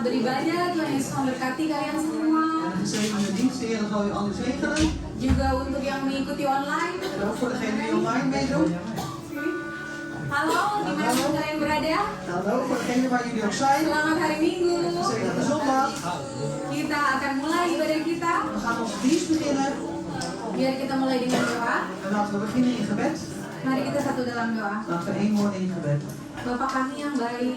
beribadah, Tuhan Yesus memberkati kalian semua. En de gezegende dienst, de Heer zal u allen zegenen. Juga untuk yang mengikuti online. En ook voor degenen die online meedoen. Halo, dimanapun kalian berada. Hallo voor degenen waar jullie ook zijn. Selamat hari Minggu. Gezegende zondag. Kita akan mulai ibadah kita. We gaan onze dienst beginnen. Biar kita mulai dengan doa. En laten we beginnen in gebed. Mari kita satu dalam doa. Laten we één worden in gebed. Bapa kami yang baik,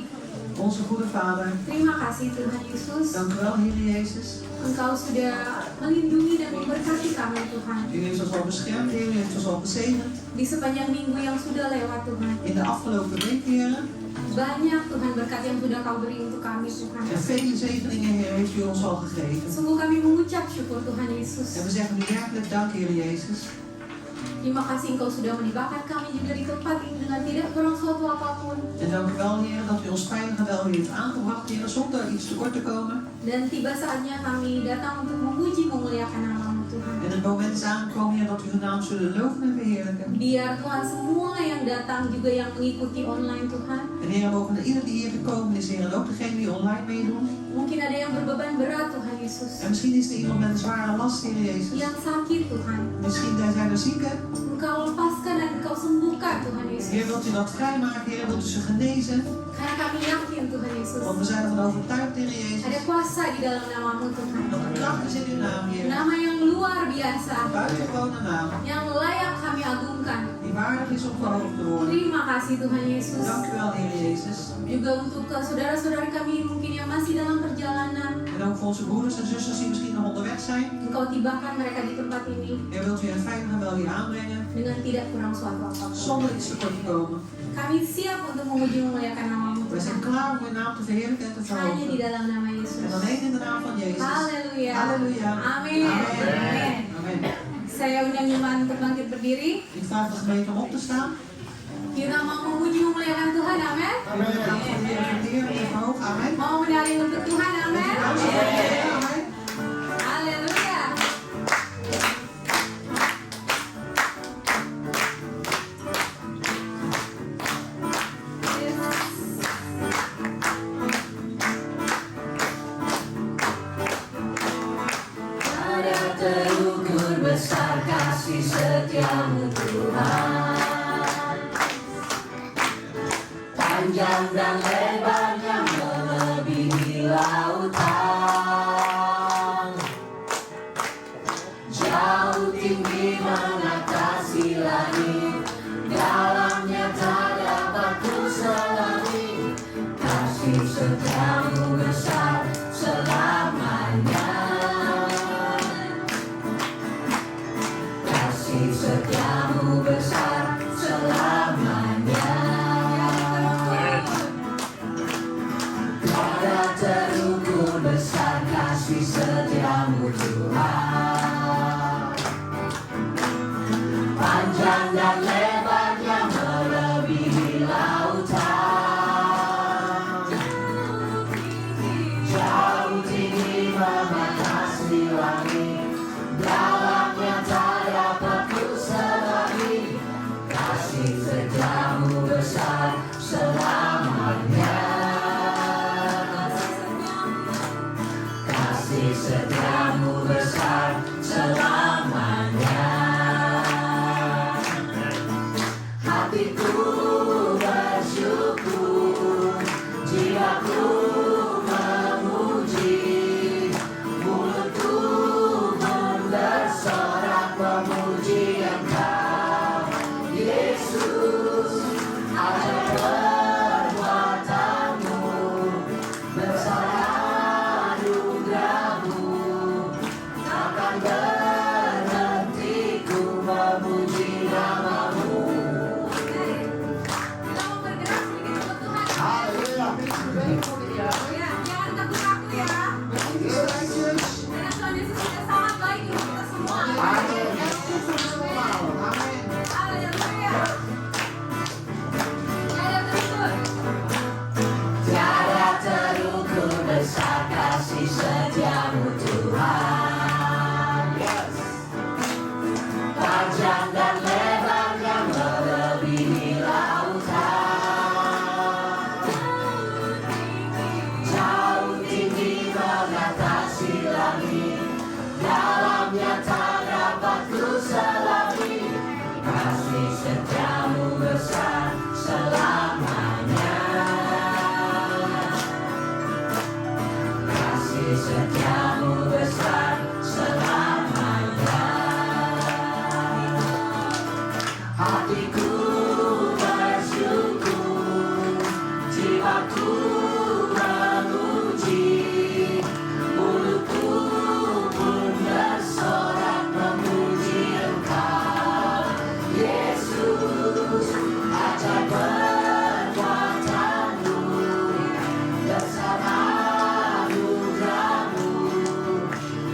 Onze goede Vader, terima kasih Tuhan Yesus. dank u wel, Heer Jezus. Engkau sudah melindungi dan memberkati kami Tuhan. U heeft ons al beschermd, Heer. U heeft ons al gezegend. Di sepanjang minggu yang sudah lewat Tuhan. In de afgelopen week, Heer. Banyak Tuhan berkat yang sudah kau beri untuk kami Tuhan. En vele zegeningen, Heer, heeft u ons al gegeven. Sungguh kami mengucap syukur Tuhan Yesus. En we zeggen u werkelijk dank, Heer Jezus. Terima kasih Engkau sudah menibakan kami juga di tempat ini dengan tidak kurang suatu apapun. En dank u wel, Heer, dat u ons veilig en wel weer heeft aangebracht, Heer, zonder iets tekort te komen. Dan tiba saatnya kami datang untuk memuji memuliakan nama-Mu Tuhan. En het moment is aangekomen, Heer, dat u uw naam zullen loven en verheerlijken. Biar Tuhan semua yang datang juga yang mengikuti online Tuhan. En Heer, mogen ieder die hier gekomen is, Heer, en ook degene die online meedoen. Mungkin ada yang berbeban berat Tuhan Yesus. En misschien is er iemand met een zware last, Heer Jezus. Yang sakit Tuhan. Misschien zijn er zieken. Engkau lepaskan dan Engkau sembuhkan Tuhan Yesus. Heer, wilt u dat vrijmaken, Heer, wilt u ze genezen? Karena kami yakin Tuhan Yesus. Want we zijn ervan overtuigd, Heer Jezus. Ada kuasa di dalam nama-Mu Tuhan. Dat er kracht is in uw naam, Heer. Nama yang luar biasa. Buitengewone naam. Yang layak kami agungkan. Die waardig is om verhoogd te worden. Terima kasih Tuhan Yesus. Dank u wel, Heer Jezus. Juga untuk saudara-saudara kami mungkin yang masih dalam perjalanan. En ook voor onze broeders en zusters die misschien nog onderweg zijn. Engkau tibakan mereka di tempat ini. En wilt u hen veilig en wel hier aanbrengen. Dengan tidak kurang suatu apapun. Zonder iets tekort te komen. Kami siap untuk memuji memuliakan nama-Mu We zijn Tuhan. klaar om uw naam te verheerlijken en te Hanya di verhogen. dalam nama Yesus. En alleen in de naam van Jezus. Haleluya. Halleluja. Amin. Amin. Amen. Saya undang jemaat untuk bangkit berdiri. Ik vraag de gemeente om op te staan. Kita mau memuji memuliakan Tuhan. Amin. Amen. De naam van de Heer verheerlijken en verhogen. Amen. Mau menari untuk Tuhan. Amin. Amen. Haleluya. Ada terukur besar kasih setiamu Tuhan, panjang dan lebarnya melebihi lautan, jauh tinggi mengatasi langit, dalamnya tak dapat kuselami, kasih setiamu besar selamanya. Kasih setiamu besar selamanya. Tiada terukur besar kasih setiamu Tuhan, panjang dan lebarnya melebihi lautan, jauh tinggi mengatasi langit, dalamnya tak dapat kuselami, kasih setiamu besar selamanya. Kasih setiamu besar selamanya. dalamnya tak dapat ku selami. Kasih setiamu besar selamanya. Kasih setiamu besar selamanya. Hatiku bersyukur, jiwaku memuji, mulutku pun bersorak memuji Engkau. Yesus, ajar perbuatanmu, besar anugerahmu,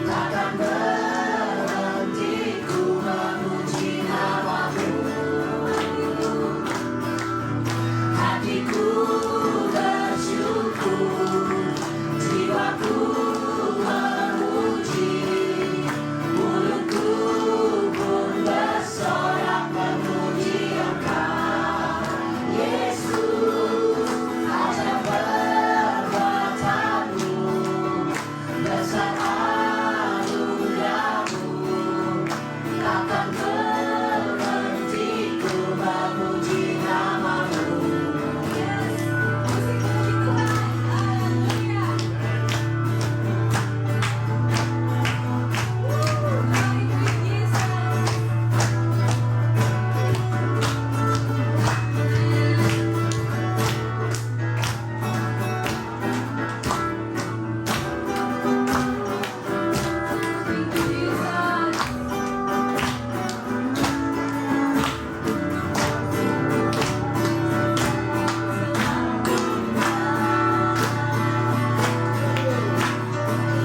takkan berhenti ku memuji namamu. Hatiku bersyukur, jiwaku memuji, mulutku pun bersorak memuji Engkau. Yesus, ajar perbuatanmu, besar anugerahmu, takkan berhenti ku memuji namamu.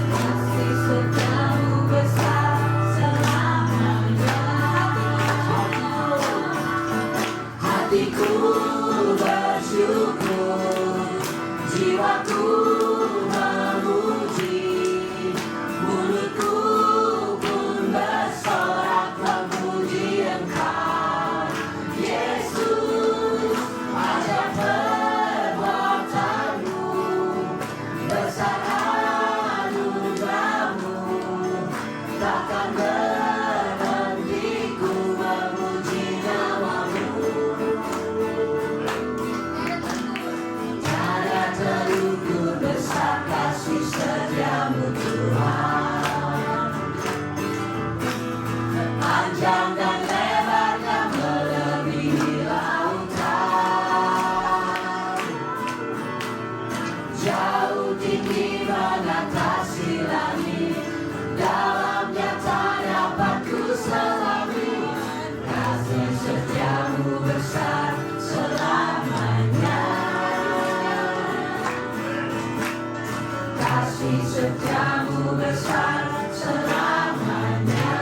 Kasih setiamu besar selamanya. Hatiku bersyukur, jiwaku memuji, mulutku pun bersorak memuji Engkau. Yesus, ajar perbuatanmu, besar anugerahmu, takkan berhenti ku memuji namamu. Tiada terukur besar kasih setiamu Tuhan, panjang dan lebarnya melebihi lautan, jauh tinggi mengatasi langit, dalamnya tak dapat ku selami. Kasih setiamu besar selamanya. Kasih setiamu besar selamanya.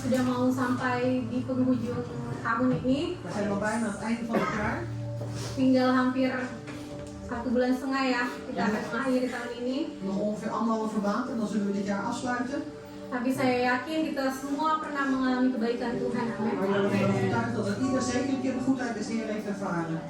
sudah mau sampai di penghujung tahun ini. We zijn al bijna aan het einde van het jaar. Tinggal hampir 1,5 bulan ya. Kita akan mengakhiri tahun ini. Nog ongeveer 1,5 maand en dan zullen we dit jaar afsluiten. Tapi saya yakin kita semua pernah mengalami kebaikan Tuhan. Amin. Maar ik ben ervan overtuigd dat ieder zeker een keer de goedheid des Heer heeft ervaren.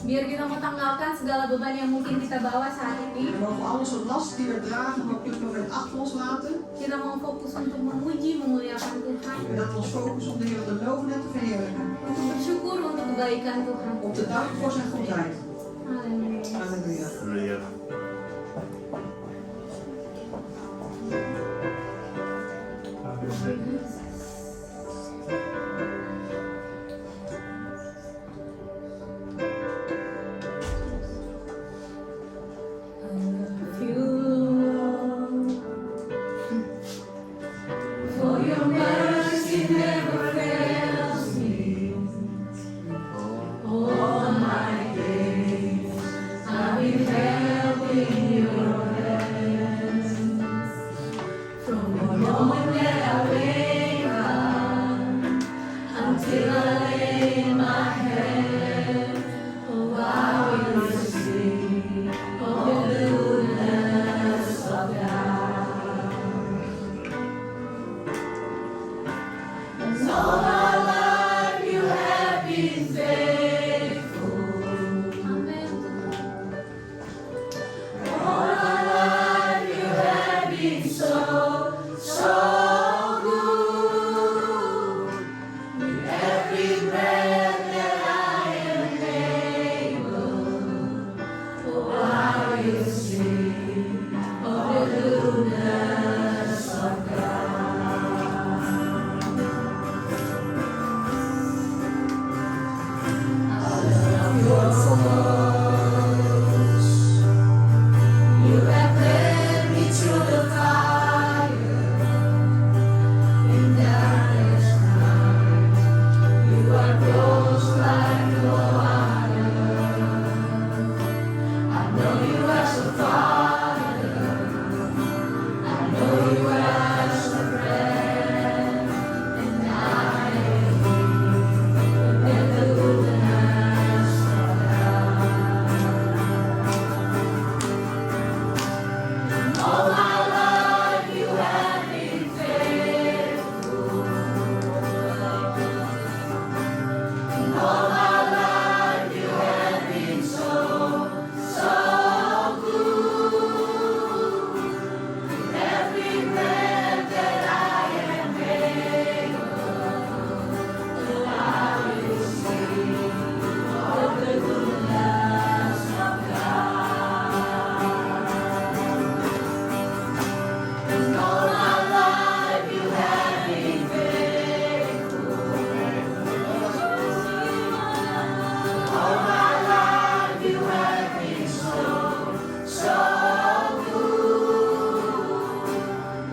Biar kita mau tanggalkan segala beban yang mungkin kita bawa saat ini. We mogen alle soort last die we dragen op dit moment achter ons laten. Kita mau fokus untuk memuji, memuliakan Tuhan. En dat we ons focussen om de Heer te loven en te verheerlijken. Untuk bersyukur untuk kebaikan Tuhan. Om te danken voor zijn goedheid. Haleluya. Halleluja. For your mercy never fails me. All my days I've been held in your hands. From the moment that I wake up until I lay my head, oh, I will sing of the goodness of God. And all my life you have been faithful. All my life you have been so, so good. With every breath that I am able, oh, I will sing of the goodness of God. You have led me through the fire in darkest night. You are close like no other. I know you as a father. I know you as a friend, and I am in the goodness of God. All my life you have been faithful. All my life you have been so, so good. With every breath that I am able, oh, I will sing of the goodness of God. And all my life you have been faithful. All my life you have been so, so good.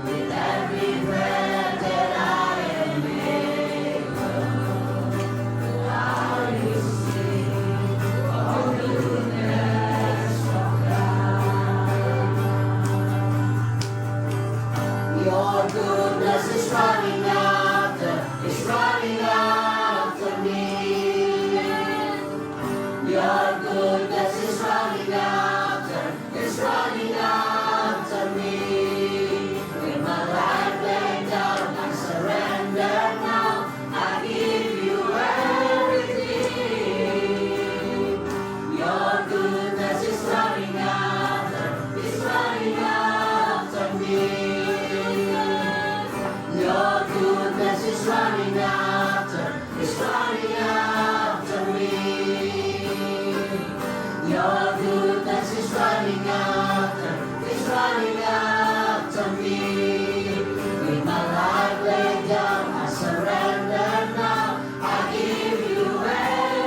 With every breath that I am able, I will sing of the goodness of God. Your goodness is running after me. Your goodness is running after me. With my life laid down, I surrender now. I give you everything. Your goodness is running after me. Your goodness is running after me. Your goodness is running after me. With my life laid down, I surrender now. I give you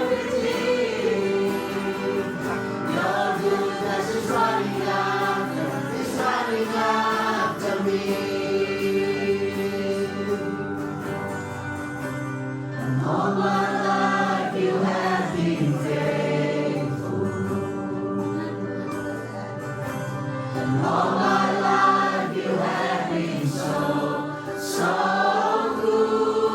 everything. Your goodness is running after me. And all my life you have been faithful. And all my life you have been so, so good.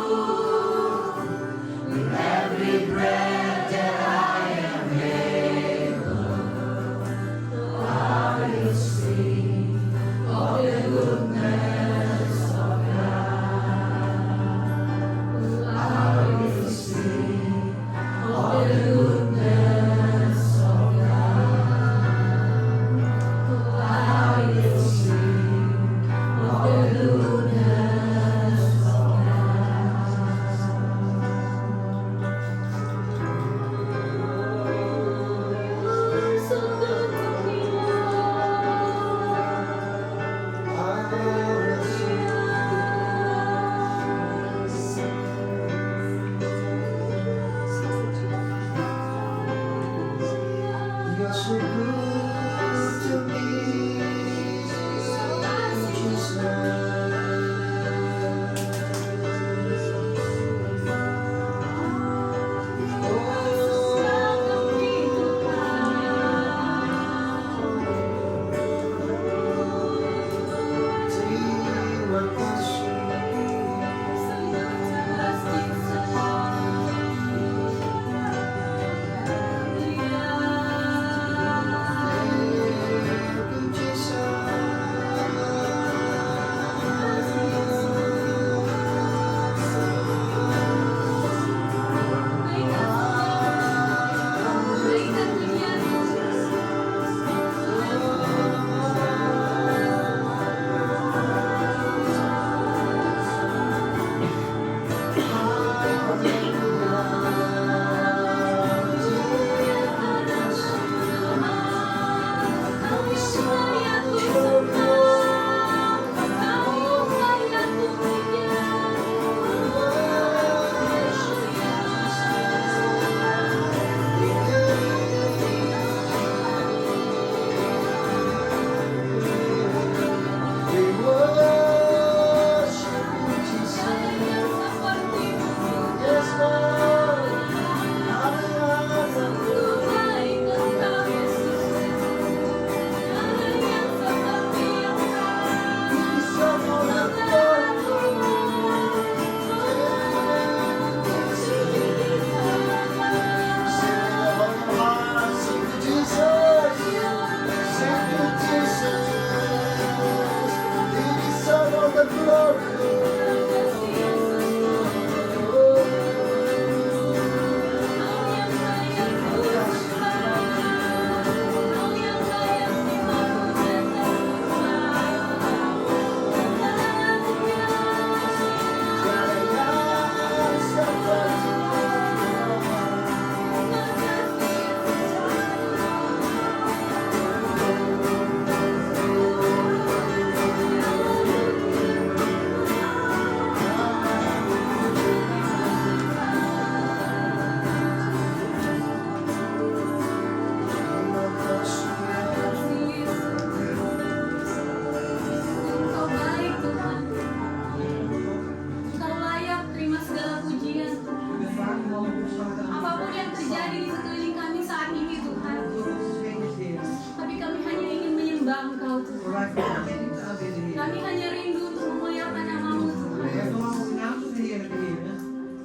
verlangen niet te aanbidden, Heer. Kami hanya rindu untuk memuliakan nama-Mu En Tuhan. wij hebben allemaal uw naam te verheerlijken, Heer.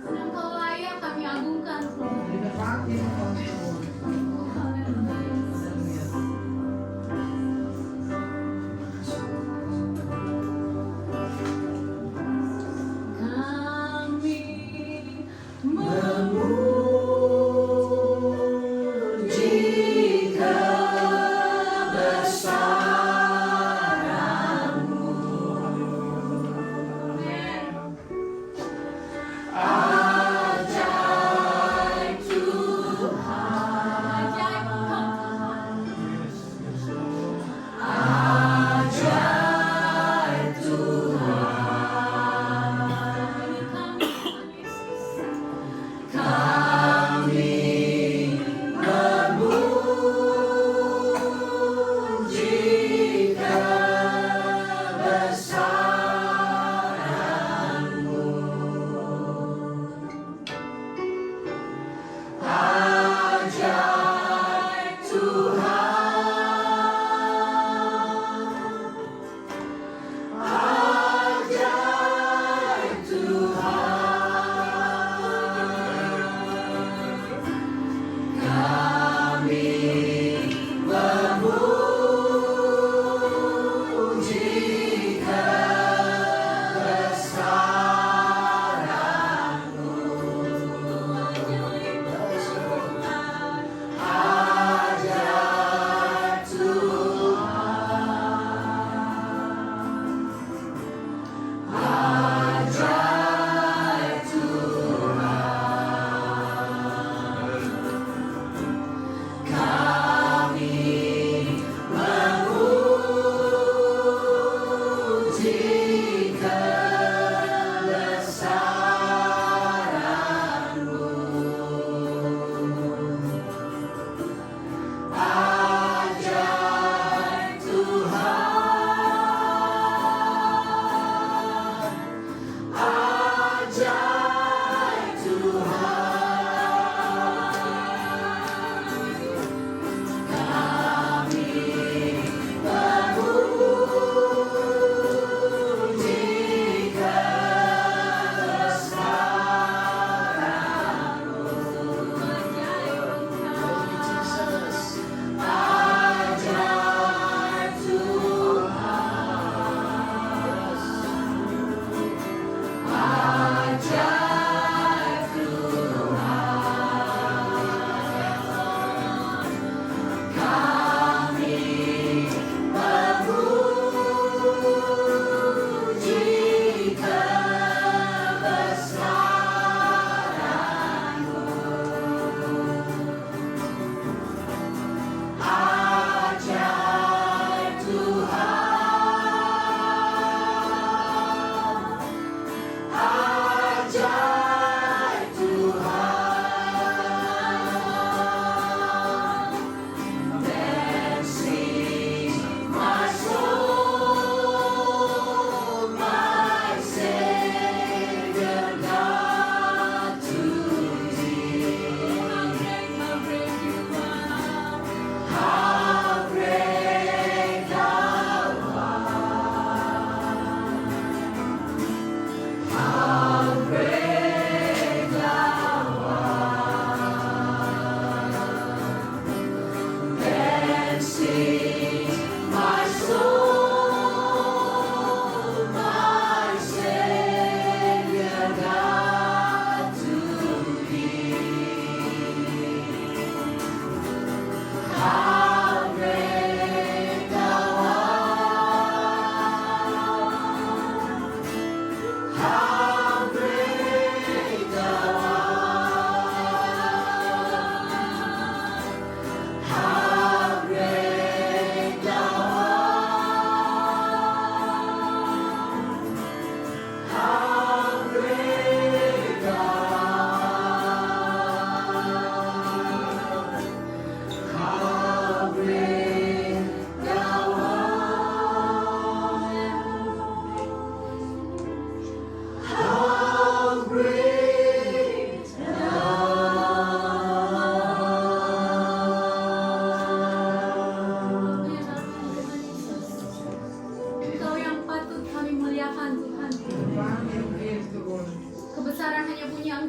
Dan Engkau layak kami agungkan Tuhan. Je bent waard, Heer, om van te worden. Haleluya. Halleluja. Kami Memuji kebesaran-Mu,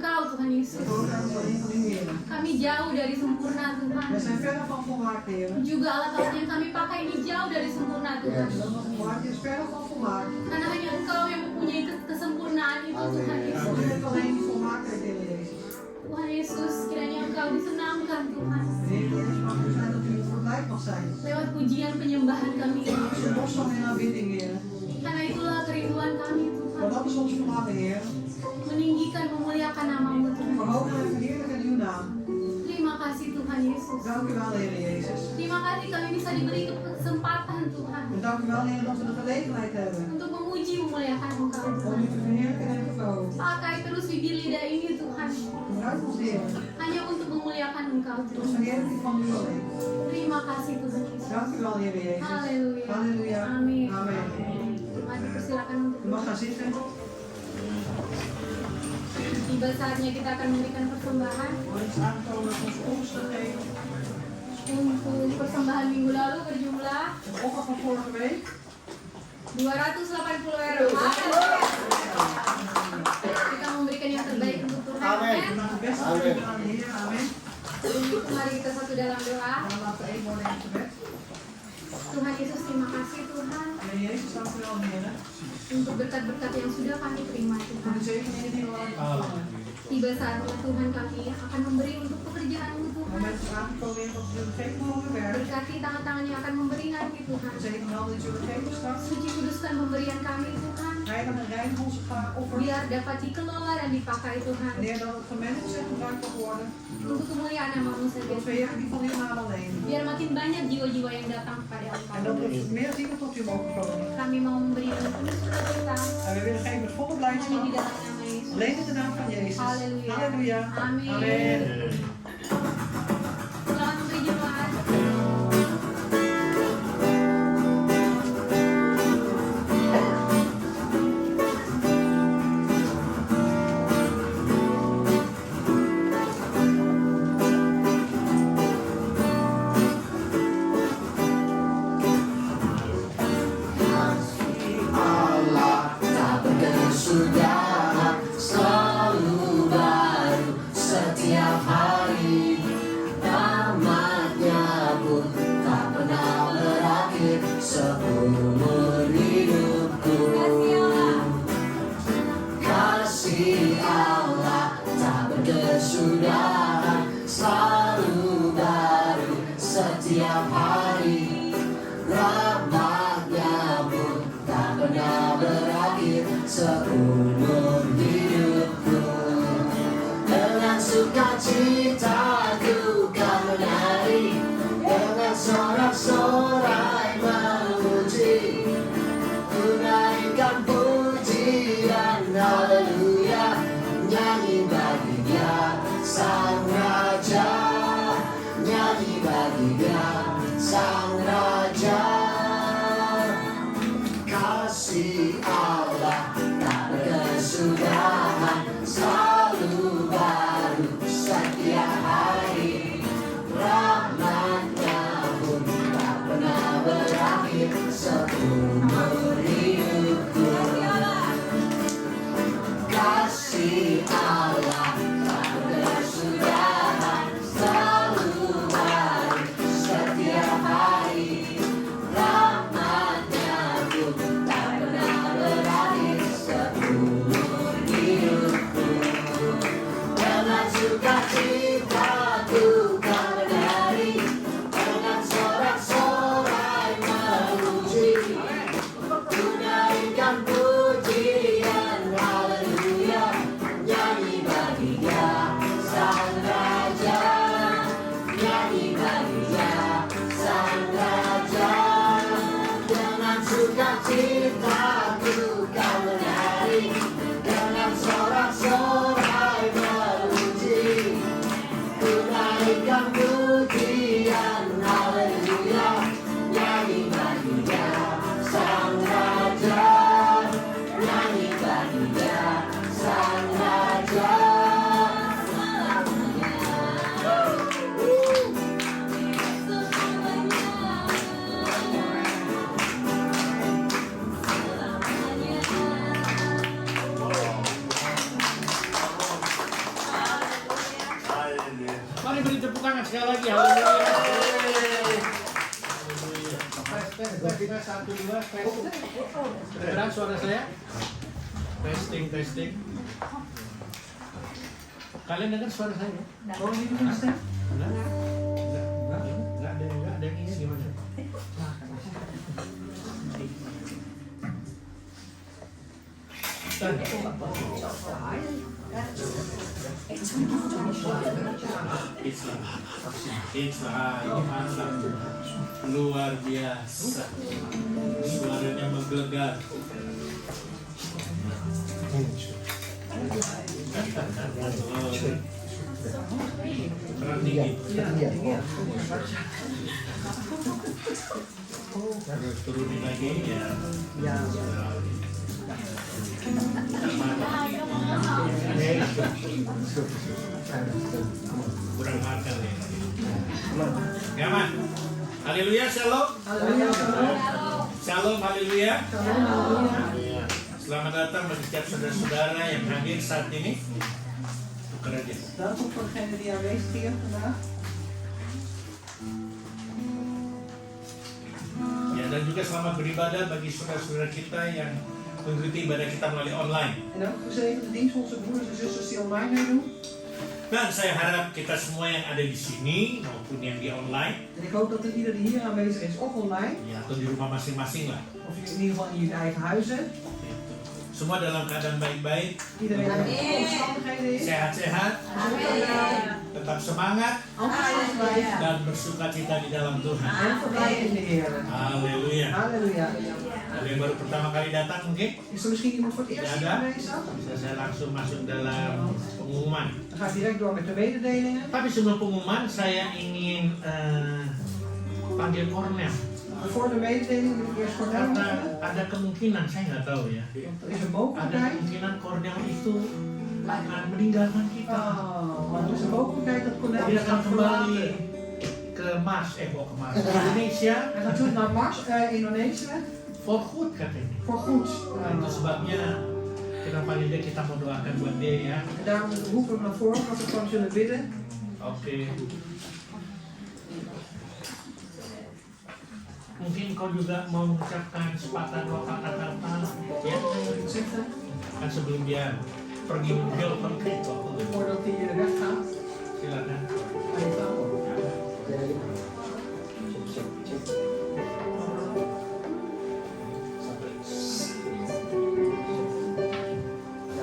Engkau Tuhan Yesus. Ik woon aan het alleen van u, Heer. Kami jauh dari sempurna Tuhan. We zijn verder van volmaakt, Heer. Juga alat-alat yang kami pakai ini jauh dari sempurna Tuhan. Dat wat volmaakt is, verder van volmaakt. Karena hanya Engkau yang mempunyai kesempurnaan itu Tuhan Yesus. U hebt alleen die volmaaktheid, Heer Jezus. Tuhan Yesus, kiranya Engkau disenangkan Tuhan. Heer Jezus, mag u zijn dat u verblijd mag zijn. Lewat pujian penyembahan kami ini. Uw lofzang en aanbidding, Heer. Karena itulah kerinduan kami Tuhan. Want dat is ons verlangen, Heer. Meninggikan, memuliakan namamu Tuhan. Verhogen en verheerlijken uw naam. Terima kasih Tuhan Yesus. Dank u wel, Heer Jezus. Terima kasih kami bisa diberi kesempatan Tuhan. En dank u wel, Heer, dat we de gelegenheid hebben Untuk memuji, memuliakan Engkau om Tuhan. u te verheerlijken en te verhogen. Pakai terus bibir lidah ini Tuhan. Gebruik ons, Heer. Hanya untuk memuliakan Engkau Tot Tuhan. verheerlijking van u alleen. Terima kasih Tuhan Yesus. Dank u wel, Heer Jezus. Haleluya. Halleluja. Amin. Amen. Mari persilakan untuk U mag gaan zitten. tiba saatnya kita akan memberikan persembahan. Het is aangekomen dat ons offers te geven. Untuk persembahan minggu lalu berjumlah Het offer van vorige week. 280 euro. Haleluya. Kita memberikan yang terbaik untuk Tuhan. Amin. We maken het beste voor u aan de Heer. Amen. Untuk mari kita satu dalam doa. Dan laten we één worden in het gebed. Tuhan Yesus, terima kasih Tuhan Heer Jezus, dank u wel, Heer. untuk berkat-berkat yang sudah kami terima Voor Tuhan. de zegeningen die we al hebben ontvangen. Tiba saatnya Tuhan kami akan memberi untuk pekerjaan-Mu Het Tuhan. moment is aangekomen, Heer, dat we zullen geven voor uw werk. Berkati tangan-tangan yang akan memberi nanti Tuhan. Zegen wel dat zullen geven straks. Suci kuduskan pemberian kami Tuhan. Heilig en reinig onze offers. Biar dapat dikelola dan dipakai Tuhan. Wanneer dat het gemanaged en gebruikt mag worden. Untuk kemuliaan nama-Mu saja. Tot verheerlijking van uw naam alleen. Biar makin banyak jiwa-jiwa yang datang kepada En Engkau. dat er meer zieken tot u mogen komen. Kami mau memberi dengan penuh sukacita En we willen geven met volle hanya di blijdschap. dalam nama Yesus. Alleen in de naam van Jezus. Halleluja. Halleluja. Amin. Amen. Selamat memberi jemaat. Allah tak berkesudahan, selalu baru setiap hari. Rahmatnya pun tak pernah berakhir seumur hidupku. Kasih Allah tak berkesudahan, selalu baru setiap hari. Rahmatnya pun tak pernah berakhir seumur hidupku. Dengan sukacitaku kan menari, dengan sorak-sorai memuji. Ku naikkan puji dan haleluya, nyanyi bagi Dia Sang Raja, nyanyi bagi Dia Sang Raja. Kasih Allah tak berkesudahan, sekali lagi. Haleluya. Tes, 1, 2, tes. Kedengeran suara saya? Testing. Kalian dengar suara saya? Oh, ini dulu stem. Enggak ada yang ini gimana? It's ini mantap. Luar biasa. Suaranya menggelegar. Kurang dingin. Turunin lagi ya. Kurang makan ya. Nyaman. Haleluya, shalom. Shalom, haleluya. Selamat datang bagi setiap saudara-saudara yang hadir saat ini. Bukan aja. Welkom voor degenen die aanwezig zijn vandaag. Ya, dan juga selamat beribadah bagi saudara-saudara kita yang mengikuti ibadah kita melalui online. En ook gezegende dienst onze broeders en zusters die online meedoen. Dan saya harap kita semua yang ada di sini maupun yang di online, En ik hoop dat er ieder die hier aanwezig is, of online, ya atau di rumah masing-masing lah, of in ieder geval in jullie eigen huizen, semua dalam keadaan baik-baik, iedereen in goede omstandigheden is, sehat-sehat, tetap semangat altijd blijft dan bersuka cita di dalam Tuhan. en verblijf in de Heer. Haleluya. Halleluja. Ada yang baru pertama kali datang mungkin? Is er misschien iemand voor het eerst hier aanwezig? Bisa saya langsung masuk dalam pengumuman. Dan ga ik direct door met de mededelingen. Tapi sebelum pengumuman saya ingin panggil Cornel. Voor de mededelingen wil ik eerst Cornel Karena noemen. ada kemungkinan, saya nggak tahu ya. Want er is een Ada mogelijkheid. kemungkinan Cornel itu akan meninggalkan kita. Want er is een mogelijkheid dat Cornel Dia ons akan gaat kembali verlaten. ke Mars, ke Mars, ke Indonesia Hij gaat terug naar Mars, Indonesië, for good katanya. voor goed. Nah, itu sebabnya kita paling tidak kita mau doakan buat dia ya. En daarom roepen we naar voren dat we gewoon zullen bidden. Oke. Mungkin kau juga mau mengucapkan sepatah dua kata-kata ya. Zitten, Kan sebelum dia pergi menjauh ke voordat hij weggaat. silakan. Aan je tafel.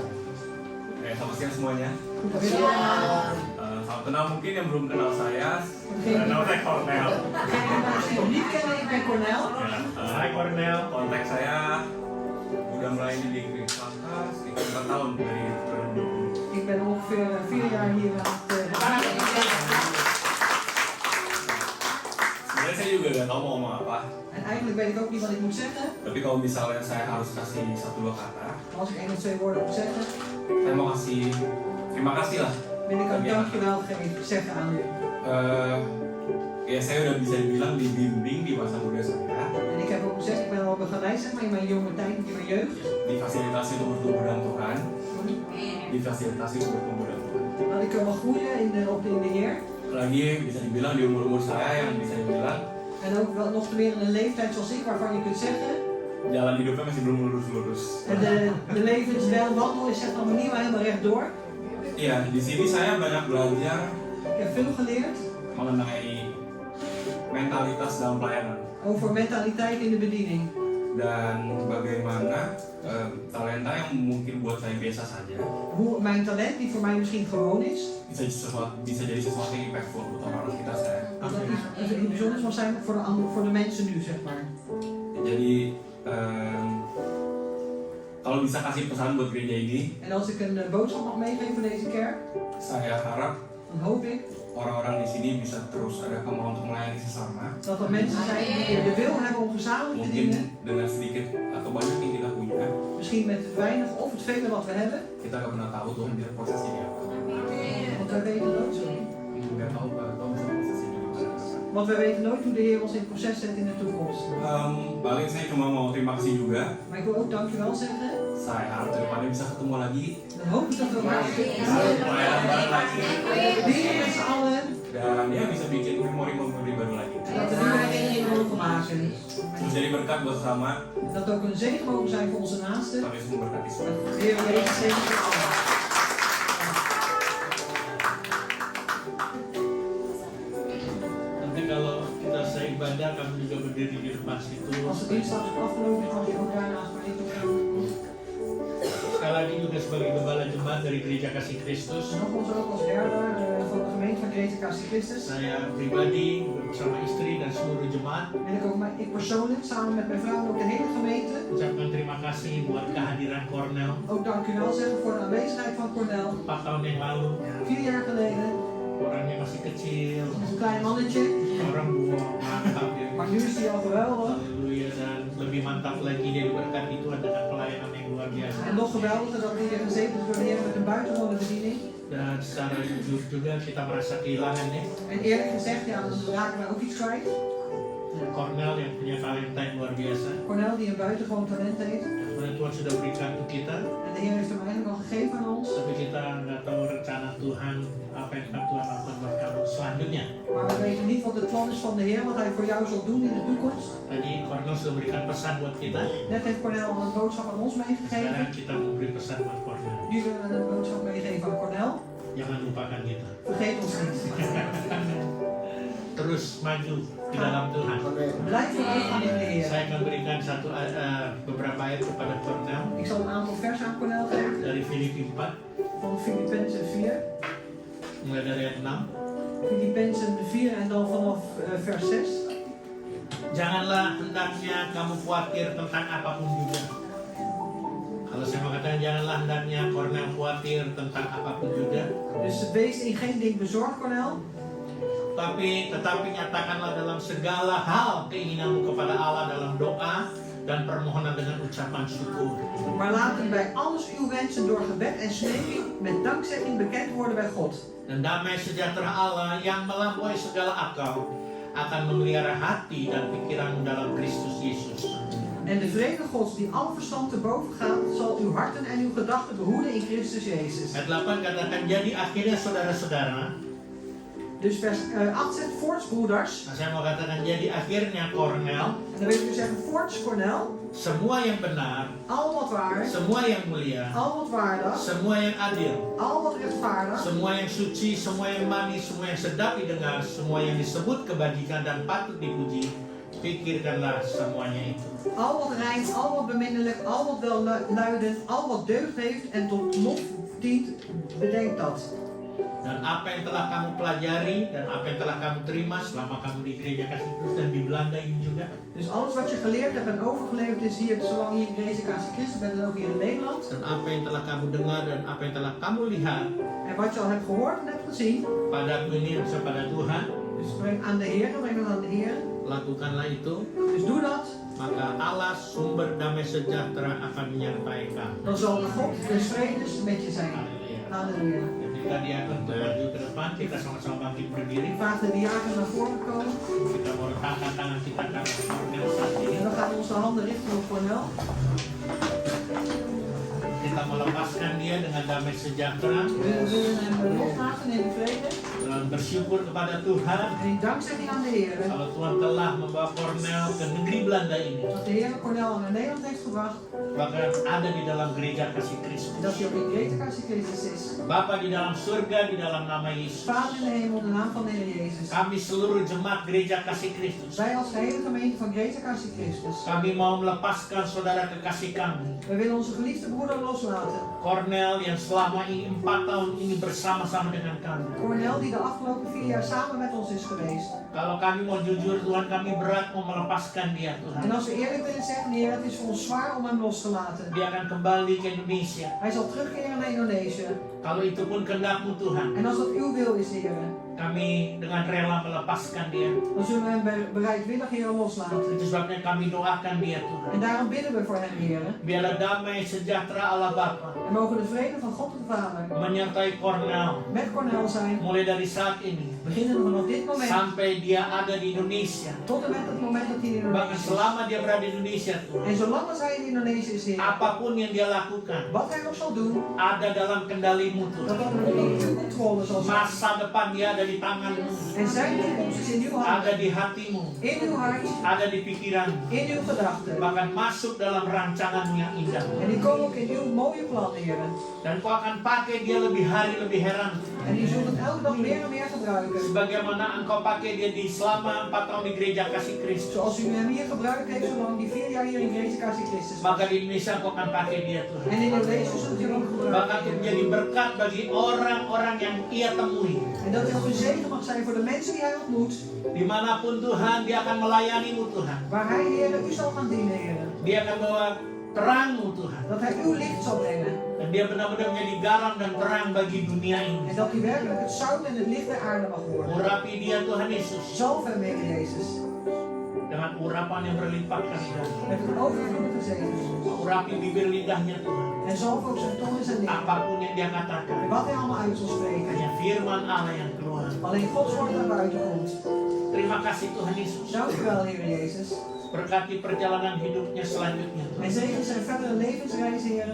Selamat siang semuanya. Goedemiddag. Salam kenal mungkin yang belum kenal saya. Oke. Nama saya Cornel. Degene die nog niet kennen, ik ben Cornel. Ya, Hai Cornel. kontak saya udah mulai di Kristaka sekitar 4 tahun dari 2020. Ik ben ongeveer 4 jaar hier aan het Sebenarnya saya juga gak tahu mau ngomong apa. En eigenlijk weet ik ook niet wat ik moet zeggen. Tapi kalau misalnya saya harus kasih 1-2 kata, Als ik 1 of 2 woorden moet zeggen, saya mau kasih terima kasih lah. wil ik ook dankjewel zeggen aan u. Ya saya udah bisa dibilang dibimbing di masa muda saya, En ik heb ook gezegd, ik ben al begeleid zeg maar, in mijn jonge tijd, in mijn jeugd. difasilitasi untuk bertumbuh dalam Tuhan, difasilitasi untuk bertumbuh dalam Tuhan. Dat ik kan wel groeien in de Heer. Lagi bisa dibilang di umur-umur saya yang bisa dibilang En ook wel nog meer in een leeftijd zoals ik, waarvan je kunt zeggen. jalan hidupnya masih belum lurus-lurus. En de levenswandel is zeg maar nog niet maar helemaal rechtdoor. Iya, di sini saya banyak belajar Ik heb veel geleerd mengenai mentalitas dalam pelayanan over mentaliteit in de bediening. dan bagaimana talenta yang mungkin buat saya biasa saja Hoe mijn talent, die voor mij misschien gewoon is, bisa jadi sesuatu yang impactful untuk orang-orang sekitar saya. dat dat iets bijzonders mag zijn voor de mensen nu, zeg maar. Jadi kalau bisa kasih pesan buat gereja ini, En als ik een boodschap mag meegeven voor deze kerk, saya harap dan hoop ik orang-orang di sini bisa terus ada kemauan untuk melayani sesama. dat er mensen zijn die de wil hebben om gezamenlijk te Mungkin dienen. dengan sedikit atau banyak yang kita punya, Misschien met het weinig of het vele wat we hebben. kita gak pernah tahu Tuhan dia prosesnya dia apa. Want wij weten dat zo. Nggak tahu Pak, tahu prosesnya gimana. Want we weten nooit hoe de Heer ons in het proces zet in de toekomst. Balik saya cuma mau terima kasih juga. Maar ik wil ook dankjewel zeggen. Saya harap kedepannya bisa ketemu lagi. Dan hoop ik dat we elkaar weer Pelayanan bareng lagi. dienen met z'n allen. Dan ya bisa bikin memori-memori baru lagi. En dat we nieuwe herinneringen mogen maken. Menjadi berkat buat sesama. Dat ook een zegen mogen zijn voor onze naasten. Kami semua berkati semua. De Heer Jezus zegen voor allen. Nanti kalau kita selesai ibadah, kami juga berdiri di depan situ. Als de dienst straks afgelopen is, mag je ook daarnaast mij toe gaan. Sekali lagi juga sebagai gembala jemaat dari Gereja Kasih Kristus, En nogmaals ook als herder van de gemeente van Gerechte Kassie Christus. saya pribadi bersama istri dan seluruh jemaat En ik persoonlijk, samen met mijn vrouw en ook de hele gemeente, ucapkan terima kasih buat kehadiran Cornel ook dank u wel zeggen voor de aanwezigheid van Cornel. 4 tahun yang lalu. 4 jaar geleden, Orangnya masih kecil, een klein mannetje, orang buah mantap ya. maar nu is hij al geweldig. Haleluya, dan lebih mantap lagi dia diberkati Tuhan dengan pelayanan yang luar biasa. En nog geweldiger dat hij weer gezegend is door de Heer met een buitengewone bediening. Dan secara jujur juga kita merasa kehilangan ya. En eerlijk gezegd, ja, dan raken we ook iets kwijt. Cornel yang punya talenta yang luar biasa. Cornel die een buitengewoon talent heeft. Sebenarnya Tuhan sudah berikan untuk kita, En de Heer heeft hem eigenlijk al gegeven aan ons. tapi kita nggak tahu rencana Tuhan apa yang akan Tuhan lakukan buat kamu selanjutnya. Maar we weten niet wat het plan is van de Heer, wat hij voor jou zal doen in de toekomst. Tadi Cornel sudah berikan pesan buat kita. Net heeft Cornel al een boodschap aan ons meegegeven. Sekarang kita mau beri pesan buat Cornel. Nu willen we een boodschap meegeven aan Cornel. Jangan lupakan kita. Vergeet ons niet. Terus maju di dalam Tuhan. Blijf vooruitgaan in de Heer. Saya akan berikan beberapa ayat kepada Cornel Ik zal een aantal versen aan Cornel geven. dari Filipi 4, Van Filippenzen 4. mulai dari ayat 6. Filippenzen 4 en dan vanaf vers 6. Janganlah hendaknya kamu khawatir tentang apapun juga. Kalau saya mengatakan janganlah hendaknya Cornel khawatir tentang apapun juga, Dus wees in geen ding bezorgd, Cornel. tetapi nyatakanlah dalam segala hal keinginanmu kepada Allah dalam doa dan permohonan dengan ucapan syukur. Maar laten bij alles uw wensen door gebed en smeking met dankzegging bekend worden bij God. Dan damai sejahtera Allah yang melampaui segala akal akan memelihara hati dan pikiranmu dalam Kristus Yesus. En de vrede Gods die alle verstand te boven gaat, zal uw harten en uw gedachten behoeden in Christus Jezus. Ayat 8 katakan, jadi akhirnya saudara-saudara. Dus vers 8 zegt voorts broeders. Nah, saya mau katakan jadi akhirnya Cornel, En dan wil ik u zeggen voorts Cornel. semua yang benar, Al wat waar, semua yang mulia, al wat waardig, semua yang adil, al wat rechtvaardig, semua yang suci, semua yang manis, semua yang sedap didengar, semua yang disebut kebajikan dan patut dipuji, pikirkanlah semuanya itu. al wat rein, al wat beminnelijk, al wat welluidend, al wat deugd heeft en tot lof dient, bedenk dat. Dan apa yang telah kamu pelajari dan apa yang telah kamu terima selama kamu di Gereja Kasih Kristus dan di Belanda ini juga. Dus alles wat je geleerd hebt en overgeleverd is hier, zolang je in deze Kassie Christus bent en ook hier in Nederland. Dan apa yang telah kamu dengar dan apa yang telah kamu lihat En wat je al hebt gehoord en hebt gezien. padaku ini kepada Tuhan, Dus breng aan de Heer, breng het aan de Heer. lakukanlah itu. Dus doe dat. Maka Allah sumber damai sejahtera akan menyertai kamu. Dan zal de God des vredes met je zijn. Haleluya. Halleluja. Ketika dia akan maju ke depan, kita sama-sama bangkit berdiri. Ik vraag de diaken naar voren komen. Kita mau letakkan tangan kita ke atas Cornel saat ini. En we gaan onze handen richten op Cornel. Kita melepaskan dia dengan damai sejahtera We willen hem loslaten in de vrede. dan bersyukur kepada Tuhan En in dankzegging aan de Heer. kalau Tuhan telah membawa Cornel ke negeri Belanda ini, Dat de Heer Cornel naar Nederland heeft gebracht. bahkan ada di dalam Gereja Kasih Kristus. En dat hij ook in Gerechte Kassie Christus is. Bapa di dalam surga, di dalam nama Yesus. Vader in de hemel, in de naam van de Heer Jezus. Kami seluruh jemaat Gereja Kasih Kristus. Wij als gehele gemeente van Gerechte Kassie Christus. Kami mau melepaskan saudara kekasih kami, We willen onze geliefde broeder loslaten. Cornel yang selama ini 4 tahun ini bersama-sama dengan kami. Cornel die de afgelopen 4 jaar samen met ons is geweest. Kalau kami mau jujur Tuhan, kami berat mau melepaskan dia En Tuhan. als we eerlijk willen zeggen, Heer, het is voor ons zwaar om hem los te laten. Dia akan kembali ke Indonesia. Hij zal terugkeren naar Indonesië. Kalau itu pun kehendak-Mu Tuhan. En als dat uw wil is, Heer, kami dengan rela melepaskan dia. dan zullen we hem bereidwillig, Heer, loslaten. Itu sebabnya kami doakan dia Tuhan. En daarom bidden we voor hem, Heer. Biarlah damai sejahtera Allah Bapa En mogen de vrede van God de Vader menyertai Cornel met Cornel zijn, mulai dari saat ini beginnen vanaf dit moment sampai dia ada di Indonesia. tot en met het moment dat hij in Bahkan Indonesië is. selama dia berada di Indonesia Tuhan, En zolang als hij in Indonesië is, Heer, apapun yang dia lakukan wat hij ook zal doen, ada dalam kendalimu dat Tuhan. dat in uw controle zal zijn. Masa depan dia ada di tanganmu, En zijn toekomst is in uw hand, ada di hatimu, in uw hart, ada di pikiranmu, in uw gedachten. bahkan masuk dalam rancanganmu yang indah. En die komen ook in uw mooie plan, Heer. Dan kau akan pakai dia lebih hari lebih heran. En die zult het elke dag meer en meer gebruiken. Sebagaimana engkau pakai dia di selama 4 tahun di gereja kasih Kristus. Zoals u hem hier gebruikt heeft, zolang die 4 jaar hier in Jezus Kasih Christus was. Maka di Indonesia kau akan pakai dia Tuhan. En in Indonesië zult u hem ook Bahkan gebruiken. untuk menjadi berkat bagi orang-orang yang ia temui. En dat hij ook een zegen mag zijn voor de mensen die hij ontmoet. Dimanapun Tuhan, dia akan melayanimu Tuhan. Waar hij, Heer, u zal gaan dienen, Heer. Dia akan bawa terangmu Tuhan. Dat hij uw licht zal brengen. Dan dia benar-benar menjadi garam dan terang bagi dunia En ini. dat hij werkelijk het zout en het licht der aarde mag worden. Urapi dia Tuhan Yesus Zalf hem, Heer Jezus. dengan urapan yang berlimpah kasih. Met een overvloedige zegen. Urapi bibir lidahnya Tuhan. En zalf ook zijn tong en zijn lippen. Apapun yang dia En katakan, wat hij allemaal uit zal spreken. hanya firman Allah yang keluar. Alleen Gods woord naar buiten komt. Terima kasih Tuhan Yesus. Dank u wel, Heer Jezus. Berkati perjalanan hidupnya selanjutnya Tuhan. En zegen zijn verdere levensreis, Heer.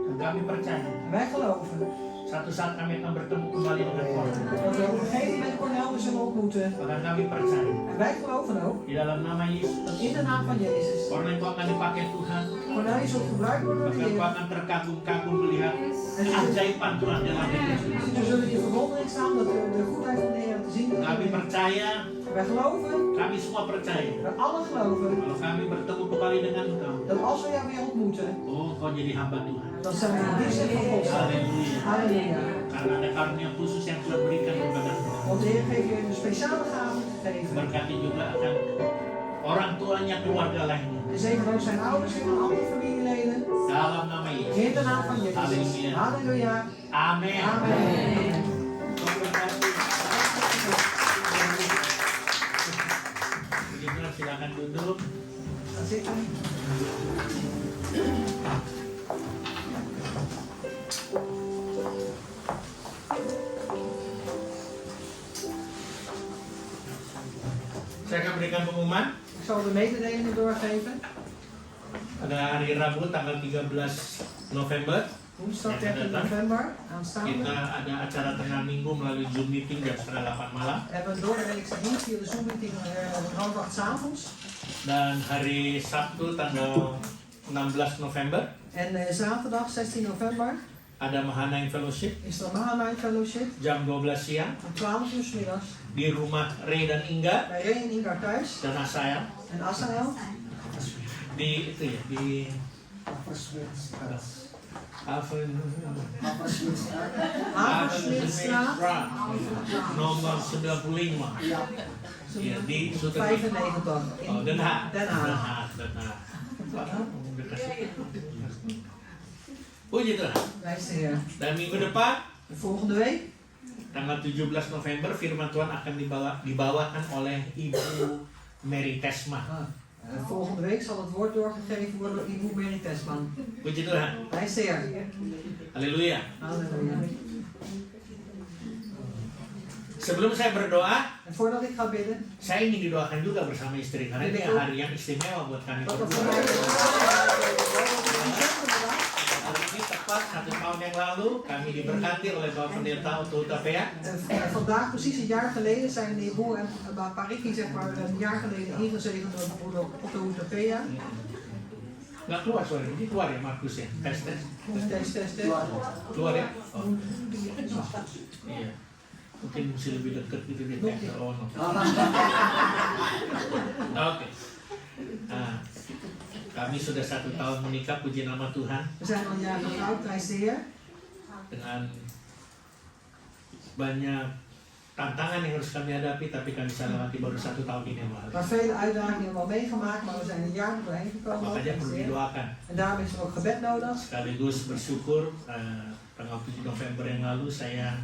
Dan kami percaya En wij geloven satu saat kami akan bertemu kembali dengan Cornel. dat we op een gegeven moment Cornel weer zullen ontmoeten. Bahkan kami percaya En wij geloven ook di dalam nama dat Yesus, in de naam van Jezus Cornel kau akan dipakai Tuhan. Cornel je zult gebruikt worden door de Bahkan kau Heer. akan terkagum-kagum melihat keajaiban Tuhan dalam hidup. We zullen je verwondering staan dat we de goedheid van de Heer te zien Kami krijgen. percaya, Wij geloven, kami semua percaya we allen geloven, kalau kami bertemu kembali dengan Engkau, dat als we jou weer ontmoeten, oh Engkau jadi hamba Tuhan. dan zijn we in dienst van God. Haleluya. Halleluja. Karena ada karunia khusus yang telah berikan kepada Engkau. Want de Heer heeft je een speciale gave gegeven. Berkati juga akan orang tuanya, keluarga lainnya. En zegen ook zijn ouders en andere familieleden. Dalam nama Yesus. In de naam van Jezus. Halleluja. Halleluja. Amin. Amen. Tuhan berkati. Begitu, silakan duduk. Gaan zitten. Saya akan berikan pengumuman. Ik zal de mededelingen doorgeven. Pada hari Rabu tanggal 13 November Woensdag 13 november aanstaande. kita ada acara tengah minggu melalui Zoom meeting jam setengah 8 malam. We hebben een doordeweekse dienst via de Zoom meeting om 7:30 's avonds. Dan hari Sabtu tanggal 16 November En zaterdag 16 november ada Mahanaim Fellowship is er Mahanaim Fellowship jam 12 siang om 12 uur 's middags. di rumah Ray dan Inga Bij Ray en Ingar thuis dan Asael en Asael. di itu ya di Haversmidstraat nomor 95 ya di Suter 95 oh, in Den Haag. Den Haag. Puji Tuhan. Wijs de Heer. Dan minggu depan De volgende week, tanggal 17 November firman Tuhan akan dibawakan oleh Ibu Mary Tesma. volgende week zal het woord doorgegeven worden door Ibu Mary Tesman. Puji Tuhan. Wijs de Heer. Haleluya. Halleluja. Sebelum saya berdoa, En voordat ik ga bidden, saya ingin didoakan juga bersama istri karena ini hari yang istimewa buat kami dat dat berdua. voor mij Hari ini tepat 1 tahun yang lalu kami diberkati oleh Bapak Pendeta Otto Utapea. En vandaag, precies een jaar geleden, zijn de Ibu en Pariki zeg maar een jaar geleden ingezegend door broeder Otto Utapea. Nggak keluar suara ini, keluar ya Markus ya? Tes. Tes. Keluar ya? Oh. Iya. Mungkin mesti lebih dekat gitu deh. Oh, no. Oke. Nah, kami sudah 1 tahun menikah, puji nama Tuhan, We zijn al een jaar getrouwd, prijs de Heer. dengan banyak tantangan yang harus kami hadapi, tapi kami bisa lewati baru 1 tahun ini. Maar vele uitdagingen hebben we al meegemaakt, maar we zijn een jaar doorheen gekomen. Makanya prijs perlu de Heer. didoakan. En daarom is er ook gebed nodig. Sekaligus bersyukur tanggal 7 November yang lalu saya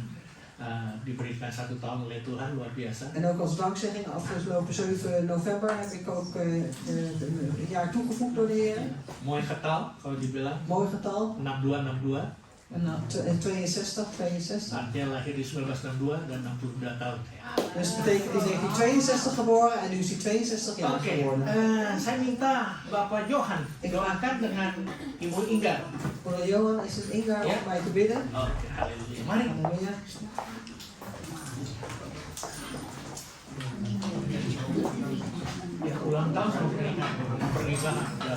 diberikan 1 tahun oleh Tuhan, luar biasa. En ook als dankzegging, afgelopen 7 november heb ik ook een jaar toegevoegd door de Heer. Mooi getal kalau dibilang, Mooi getal. 62. En 62. Artinya lahir di 1962 dan 62 tahun. Dus het betekent in 1962 geboren en nu is hij 62 jaar Oke, geworden. saya minta Bapak Johan doakan dengan Ibu Ingar. Broeder Johan, is het Ingar om mij te bidden? Oke, haleluya. Mari. Halleluja. Ya, ulang tahun sama pernikahan. Ya.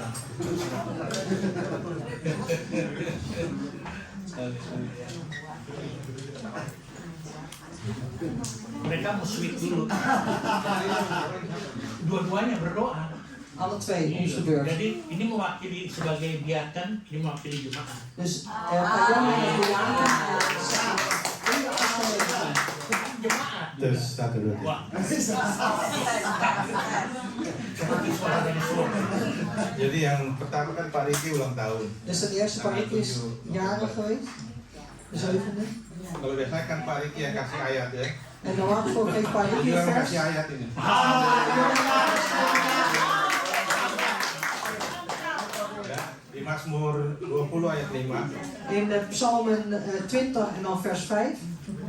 Mereka mau sweet dulu. Dua-duanya berdoa. Alle twee, om de beurt. Jadi ini mewakili sebagai diaken, ini mewakili jemaat. Dus Jan en Juliana samen. Jemaat. Terus 1, 2, 3. Wah. Seperti suara dari surga. Jadi yang pertama kan Pak Riki ulang tahun. Dus de eerste parik is jarig geweest. De 7e. Kalau biasanya kan Pak Riki yang kasih ayat ya. En normaal gesproken geeft Parik Dia een yang vers. kasih ayat ini. Ya, di Mazmur 20 ayat 5. In de Psalmen 20 en dan vers 5.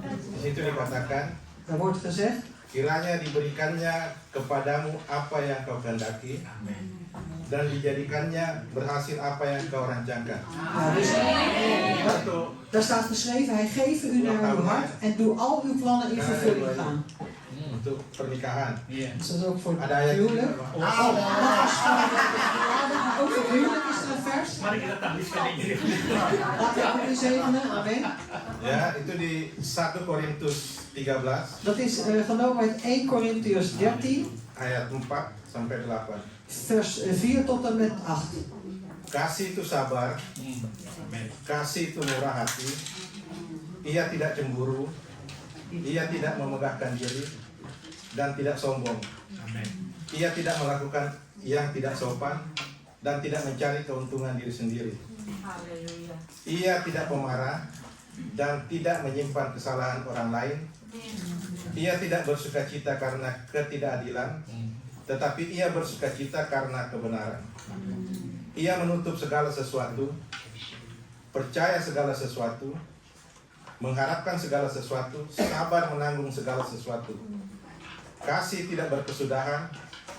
Di situ dikatakan, Daar wordt gezegd. kiranya diberikannya kepadamu apa yang kau kehendaki dan dijadikannya berhasil apa yang kau rancangkan. Ja, dus, daar staat geschreven, hij geeft u naar uw hart en doe al uw plannen in vervulling gaan. Untuk pernikahan. Iya. Dus dat is ook voor Ada ayat huwelijk. juga, Pak. Ook voor huwelijk is er een vers. Mari kita tampilkan ini. Laten we ook weer zegenen, amen. Ya, itu di 1 Korintus 13 Dat is genomen uit 1 Korintiërs 13, ayat 4 sampai 8. vers 4 tot en met 8. Kasih itu sabar, kasih itu murah hati, ia tidak cemburu, ia tidak memegahkan diri, dan tidak sombong. Ia tidak melakukan yang tidak sopan, dan tidak mencari keuntungan diri sendiri. Ia tidak pemarah, dan tidak menyimpan kesalahan orang lain. Ia tidak bersukacita karena ketidakadilan, tetapi ia bersukacita karena kebenaran. Ia menutup segala sesuatu, percaya segala sesuatu, mengharapkan segala sesuatu, sabar menanggung segala sesuatu. Kasih tidak berkesudahan,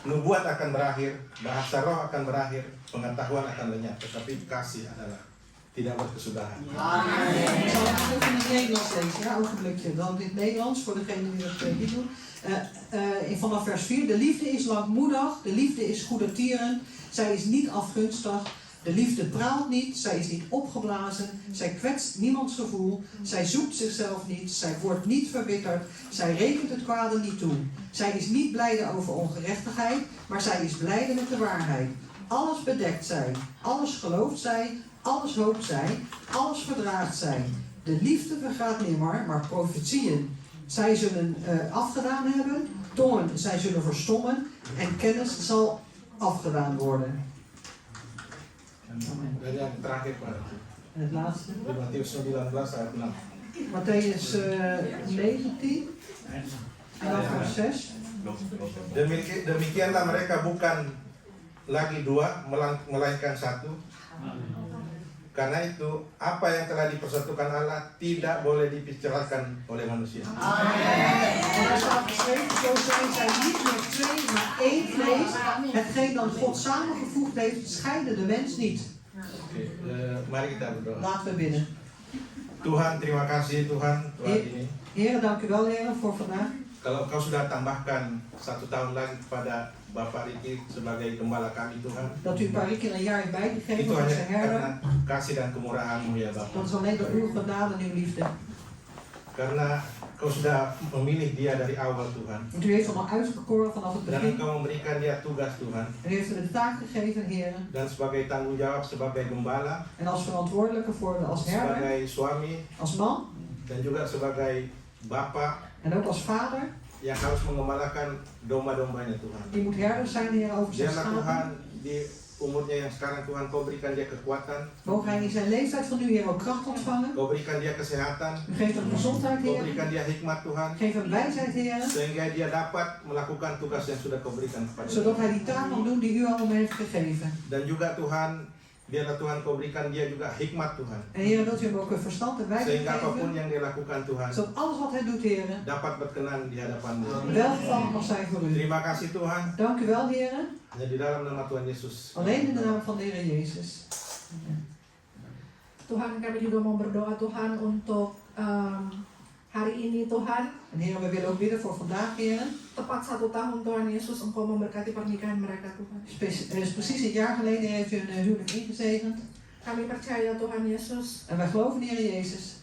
nubuat akan berakhir, bahasa roh akan berakhir, pengetahuan akan lenyap, tetapi kasih adalah tidak berkesudahan. Ik zal het even in het Nederlands lezen, ja, ogenblikje. Dan in het Nederlands, voor degene die dat niet doen. Vanaf vers 4. De liefde is langmoedig, de liefde is goedertieren, zij is niet afgunstig. De liefde praalt niet, zij is niet opgeblazen, zij kwetst niemands gevoel, zij zoekt zichzelf niet, zij wordt niet verbitterd, zij rekent het kwade niet toe. Zij is niet blijde over ongerechtigheid, maar zij is blijde met de waarheid. Alles bedekt zij, alles gelooft zij, alles hoopt zij, alles verdraagt zij. De liefde vergaat nimmer, maar profetieën, zij zullen afgedaan hebben, tongen, zij zullen verstommen en kennis zal afgedaan worden. Dan yang terakhir Pak, En het laatste. di Matius 19 ayat 6. Matthäus 19 en dan vers 6. Demikianlah mereka bukan lagi dua, melainkan satu. Karena itu, apa yang telah dipersatukan Allah tidak boleh dibicarakan oleh manusia. En daar staat geschreven, zo zijn zij niet meer twee, maar één vlees. Hetgeen dan God samengevoegd heeft, scheiden de mens niet. Oke, mari kita berdoa. Laten we bidden. Tuhan, terima kasih Tuhan, Tuhan ini. Heren, dank u wel, heren, voor vandaag. Kalau Engkau sudah tambahkan 1 tahun lagi kepada Bapak Riki sebagai gembala kami Tuhan, Dat u Parik een jaar heeft bijgegeven itu voor hanya zijn herder. karena kasih dan kemurahan-Mu ya Dat Bapak. is alleen door uw genade en uw liefde. Karena Engkau sudah memilih dia dari awal Tuhan. Want u heeft hem al uitgekoren vanaf het Dan begin. Engkau memberikan dia tugas Tuhan. En u heeft hem de taak gegeven, heren. Dan sebagai tanggung jawab sebagai gembala, En als verantwoordelijke voor als herder, sebagai suami, als man dan juga sebagai bapak en ook als vader. yang harus mengembalakan domba-dombanya Tuhan. Die moet herder zijn, heren, over zijn Biarlah schapen. Tuhan di umurnya yang sekarang Tuhan kau berikan dia kekuatan, Mogen hij in zijn leeftijd van nu, Heer, ook kracht ontvangen. kau berikan dia kesehatan, U geeft hem gezondheid, kau Heer. berikan dia hikmat Tuhan, Geef hem wijsheid, Heer. sehingga dia dapat melakukan tugas yang sudah kau berikan kepada Zodat dia. hij die taak kan doen die u al hem heeft gegeven. Dan juga Tuhan, biarlah Tuhan kau berikan dia juga hikmat Tuhan, En Heer, wilt u hem ook verstand en wijsheid sehingga apapun geven. yang dia lakukan Tuhan Zodat alles wat hij doet, Heer, dapat berkenan di hadapan-Mu. welgevallig mag zijn voor u. Terima kasih Tuhan, Dank u wel, Heer. hanya di dalam nama Tuhan Yesus. Alleen in de naam van de Heer Jezus. Tuhan, kami juga mau berdoa Tuhan untuk hari ini Tuhan. En Heer, we willen ook bidden voor vandaag, Heer. Tepat 1 tahun Tuhan Yesus, Engkau memberkati pernikahan mereka Tuhan. Dus precies een jaar geleden heeft u een huwelijk ingezegend. Kami percaya Tuhan Yesus En wij geloven, Heer Jezus,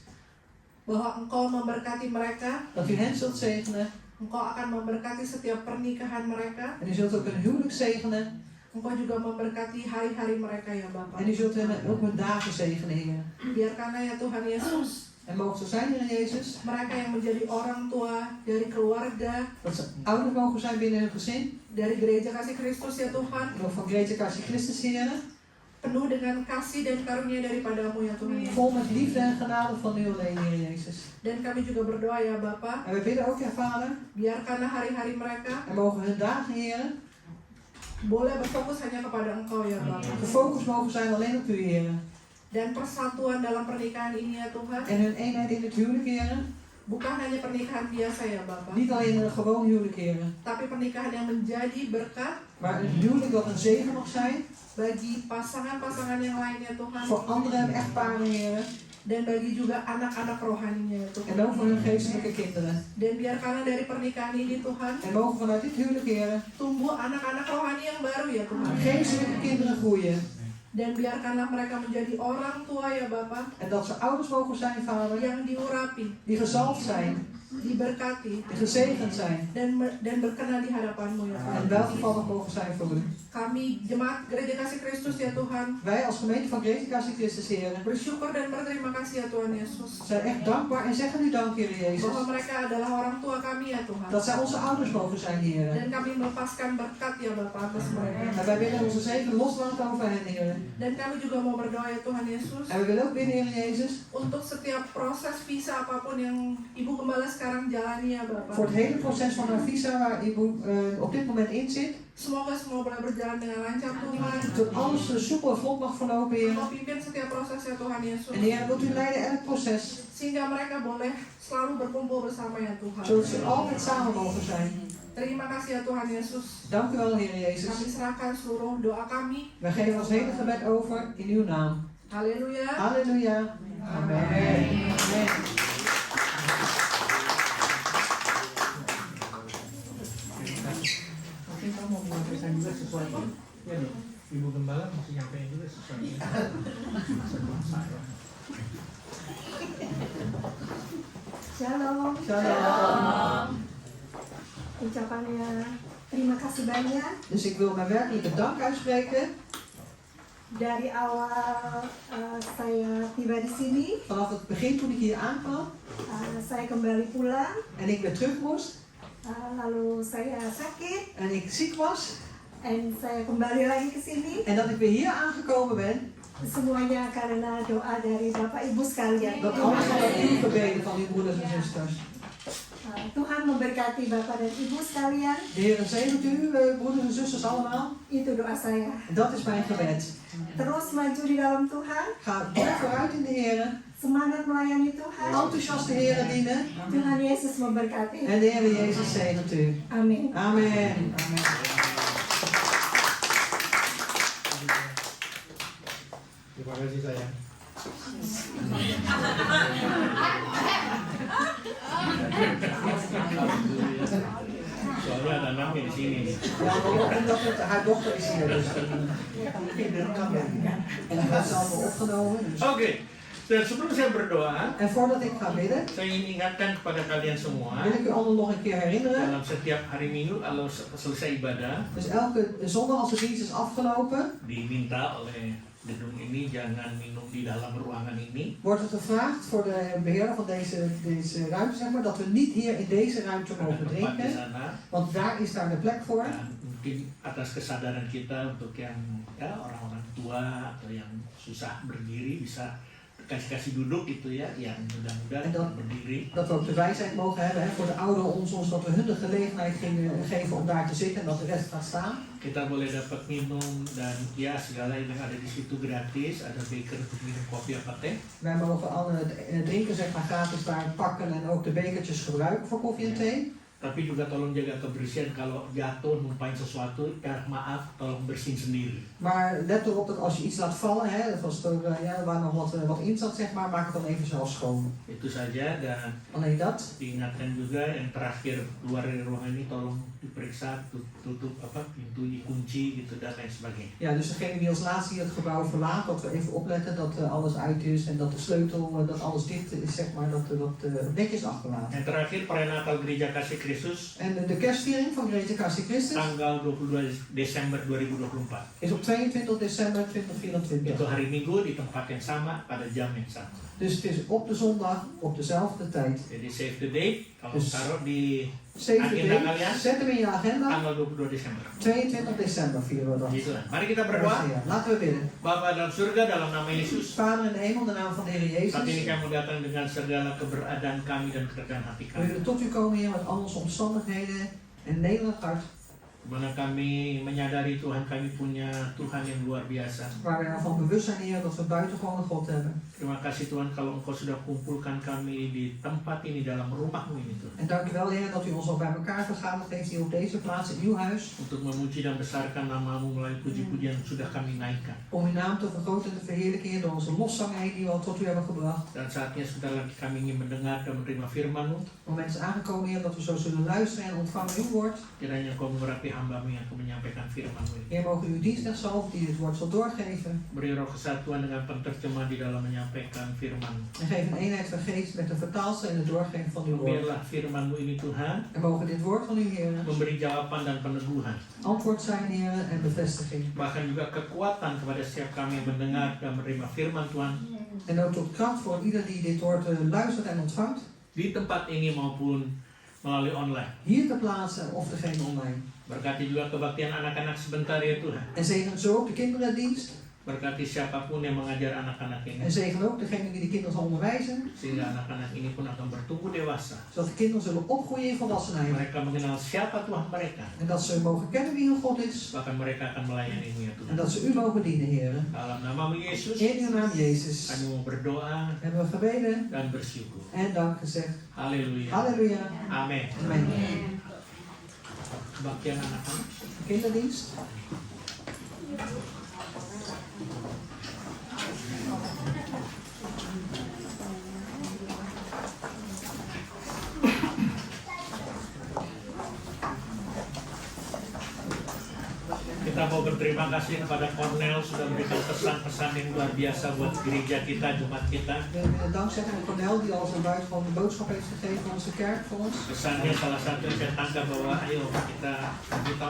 bahwa Engkau memberkati mereka. dat u hen zult zegenen. Engkau akan memberkati setiap pernikahan mereka. En u zult ook hun huwelijk zegenen. Engkau juga memberkati hari-hari mereka ya Bapa. En u zult hen ook hun dagen zegenen, Heer. Biarkanlah ya Tuhan Yesus, En mogen zo zijn, Heer Jezus, mereka yang menjadi orang tua dari keluarga, dat ze ouders mogen zijn binnen hun gezin. dari gereja kasih Kristus ya Tuhan, En ook van Greater Kassie Christus, Heer. penuh dengan kasih dan karunia daripadamu ya Tuhan Yesus. Vol met liefde en genade van u alleen, Heer Jezus. Dan kami juga berdoa ya Bapa, En we bidden ook, Heer Vader, biarkanlah hari-hari mereka en mogen hun dagen, Heer, boleh berfokus hanya kepada Engkau ya Bapa. gefocust mogen zijn alleen op u, Heer. Dan persatuan dalam pernikahan ini ya Tuhan, En hun eenheid in het huwelijk, Heer. bukan hanya pernikahan biasa ya Bapa, Niet alleen een gewoon huwelijk, Heer. tapi pernikahan yang menjadi berkat Maar een huwelijk dat een zegen mag zijn bagi pasangan-pasangan yang lainnya Tuhan, voor andere echtparen, Heer. dan bagi juga anak-anak rohaninya ya Tuhan. En ook voor hun geestelijke kinderen. Dan biarkanlah dari pernikahan ini Tuhan, En mogen vanuit dit huwelijk, Heer, tumbuh anak-anak rohani yang baru ya Tuhan. geestelijke kinderen groeien. Dan biarkanlah mereka menjadi orang tua ya Bapa, En dat ze ouders mogen zijn, Vader, yang diurapi, die gezalfd zijn, diberkati, die gezegend zijn. dan berkenan di hadapan-Mu ya Tuhan. En welgevallig mogen zijn voor u. Kami jemaat Gereja Kasih Kristus ya Tuhan, Wij als gemeente van Greater Kassie Christus, Heer, bersyukur dan berterima kasih ya Tuhan Yesus, zijn echt dankbaar en zeggen u dank, Heer Jezus. bahwa mereka adalah orang tua kami ya Tuhan. Dat zij onze ouders mogen zijn, Heer. Dan kami melepaskan berkat ya Bapa atas mereka. En wij willen onze zegen loslaten over hen, Heer. Dan kami juga mau berdoa ya Tuhan Yesus, En we willen ook bidden, Heer Jezus, untuk setiap proses visa apapun yang Ibu Gembala sekarang jalani ya Bapa. voor het hele proces van haar visa waar Ibu op dit moment in zit. Semoga semua boleh berjalan dengan lancar Tuhan. Dat alles soepel en vlot mag verlopen, Heer. Engkau pimpin setiap proses ya Tuhan Yesus, En Heer, wilt u leiden elk proces, sehingga mereka boleh selalu berkumpul bersama ya Tuhan. zodat ze altijd samen mogen zijn. Terima kasih ya Tuhan Yesus. Dank u wel, Heer Jezus. Kami serahkan seluruh doa kami. Wij geven ons hele gebed over in uw naam. Haleluya. Halleluja. Amen. Amen. Mungkin kamu mau menyampaikan juga sesuatu. Ya dong, Ibu Gembala mesti nyampein juga sesuatu. Sebangsa ya. Shalom. Shalom. Ucapannya terima kasih banyak. Dus ik wil mijn werkelijke dank uitspreken. Dari awal saya tiba di sini, Vanaf het begin toen ik hier aankwam saya kembali pulang, en ik weer terug moest lalu saya sakit, en ik ziek was en saya kembali lagi ke sini. en dat ik weer hier aangekomen ben, Semuanya karena doa dari Bapak Ibu sekalian. dat alles vanuit uw gebeden van uw broeders en zusters. Tuhan memberkati Bapak dan Ibu sekalian. De Heer zegent u, broeders en zusters allemaal. Itu doa saya. En dat is mijn gebed. Terus maju di dalam Tuhan, Ga blijf vooruit in de Heer. semangat melayani Tuhan. Enthousiast de Heer dienen. Tuhan Yesus memberkati. En de Heer Jezus zegent u. Amin. Amen. Amen. Terima kasih sayang. Soalnya ada anaknya di sini nih. Ja, omdat haar dochter is hier, dus kinderen kan dat niet. En dat is allemaal opgenomen. Dus. Oke, Dan sebelum saya berdoa, En voordat ik ga bidden, saya ingin ingatkan kepada kalian semua, wil ik u allen nog een keer herinneren. dalam setiap hari Minggu kalau selesai ibadah, Dus elke zondag als de dienst is afgelopen, diminta oleh gedung ini jangan minum di dalam ruangan ini. wordt er gevraagd voor de beheerder van deze ruimte, zeg maar, dat we niet hier in deze ruimte Ada mogen tempat di drinken. sana. Want daar is daar de plek voor. Dan mungkin atas kesadaran kita untuk yang ya orang-orang tua atau yang susah berdiri bisa kasih duduk gitu ya, yang mudah-mudah En dan- berdiri. Dat we ook de wijsheid mogen hebben hè, voor de ouderen onder ons, dat we hun de gelegenheid geven om daar te zitten en dat de rest gaat staan. Kita boleh dapat minum dan ya segala yang ada di situ gratis, ada beker untuk minum kopi apa teh. Wij mogen alle drinken zeg maar gratis daar pakken en ook de bekertjes gebruiken voor koffie en thee. Tapi juga tolong jaga kebersihan, kalau jatuh numpain sesuatu, ya maaf, tolong bersihin sendiri. Maar let erop dat als je iets laat vallen, hè, dat was er, ja, waar nog wat in zat, zeg maar, maak het dan even zelf schoon. Itu saja, dan Alleen dat. diingatkan juga yang terakhir keluar dari ruangan ini tolong diperiksa, tutup apa pintu dikunci gitu dan lain sebagainya. Ja, dus degene die als laatste hier het gebouw verlaat, dat we even opletten dat alles uit is en dat de sleutel, dat alles dicht is, zeg maar, dat netjes achterlaten. Yang terakhir perayaan Gereja Kasih Kristus En de kerstviering van Gereja Kasih Christus tanggal 22 Desember 2024. is op 22 december 2024. Itu hari Minggu di tempat yang sama pada jam yang sama. Dus het is op de zondag op dezelfde tijd. Jadi save the date, kalau Dus- taruh di Save the agenda date, kalian zet hem in je agenda. tanggal 22 Desember. 22 december vieren we dat. Gitu lah. Mari kita berdoa. Ja, laten we bidden. Bapa dalam surga, dalam nama Yesus, Vader in de hemel, in de naam van de Heer saat ini Jezus. kami datang dengan segala keberadaan kami dan keregaan hati We kami. willen tot u komen, Heer, met al onze omstandigheden en nederig hart. Dimana kami menyadari Tuhan kami punya Tuhan yang luar biasa. Waar we ervan bewust zijn, Heer, dat we buitengewoon een God hebben. Terima kasih Tuhan kalau Engkau sudah kumpulkan kami di tempat ini, dalam rumahmu ini Tuhan. En dank u wel, Heer, dat u ons al bij elkaar vergaderd heeft hier op deze plaats, in uw huis. Untuk memuji dan besarkan namamu melalui puji-pujian yang sudah kami naikkan. Om uw naam te vergroten en te verheerlijken, Heer, door onze loszangen heen die we al tot u hebben gebracht. Dan saatnya sebentar lagi kami ingin mendengar dan menerima firman-Mu. Het moment is aangekomen, Heer, dat we zo zullen luisteren en ontvangen uw woord. Kiranya Engkau mengurapi hamba-Mu yang akan menyampaikan firman-Mu ini. Heer, mogen uw dienstknecht zalven die dit woord zal doorgeven. Beri roh kesatuan dengan penterjemah di dalam menyampaikan firman. En geef een eenheid van geest met de vertaalster en het doorgeven van uw woord. Biarlah firman-Mu ini Tuhan En mogen dit woord van u, Heer, memberi jawaban dan peneguhan. antwoord zijn, Heer, en bevestiging. Bahkan juga kekuatan kepada setiap kami yang mendengar dan menerima firman Tuhan En ook tot kracht voor ieder die dit woord luistert en ontvangt. di tempat ini maupun melalui online. Hier ter plaatse of degene online. Berkati juga kebaktian anak-anak sebentar ya Tuhan. En zegen zo ook de kinderendienst. Berkati siapapun yang mengajar anak-anak ini. En zegen ook degene die de kinderen zal onderwijzen. Sehingga anak-anak ini pun akan bertumbuh dewasa. Zodat de kinderen zullen opgroeien in volwassenheid. Mereka mengenal siapa Tuhan mereka. En dat ze mogen kennen wie hun God is. Bahkan mereka akan melayani-Mu ya En Tuhan. dat ze u mogen dienen, Heer. Dalam nama Yesus, In uw naam Jezus. kami mau berdoa Hebben we gebeden dan bersyukur. en dank gezegd. Haleluya. Halleluja. Amin. Amen. Kebaktian anak-anak. Kinderdienst. Kita mau berterima kasih kepada Cornel sudah memberikan pesan-pesan yang luar biasa buat gereja kita, jemaat kita. We willen dank zeggen aan Cornel die al zo'n buitengewone boodschap heeft gegeven voor onze kerk, voor ons. Pesannya salah satu yang saya tangkap bahwa ayo kita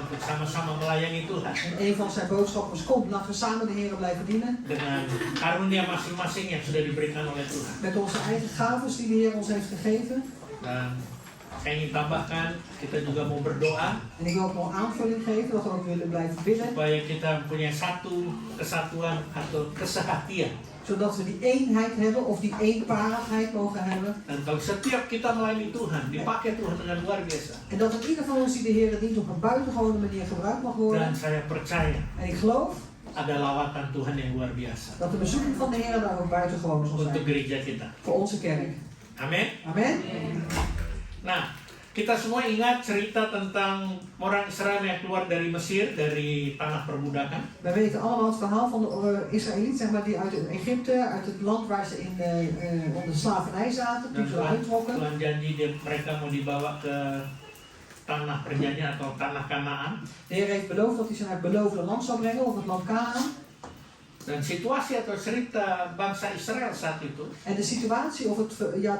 untuk sama-sama melayani Tuhan En een van zijn boodschappen was, kom, laten we samen de Heer blijven dienen. dengan karunia masing-masing yang sudah diberikan oleh Tuhan. Met onze eigen gaven die de Heer ons heeft gegeven. Dan saya ingin tambahkan, kita juga mau berdoa En ik wil ook nog aanvulling geven dat we ook willen blijven bidden. supaya kita punya satu kesatuan atau kesehatian. Zodat we die eenheid hebben of die eenparigheid mogen hebben. Dan kalau setiap kita melayani Tuhan, dipakai Tuhan dengan luar biasa. En dat in ieder van ons die de Heer dient op een buitengewone manier gebruikt mag worden. Dan saya percaya En ik geloof ada lawatan Tuhan yang luar biasa dat de bezoeking van de Heer daar ook buitengewoon zal untuk zijn. gereja kita. Voor onze kerk. Amin. Amen. Nah, kita semua ingat cerita tentang orang Israel yang keluar dari Mesir, dari tanah perbudakan. Wij weten allemaal het verhaal van de Israëlieten, zeg maar, die uit Egypte, uit het land waar ze onder de slavernij zaten, Dan toen ze uittrokken. Tuhan janji mereka mau dibawa ke tanah perjanjian atau tanah Kanaan. De Heer heeft beloofd dat hij ze naar het beloofde land zou brengen, of het land Canaan. Dan situasi atau cerita bangsa Israel saat itu En de situatie of het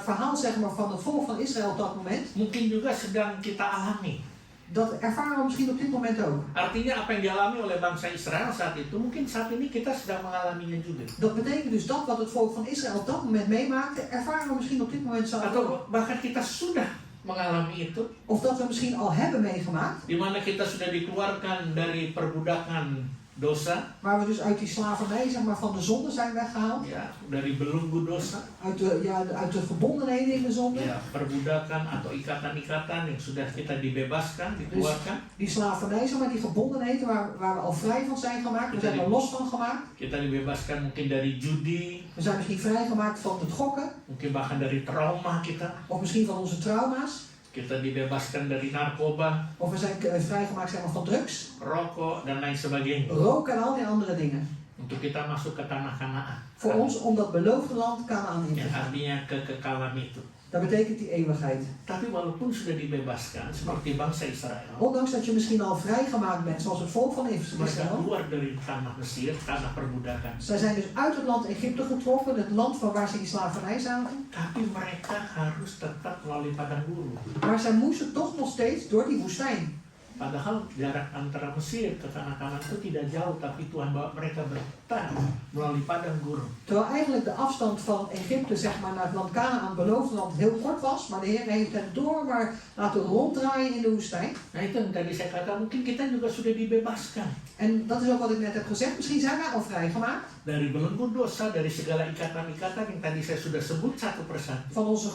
verhaal zeg maar, van het volk van Israël op dat moment, mungkin juga sedang kita alami. dat ervaren we misschien op dit moment ook. Artinya apa yang dialami oleh bangsa Israel saat itu, mungkin saat ini kita sedang mengalaminya juga. Dat betekent dus dat wat het volk van Israël op dat moment meemaakte, ervaren we misschien op dit moment zelf ook. Atau bahkan kita sudah mengalami itu, Of dat we misschien al hebben meegemaakt, di mana kita sudah dikeluarkan dari perbudakan dosa, waar we dus uit die slavernij zeg maar, van de zonde zijn weggehaald. ya, dari belenggu dosa, Uit de verbondenheden in de zonde. ya, perbudakan atau ikatan-ikatan yang sudah kita dibebaskan, dikeluarkan. Die slavernij, zeg maar, die gebondenheden waar we al vrij van zijn gemaakt. We zijn er los van gemaakt. Kita dibebaskan mungkin dari judi, We zijn misschien vrijgemaakt van het gokken. mungkin bahkan dari trauma kita. Of misschien van onze trauma's. Kita dibebaskan dari narkoba, Of we zijn vrijgemaakt zeg maar, van drugs. rokok, dan lain sebagainya. Rook en al die andere dingen. Untuk kita masuk ke tanah Kanaan. Voor ons om dat beloofde land Kanaan in te Yang gaan. artinya kekekalan itu. Dat betekent die eeuwigheid. Tapi walaupun sudah dibebaskan seperti bangsa Israel, Ondanks dat je misschien al vrijgemaakt bent, zoals het volk van mereka Israël. keluar dari tanah Mesir, tanah perbudakan. Zij zijn dus uit het land Egypte getrokken, het land van waar ze in slavernij zaten. Tapi mereka harus tetap melalui padang gurun. Maar zij moesten toch nog steeds door die woestijn. Padahal jarak antara Mesir ke tanah Kanaan itu tidak jauh, tapi Tuhan bawa mereka bertahan melalui padang gurun. Terwijl eigenlijk de afstand van Egypte zeg maar, naar het land Kanaan, het beloofde land, heel kort was. Maar de Heer heeft hen door maar laten ronddraaien in de woestijn. Nah itu yang tadi saya katakan, mungkin kita juga sudah dibebaskan En dat is ook wat ik net heb gezegd. Misschien zijn wij al vrijgemaakt dari belenggu dosa, dari segala ikatan-ikatan yang tadi saya sudah sebut satu persatu. van onze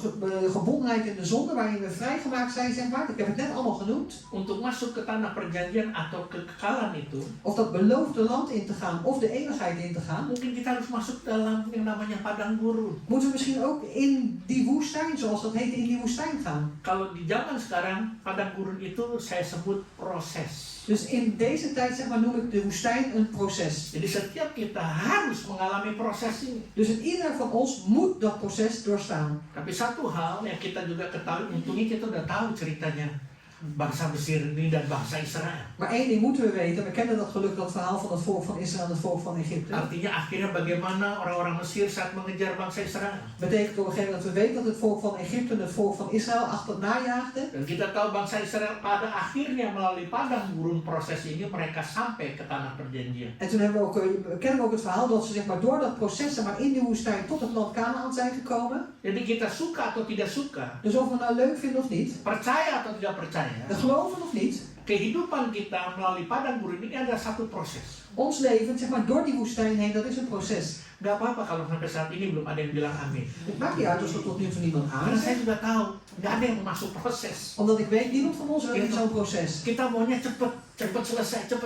gebondenheid in de zonde, waarin we vrijgemaakt zijn, zeg maar. Ik heb het net allemaal genoemd. Untuk masuk ke tanah perjanjian atau kekekalan itu, Of dat beloofde land in te gaan, of de eeuwigheid in te gaan. mungkin kita harus masuk dalam yang namanya padang gurun. Moeten we misschien ook in die woestijn, zoals dat heet, in die woestijn gaan. Kalau di zaman sekarang, padang gurun itu saya sebut proses. Dus in deze tijd, zeg maar, noem ik de woestijn een proces. Jadi setiap kita harus mengalami proses ini. Dus ieder van ons moet dat proces doorstaan. Tapi satu hal yang kita juga ketahui, untungnya kita udah tahu ceritanya bangsa Mesir ini dan bangsa Israel. Maar één ding moeten we weten, we kennen dat gelukkig, dat verhaal van het volk van Israël en het volk van Egypte. Artinya akhirnya bagaimana orang-orang Mesir saat mengejar bangsa Israel. Betekent op een gegeven moment dat we weten dat het volk van Egypte en het volk van Israël achterna jaagden. Dan kita tahu bangsa Israel pada akhirnya melalui padang gurun proses ini mereka sampai ke tanah perjanjian. En toen hebben we kennen we ook het verhaal dat ze zeg maar, door dat proces zeg maar, in die woestijn tot het land Kanaan zijn gekomen. Jadi kita suka atau tidak suka, Dus of we nou leuk vinden of niet, percaya atau tidak percaya, geloven of niet, kehidupan kita melalui padang gurun ini adalah satu proses. ons leven zeg maar, door die woestijn heen, dat is een proces. Gak apa-apa kalau sampai saat ini belum ada yang bilang amin. Het maakt niet uit als er tot nu toe niemand aan Karena is. saya juga tahu, gak ada yang mau masuk proses. Omdat ik weet, niemand van ons wil in zo'n proces. Kita maunya cepet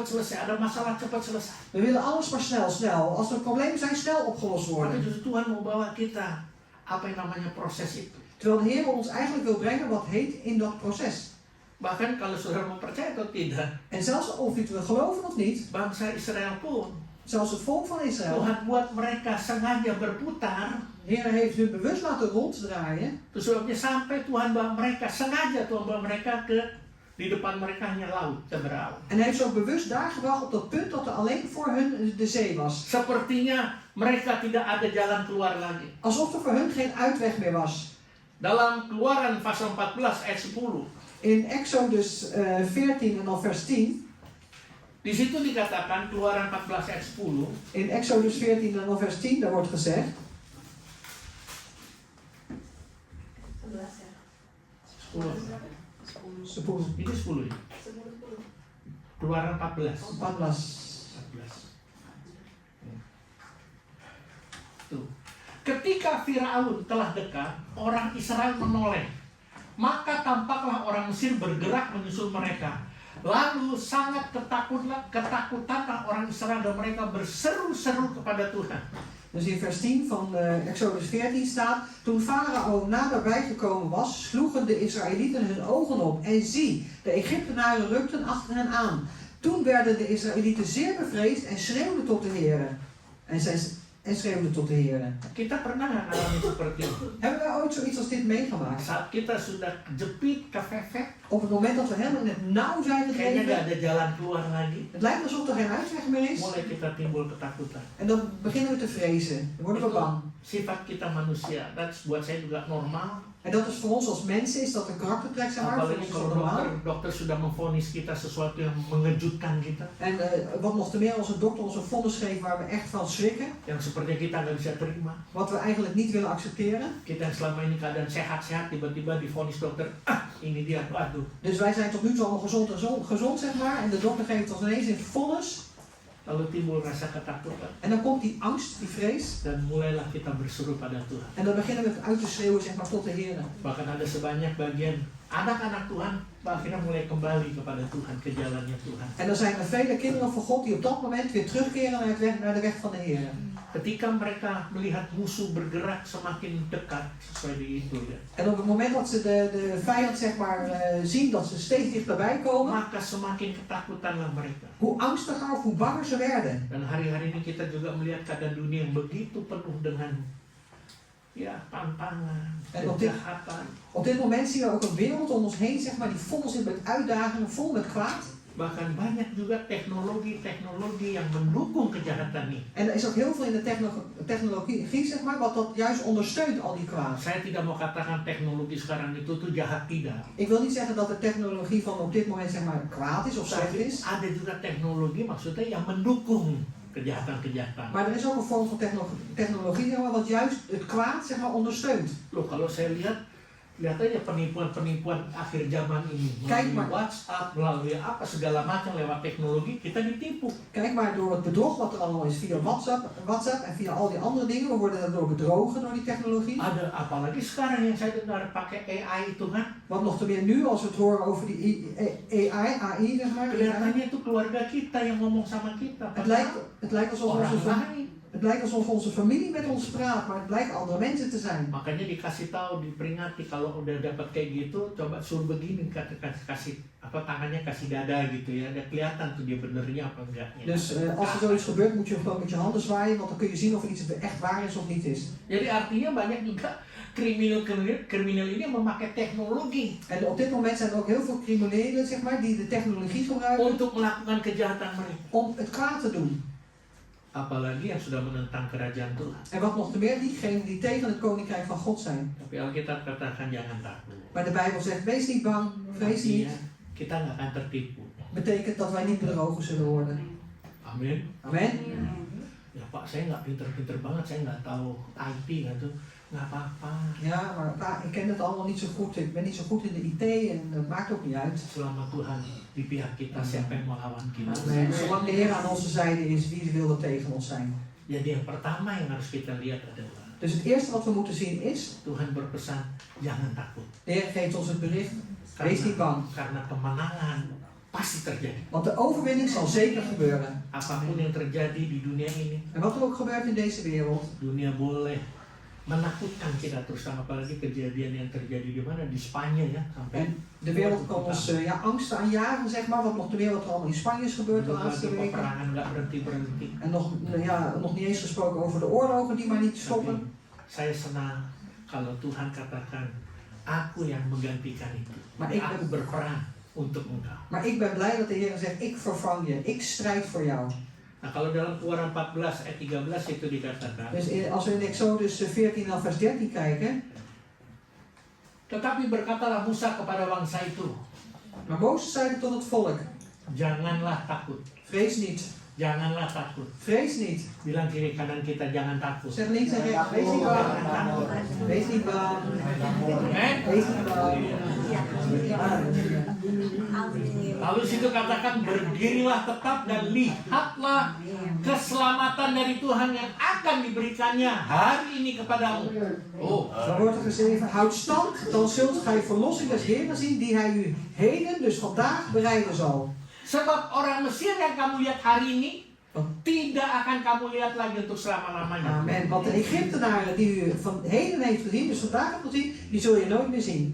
selesai, ada masalah cepet selesai. We willen alles maar snel. Als er problemen zijn, snel opgelost Tapi worden. justru Tuhan mau bawa kita apa yang namanya proses itu. Terwijl de Heer ons eigenlijk wil brengen wat heet in dat proces. Bahkan kalau saudara mau percaya atau tidak, En zelfs of we geloven of niet, bangsa Israel pun zelfs het volk van Israël, Tuhan buat mereka sengaja berputar. de Heer heeft hun bewust laten ronddraaien. Itu sebabnya sampai Tuhan bawa mereka sengaja Tuhan bawa mereka ke di depan mereka hanya laut seberang. En hij heeft ze ook bewust daar gebracht op dat punt dat er alleen voor hun de zee was. Sepertinya mereka tidak ada jalan keluar lagi. Alsof er voor hun geen uitweg meer was. Dalam Keluaran pasal 14 ayat 10, In Exodus 14 en dan vers 10. di situ dikatakan Keluaran 14 ayat 10, In Exodus 14 en dan vers 10, daar wordt gezegd. 10. Ini 10 ya? Keluaran 14. 14. Tuh. Ketika Firaun telah dekat, orang Israel menoleh. Maka tampaklah orang Mesir bergerak menyusul mereka. Lalu sangat ketakutanlah orang Israel dan mereka berseru-seru kepada Tuhan. Dus in vers 10 van Exodus 14 staat: Toen Farao naderbij gekomen was, sloegen de Israëlieten hun ogen op. En zie, de Egyptenaren rukten achter hen aan. Toen werden de Israëlieten zeer bevreesd en schreeuwden tot de Heere. En schreeuwden tot de Heere. Kita pernah nggak ngalamin seperti itu? Hebben wij ooit zoiets als dit meegemaakt? Saat kita sudah jepit, kepepet, Op het moment dat we helemaal in het nauw zijn kayaknya nggak gedreven, ada jalan keluar lagi, het lijkt alsof er geen uitweg meer is. mulai kita timbul ketakutan. En dan beginnen we te vrezen. Dan worden we bang. Sifat kita manusia, dat buat saya juga normal. En dat is voor ons als mensen, is dat een karaktertrek, zeg maar, voor Apalagi ons is kalau dat normaal. dokter sudah memvonis kita sesuatu yang mengejutkan kita, En wat nog te meer als een dokter ons een vonnis geeft waar we echt van schrikken, yang sepertinya kita nggak bisa terima. wat we eigenlijk niet willen accepteren. Kita yang selama ini keadaan sehat-sehat, tiba-tiba divonis dokter, ini dia, aduh. Dus wij zijn tot nu toe allemaal gezond, zeg maar, en de dokter geeft ons ineens een vonnis. Lalu timbul rasa ketakutan En dan komt die angst, die vrees, dan mulailah kita berseru pada Tuhan. en dan beginnen we uit te schreeuwen, zeg maar, tot de Heer. Bahkan ada sebanyak bagian anak-anak Tuhan akhirnya mulai kembali kepada Tuhan, ke jalannya Tuhan. En er zijn er vele kinderen van God die op dat moment weer terugkeren naar de weg van de Heer. Ketika mereka melihat musuh bergerak semakin dekat, sesuai di itu ya, En op het moment dat ze de vijand, zeg maar, zien dat ze steeds dichterbij komen, maka semakin ketakutanlah mereka. hoe angstiger of hoe banger ze werden. Dan hari-hari ini kita juga melihat keadaan dunia yang begitu penuh dengan ya tantangan, kejahatan. Op dit moment zien we ook een wereld om ons heen, zeg maar, die vol zit met uitdagingen, vol met kwaad. Bahkan banyak juga teknologi-teknologi yang mendukung kejahatan ini. En er is ook heel veel in de technologie, zeg maar, wat dat juist ondersteunt, al die kwaad. Saya tidak mau katakan teknologi sekarang itu tuh jahat, tidak. Ik wil niet zeggen dat de technologie van op dit moment, zeg maar, kwaad is of slecht Tapi is. ada juga teknologi maksudnya yang mendukung kejahatan-kejahatan. Maar er is ook een vorm van technologie, zeg maar, wat juist het kwaad, zeg maar, ondersteunt. Loh, kalau saya lihat aja penipuan-penipuan akhir zaman ini. Kijk Melalui maar. WhatsApp, melalui apa segala macam lewat teknologi kita ditipu. Kijk maar door het bedrog wat er allemaal is via WhatsApp en via al die andere dingen. We worden daardoor bedrogen door die technologie. Ada apalagi sekarang yang saya dengar pakai AI itu kan. Wat nog te meer nu als we het horen over die AI, zeg maar. Kelihatannya itu keluarga kita yang ngomong sama kita. Het lijkt alsof orang lain. het lijkt alsof onze familie met ons praat, maar het blijkt andere mensen te zijn. Makanya dikasih tahu, diperingati kalau udah dapat kayak gitu, coba suruh begini, kasih apa tangannya kasih dada gitu ya, udah kelihatan tuh dia benernya apa enggaknya. Dus als er zoiets gebeurt, moet je gewoon met je handen zwaaien, want dan kun je zien of iets echt waar is of niet is. Jadi artinya banyak juga kriminal ini memakai teknologi En op dit moment zijn er ook heel veel criminelen, zeg maar, die de technologie gebruiken untuk melakukan kejahatan mereka. om het kwaad te doen. Apalagi yang sudah menentang kerajaan Tuhan. En wat nog te meer, diegenen die tegen het koninkrijk van God zijn. Tapi Alkitab katakan jangan takut. Maar de Bijbel zegt, wees niet bang, vrees niet. Artinya, kita nggak akan tertipu. Betekent dat wij niet bedrogen zullen worden. Amin. Amen. Ya Pak, saya nggak pinter-pinter banget, saya nggak tahu IT gitu. Nggak apa-apa. Ja, maar ik ken het allemaal niet zo goed. Ik ben niet zo goed in de IT en dat maakt ook niet uit. Selama Tuhan di pihak kita, siapa yang melawan kita? Nee, zolang de Heer aan onze zijde is, wie wil er tegen ons zijn? Jadi yang pertama yang harus kita lihat adalah Dus het eerste wat we moeten zien is, Tuhan berpesan jangan takut. de Heer geeft ons het bericht, wees niet bang. Karena kemenangan pasti terjadi. Want de overwinning zal zeker gebeuren. Apapun yang terjadi di dunia ini, En wat er ook gebeurt in deze wereld, dunia boleh menakutkan kita, terutama apalagi kejadian yang terjadi di mana, di Spanje ya, sampai en de wereld kan ons angsten aanjagen, zeg maar. Wat nog te meer wat er allemaal in Spanje is gebeurd de belum laatste lagi weken. peperangan nggak berhenti. En nog niet eens gesproken over de oorlogen die maar niet stoppen. Tapi saya senang kalau Tuhan katakan, aku yang menggantikan itu. Maar Aku berperang untuk engkau. Maar ik ben blij dat de Heer zegt, ik vervang je, ik strijd voor jou. Nah, kalau dalam Keluaran 14 ayat 13 itu dikatakan, Dus als we in Exodus 14 en vers 13 kijken. tetapi berkatalah Musa kepada bangsa itu, Maar Mozes zeide tot het volk, janganlah takut, vrees niet, janganlah takut. vrees niet. Bilang kiri kanan kita jangan takut. Zeg links en rechts, wees niet bang. Wees niet bang. Amen. Wees niet bang. Lalu situ katakan berdirilah tetap dan lihatlah keselamatan dari Tuhan yang akan diberikannya hari ini kepadamu. Oh, Dan wordt er geschreven, houd stand, dan zult gij verlossing des Heeren zien die hij u heden, dus vandaag, bereiden zal. sebab orang Mesir yang kamu lihat hari ini tidak akan kamu lihat lagi untuk selama-lamanya. Amen. Want de Egyptenaren die u van heden heeft gezien, dus vandaag hebt gezien, die zul je nooit meer zien.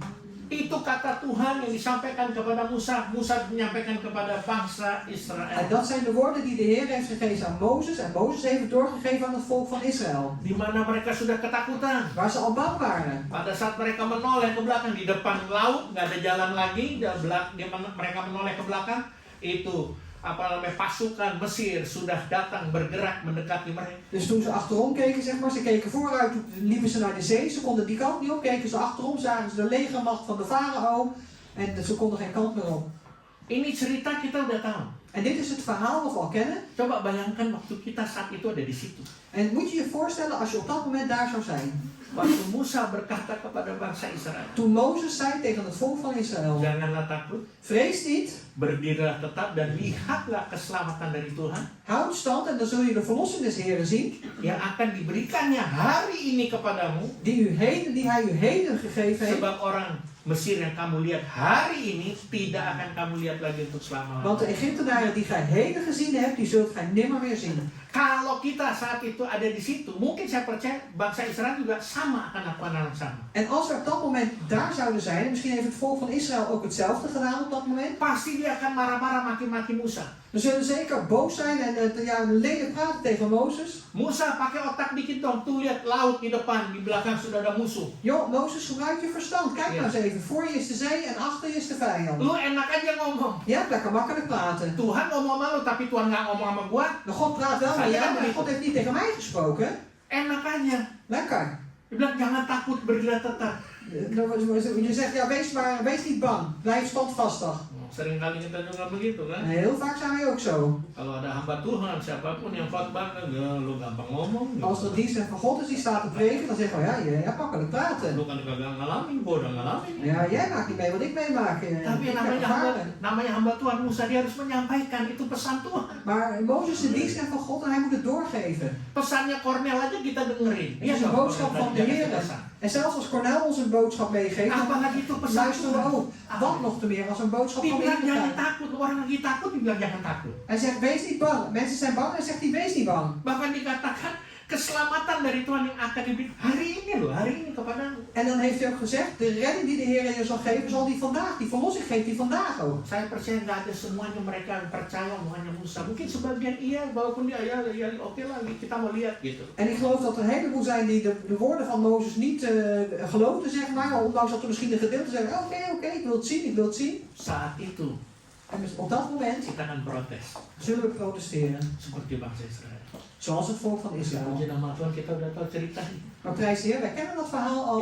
Itu kata Tuhan yang disampaikan kepada Musa. Musa menyampaikan kepada bangsa En Israël. dat zijn de woorden die de Heer heeft gegeven aan Mozes. En Mozes heeft het doorgegeven aan het volk van Israël. Di mana mereka sudah ketakutan. Waar ze al bang waren. Pada saat mereka menoleh ke belakang di depan laut, nggak ada jalan lagi, di mana mereka menoleh ke belakang, itu pasukan Mesir sudah datang bergerak mendekati mereka. Dus toen ze achterom keken, zeg maar, ze keken vooruit, toen liepen ze naar de zee. Ze konden die kant niet op. Keken ze achterom, zagen ze de legermacht van de farao. En ze konden geen kant meer op. Ini cerita kita udah tahu. En dit is het verhaal wat we al kennen. Coba bayangkan waktu kita saat itu ada di situ. En moet je je voorstellen als je op dat moment daar zou zijn. Waktu Musa berkata kepada bangsa Israel, Toen Mozes zei tegen het volk van Israël. janganlah takut, Vrees niet. berdirilah tetap dan lihatlah keselamatan dari Tuhan Houd stand en dan zul je de verlossing des Heren zien. yang akan diberikannya hari ini kepadamu. Die hij u heden gegeven heeft. Sebab orang Mesir yang kamu lihat hari ini tidak akan kamu lihat lagi untuk selama-lamanya. Want de Egyptenaren die gij heden gezien hebt, die zult gij nimmer meer zien. Kalau kita saat itu ada di situ, mungkin saya percaya bangsa Israel juga sama akan lakukan hal yang sama. En als we op dat moment daar zouden zijn, en misschien heeft het volk van Israël ook hetzelfde gedaan op dat moment, Pasti dia akan marah-marah maki-maki Musa. dan zullen ze zeker boos zijn en lelijk praten tegen Mozes. Musa pakai otak dikit dong, tuh lihat laut di depan, di belakang sudah ada musuh. Joh, Mozes, gebruik je verstand. Kijk nou eens even. Voor je is de zee en achter je is de vijand. Lu enak aja ngomong. Je hebt lekker makkelijk praten. Tuhan ngomong sama lu, tapi Tuhan nggak ngomong sama gua. Nou, God praat wel met jou, maar God heeft niet tegen mij gesproken. Enak aja. Lekker. Dia bilang jangan takut, berdiri tetap. Je zegt, ja, wees niet bang. Blijf standvastig. Sering kali kita juga begitu kan. En heel vaak zijn wij ook zo. Kalau ada hamba Tuhan, siapapun yang khotbah, ya lu gampang ngomong. Als er dienst van God is die staat te preken, dan zeggen we, ja, je hebt makkelijk praten. Lu kan kagak ngalamin, gua udah ngalamin. Ja, jij maakt niet mee wat ik meemaak. Tapi Ik heb ervaren. namanya hamba Tuhan Musa, dia harus menyampaikan itu pesan Tuhan. Maar Mozes is de dienst van God en hij moet het doorgeven. Pesannya Kornel aja kita dengerin. Het is een boodschap van de Heer. En zelfs als Cornel ons een boodschap meegeeft, dan Apalagi itu pesan luisteren we ook. Wat nog te meer als een boodschap van de Dibilang jangan Heer. takut, orang lagi takut dibilang jangan takut. Hij zegt, wees niet bang. Mensen zijn bang en zegt hij, wees niet bang. Bahkan dikatakan keselamatan dari Tuhan yang akan diberikan hari ini loh, hari ini kepadamu. En dan heeft hij ook gezegd, de redding die de Heer je zal geven, zal die vandaag. Die verlossing geeft hij vandaag ook. Saya percaya nggak ada semuanya mereka yang percaya hanya Musa. Mungkin sebagian iya, walaupun dia ya oke lah kita mau lihat gitu. En ik geloof dat er een heleboel zijn die de woorden van Mozes niet geloofden, zeg maar. Ondanks dat er misschien een gedeelte zeggen, oké, ik wil het zien, ik wil het zien. Saat itu En op dat moment kita akan protes zullen we protesteren. seperti bangsa Israel. Zoals het volk van Israël. Puji nama Tuhan, kita udah tahu ceritanya. Maar prijs de Heer, wij kennen dat verhaal al.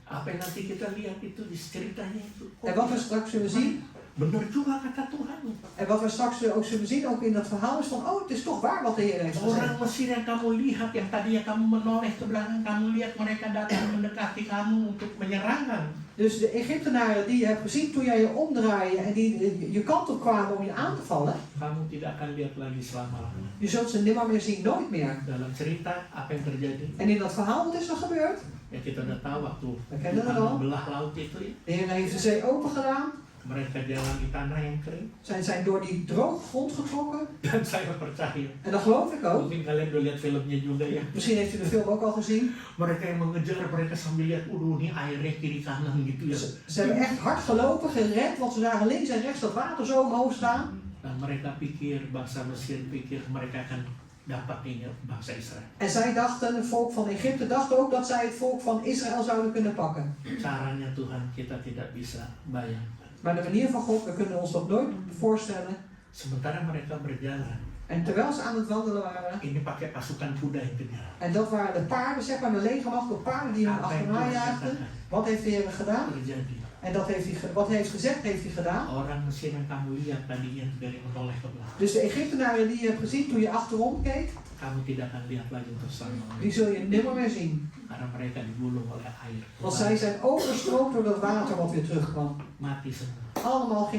Apa yang nanti kita lihat itu di ceritanya itu. En wat we straks zullen zien, Benar juga kata Tuhan. en wat we straks ook zullen zien, ook in dat verhaal, is van, oh, het is toch waar wat de Heer heeft gezegd. Orang Mesir yang kamu lihat, yang tadinya kamu menoleh ke belakang, kamu lihat mereka datang mendekati kamu untuk menyerang kamu. Dus de Egyptenaren die je hebt gezien toen jij je omdraaide en die je kant op kwamen om je aan te vallen, Kamu tidak akan lihat lagi selama-lamanya. je zult ze nimmer meer zien, nooit meer. Dalam cerita apa yang terjadi? En in dat verhaal, wat is er gebeurd? Ya kita udah tahu waktu We kennen het Tuhan al. membelah laut itu ya. De Heer heeft de zee open gedaan. Mereka jalan di tanah yang kering. Zijn door die droge grond getrokken. Dan saya percaya. En dat geloof ik ook. Mungkin kalian udah lihat filmnya juga ya. Misschien heeft u de film ook al gezien. Mereka yang mengejar, mereka sambil lihat, ini airnya kiri kanan gitu ya. Ze hebben echt hard gelopen, gerend, want ze zagen links en rechts dat water zo omhoog staan. Dan mereka pikir, bangsa Mesir pikir mereka akan dapat ini bangsa Israel. En zij dachten, het volk van Egypte dacht ook dat zij het volk van Israël zouden kunnen pakken. Caranya Tuhan kita tidak bisa bayangkan. Maar de manier van God, we kunnen ons dat nooit voorstellen. Sementara mereka berjalan, En terwijl ze aan het wandelen waren, ini pakai pasukan kuda yang kejar. en dat waren de paarden, zeg maar, de legermacht door paarden die hem Apa yang achterna Tuhan jaagden. katakan Wat heeft de Heer gedaan? terjadi? En dat heeft hij, wat hij heeft gezegd, heeft hij gedaan. Orang Mesir yang kamu lihat tadinya dari menoleh ke belakang, Dus de Egyptenaren die je hebt gezien toen je achterom keek, kamu tidak akan lihat lagi untuk selama-lamanya. die zul je nimmer meer zien. Karena mereka digulung oleh air. Want zij zijn overstroomd door dat water wat weer terugkwam. Mati semua. allemaal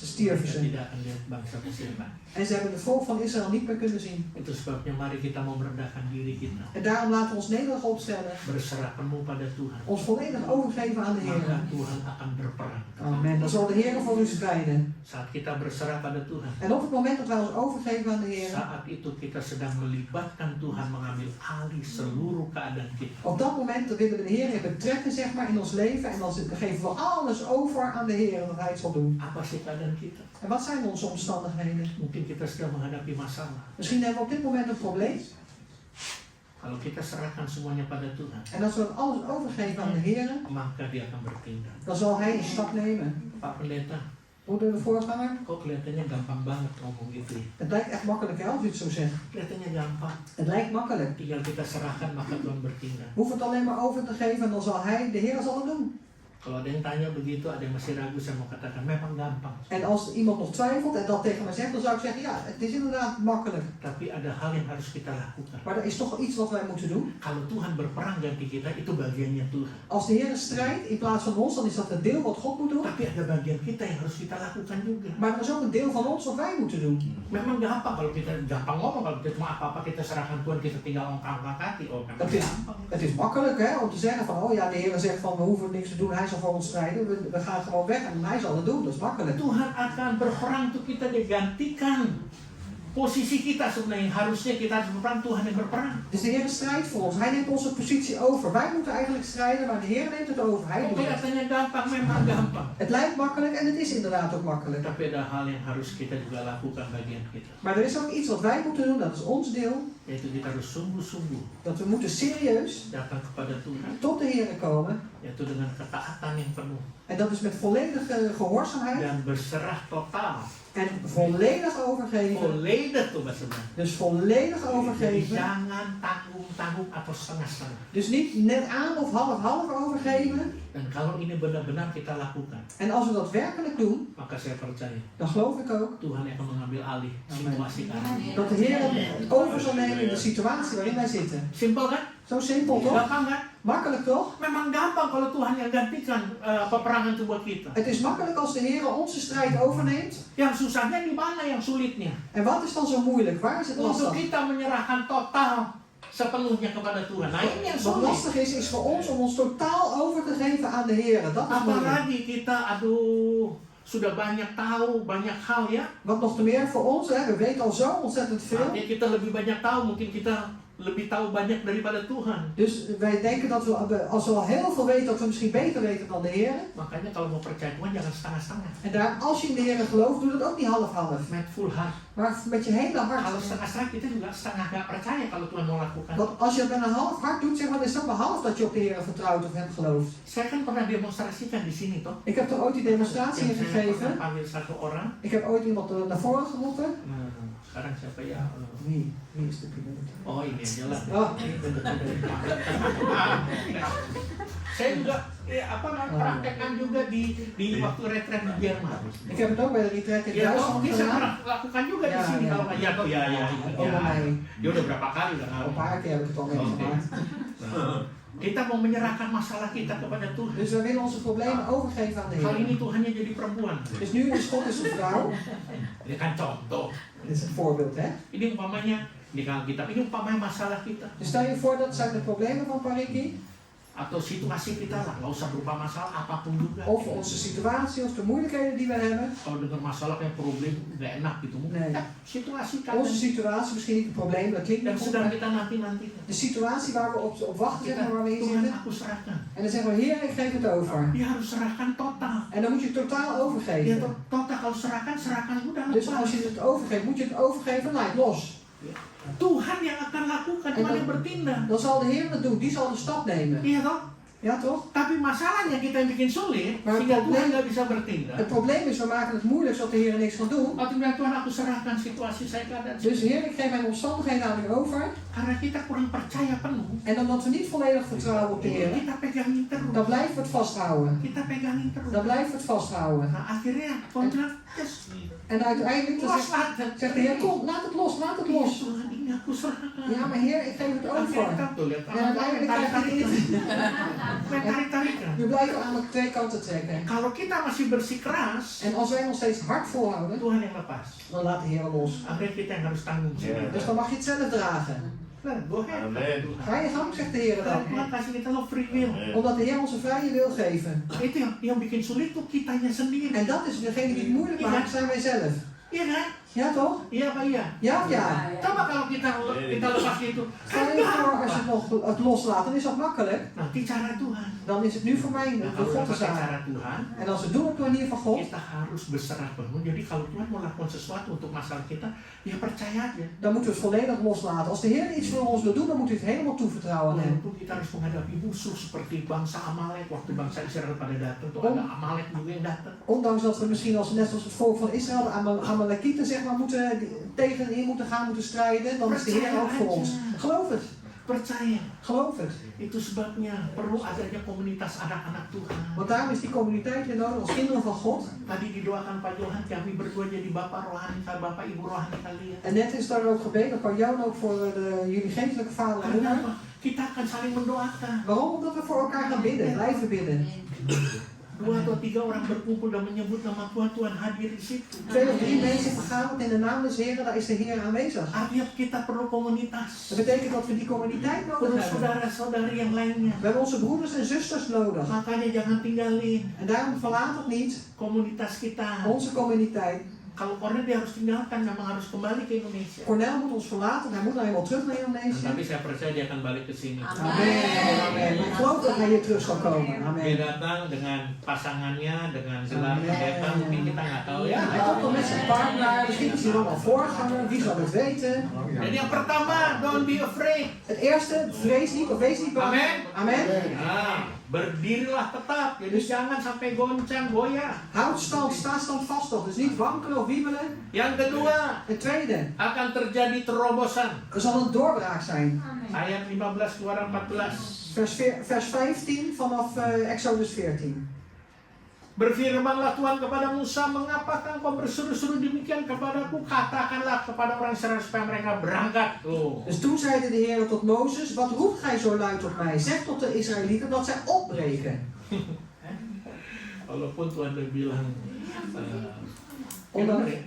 stierven Kita ze. tidak akan lihat bangsa Mesir, Pak. En ze hebben het volk van Israël niet meer kunnen zien. Itu sebabnya mari kita mau merendahkan diri kita. En daarom laten we ons nederig opstellen. Berserah penuh pada Tuhan. Ons volledig overgeven aan de Heer. Maka Tuhan akan berperang. Amen. Dan zal de Heer voor u strijden. Saat kita berserah pada Tuhan, En op het moment dat wij ons overgeven aan de Heer. saat itu kita sedang melibatkan Tuhan mengambil alih seluruh keadaan kita. Op dat moment willen we de Heer betrekken, zeg maar, in ons leven. En dan geven we alles over aan de Heer dat Hij het zal doen. Apa sih keadaan kita? En wat zijn onze omstandigheden? Mungkin kita sedang menghadapi masalah. Misschien hebben we op dit moment een probleem. Kalau kita serahkan semuanya pada Tuhan, En als we dat alles overgeven aan de Heer, maka Dia akan bertindak. dan zal Hij een stap nemen. Pak Pendeta, Broeder de voorganger, kok kelihatannya gampang banget ngomong gitu ya? het lijkt echt makkelijk hè, als u het zo zegt. Kelihatannya gampang. Het lijkt makkelijk. Tinggal kita serahkan maka Tuhan bertindak. We hoeven het alleen maar over te geven en dan zal Hij, de Heer zal het doen. Kalau ada yang tanya begitu, ada yang masih ragu, saya mau katakan memang gampang. En als iemand nog twijfelt en dat tegen mij zegt, dan zou ik zeggen, ja, het is inderdaad makkelijk. Tapi ada hal yang harus kita lakukan. Maar er is toch iets wat wij moeten doen. Kalau Tuhan berperang ganti kita, itu bagiannya Tuhan. Als de Heer strijdt in plaats van ons, dan is dat het deel wat God moet doen. Tapi ada bagian kita yang harus kita lakukan juga. Maar er is ook een deel van ons wat wij moeten doen. Memang gampang kalau kita gampang ngomong, kalau kita cuma apa-apa kita serahkan Tuhan, kita tinggal ongkang-ongkang kaki. Oh, kan gampang. Het is makkelijk hè, om te zeggen van, oh ja, de Heer zegt van, we hoeven niks te doen, Hij zal voor ons strijden. We gaan gewoon weg en Hij zal het doen, dat is makkelijk. Tuhan akan berperang untuk kita digantikan. Posisi kita sebenarnya harusnya kita harus berperang, Tuhan yang berperang. Dus de Heer strijdt voor ons, Hij neemt onze positie over. Wij moeten eigenlijk strijden, maar de Heer neemt het over. Hij doet het. Kelihatannya gampang, memang gampang. Het lijkt makkelijk en het is inderdaad ook makkelijk. Tapi ada hal yang harus kita juga lakukan bagian kita. Maar er is ook iets wat wij moeten doen, dat is ons deel. Yaitu kita harus sungguh-sungguh Dat we moeten serieus datang kepada Tuhan, tot de Heer komen. yaitu dengan ketaatan yang penuh En dat is met volledige gehoorzaamheid dan berserah total. en volledig overgeven. Volledig tuh bahasa. Dus volledig Jadi overgeven. jangan tanggung-tanggung atau setengah-setengah. Dus niet net aan of half overgeven. Dan kalau ini benar-benar kita lakukan, En als we dat werkelijk doen, maka saya percaya dan geloof ik ook Tuhan akan mengambil alih situasi kami. dat de Heer het over zal nemen in de situatie waarin wij zitten. Simpel kan? Zo simpel toch? Gampang kan? Makkelijk toch? Memang gampang kalau Tuhan yang gantikan peperangan itu buat kita. Het is makkelijk als de Heer onze strijd overneemt. Yang susahnya di mana, yang sulitnya? En wat is dan zo moeilijk? Waar is het Untuk lastig? kita menyerahkan total sepenuhnya kepada Tuhan. Nah ini yang Wat sulit. lastig is voor ons om ons totaal over te geven aan de Heer. Dat is moeilijk. Apalagi kita, aduh, sudah banyak tahu, banyak hal ya. Wat nog te meer voor ons, hè? We weten al zo ontzettend veel. Artinya kita lebih banyak tahu, mungkin kita lebih tahu banyak daripada Tuhan. Dus wij denken dat we, als we al heel veel weten, dat we misschien beter weten dan de Heer. Makanya kalau mau percaya Tuhan jangan setengah-setengah. En daar, als je in de Heer gelooft, doe dat ook niet half-half. Met full heart. Maar met je hele Kalau hart. setengah-setengah kita juga setengah gak percaya kalau Tuhan mau lakukan. Want als je het met een half hart doet, zeg maar, dan is dat maar half dat je op de Heer vertrouwt of hem gelooft. Saya kan pernah demonstrasikan di sini toh. Ik heb er ooit die demonstratie in Saya gegeven. pernah panggil satu orang. Ik heb ooit iemand naar voren geroepen. Nah, sekarang siapa ya? Wie is de piloot? Oh ini aja lah. Oh, Saya juga praktekkan juga di waktu retret di Jerman. ik heb het ook bij de retreat in Ya toh, Duitsland bisa gedaan. pernah lakukan juga di Ya, sini ya. kalau nggak ya toh ya. Ook bij mij. Dia udah berapa kali udah Een ngalamin. paar keer heb ik het al meegemaakt. Nah, kita mau menyerahkan masalah kita kepada Tuhan. Dus we willen onze problemen overgeven aan de Kali Heer. ini Tuhannya jadi perempuan. Dus nu is God is een vrouw. Ini kan contoh. Dit is een voorbeeld, hè? Ini umpamanya di Alkitab ini umpamanya masalah kita Dus stel je voor dat zijn de problemen van Pariki. atau situasi kita lah, nggak usah berupa masalah apapun juga. Of onze situatie, of de moeilijkheden die we hebben. Kalau dengar masalah kayak problem nggak enak gitu. Nee. Situasi Onze keadaan situatie, misschien niet een probleem, dat klinkt yang niet goed. sedang Maar kita nanti. de situatie waar we op wachten, zeg Kita, maar, waar we in Tuhan zitten. aku serahkan. En dan zeggen we, Heer, ik geef het over. Dia harus serahkan total. En dan moet je het totaal Dia overgeven. total kalau serahkan udah Dus lepas. als je het overgeeft, moet je het overgeven, laat het los. Tuhan yang akan lakukan, En Tuhan yang bertindak. Dan zal de Heer het doen, die zal de stap nemen. Iya toh? Ja, toch? Tapi masalahnya kita yang bikin sulit, Maar sehingga het Tuhan probleem- nggak bisa bertindak. Het probleem is, we maken het moeilijk zodat de Heer niks kan doen. Waktu bilang Tuhan aku serahkan situasi saya keadaan Dus Heer, ik geef mijn omstandigheden aan u over. karena kita kurang percaya penuh. En omdat we niet volledig vertrouwen op de Heer, Kita pegangin terus. dan blijven we het vasthouden. Kita pegangin terus. Dan blijven we het vasthouden. Nah akhirnya Tuhan bilang, yes, En uiteindelijk dan los lah. zegt de Heer, kom, laat het los, laat het Iya los. Tuhan, ini aku kuserahkan. Ja, maar Heer, ik geef het over. Tuh, lihat. En uiteindelijk krijg je het niet. Tarik-tarikan. We blijven aan de twee kanten trekken. Kalau kita masih bersikeras, En als wij nog steeds hard volhouden, Tuhan yang lepas. dan laat de Heer los. Akhirnya kita yang harus tanggung sendiri. Dus dan mag je het zelf dragen. Nah, go ahead. Amen. Ga je gang, zegt de Heer dan. Tuhan kasih kita lo free will. Omdat de Heer ons een vrije wil geven. Itu yang bikin sulit tuh kitanya sendiri. En dat is degene die het moeilijk maakt, zijn wij zelf. Iya kan? Ja toch? Iya Pak iya. Ja of ja? Coba kalau kita lepas itu. Stel je voor als je het loslaat, dan is dat makkelijk. Nanti cara Tuhan. Dan is het nu voor mij Nah, de kalau God kita te pakai zaken. cara Tuhan, En als we het doen op de manier van God, kita harus berserah penuh. Jadi kalau Tuhan mau lakukan sesuatu untuk masalah kita, ya percaya aja. dan moeten we het volledig loslaten. Als de Heer iets voor ons wil doen, dan moet u het helemaal toevertrouwen aan Hem. Walaupun kita harus menghadapi musuh seperti bangsa Amalek, waktu bangsa Israel pada datang, tuh ada Amalek juga yang datang. Ondanks dat we misschien als net als het volk van Israël, de Amalekieten zeg maar, tegenin moeten gaan, moeten strijden, dan is de Heer ook voor ons. Geloof het. Percaya. Geloof het. Itu sebabnya perlu adanya komunitas anak-anak Tuhan. Want daarom is die communiteit weer nodig als kinderen van God. Tadi didoakan Pak Johan, kami berdua jadi bapak rohani, bapak ibu rohani kalian. En net is daar ook gebeden, Pak Johan ook voor jullie geestelijke vader en moeder. Kenapa? Kita akan saling mendoakan. Waarom? Omdat we voor elkaar gaan bidden, blijven bidden. 2 atau 3 orang berkumpul dan menyebut nama Tuhan, Tuhan hadir di situ. 2 of 3 mensen vergaderd in de naam des Heren, daar is de Heer aanwezig. Artinya kita perlu komunitas. Dat betekent dat we die communiteit nodig Perlu hebben. saudara-saudari yang lainnya. We hebben onze broeders en zusters nodig. Makanya jangan tinggalin En daarom verlaat het niet, komunitas kita. onze communiteit. Kalau Cornel dia harus tinggalkan, memang harus kembali ke Indonesia. Cornel moet ons verlaten, hij moet nou eenmaal terug naar Indonesië. Tapi saya percaya dia akan balik ke sini. Amen, amen. Maar ik geloof dat hij hier terug zal komen. Dia Amen. datang dengan pasangannya, dengan gelar pendeta, mungkin kita nggak tahu ya. Hij komt dan met zijn partner, misschien is hij wel een voorganger, wie zal het weten. Jadi yang pertama, don't be afraid. Het eerste, vrees niet of wees niet bang. Amen. Amen. Nah, berdirilah tetap. Jadi jangan sampai goncang goyah. Houd stand, sta standvastig, dus niet wankelen of wiebelen. Yang kedua, Het tweede, akan terjadi terobosan. er zal een doorbraak zijn. Ayat 15 Keluaran 14. Vers 15 vanaf Exodus 14. Berfirmanlah Tuhan kepada Musa, mengapakah engkau berseru-seru demikian kepadaku? Katakanlah kepada orang Israel supaya mereka berangkat. Tuh. Dus toen zeide de Heer tot Mozes, wat roept gij zo luid tot mij? Zeg tot de Israëlieten dat zij opbreken. Walaupun Tuhan udah bilang, Ondanks- bener ya?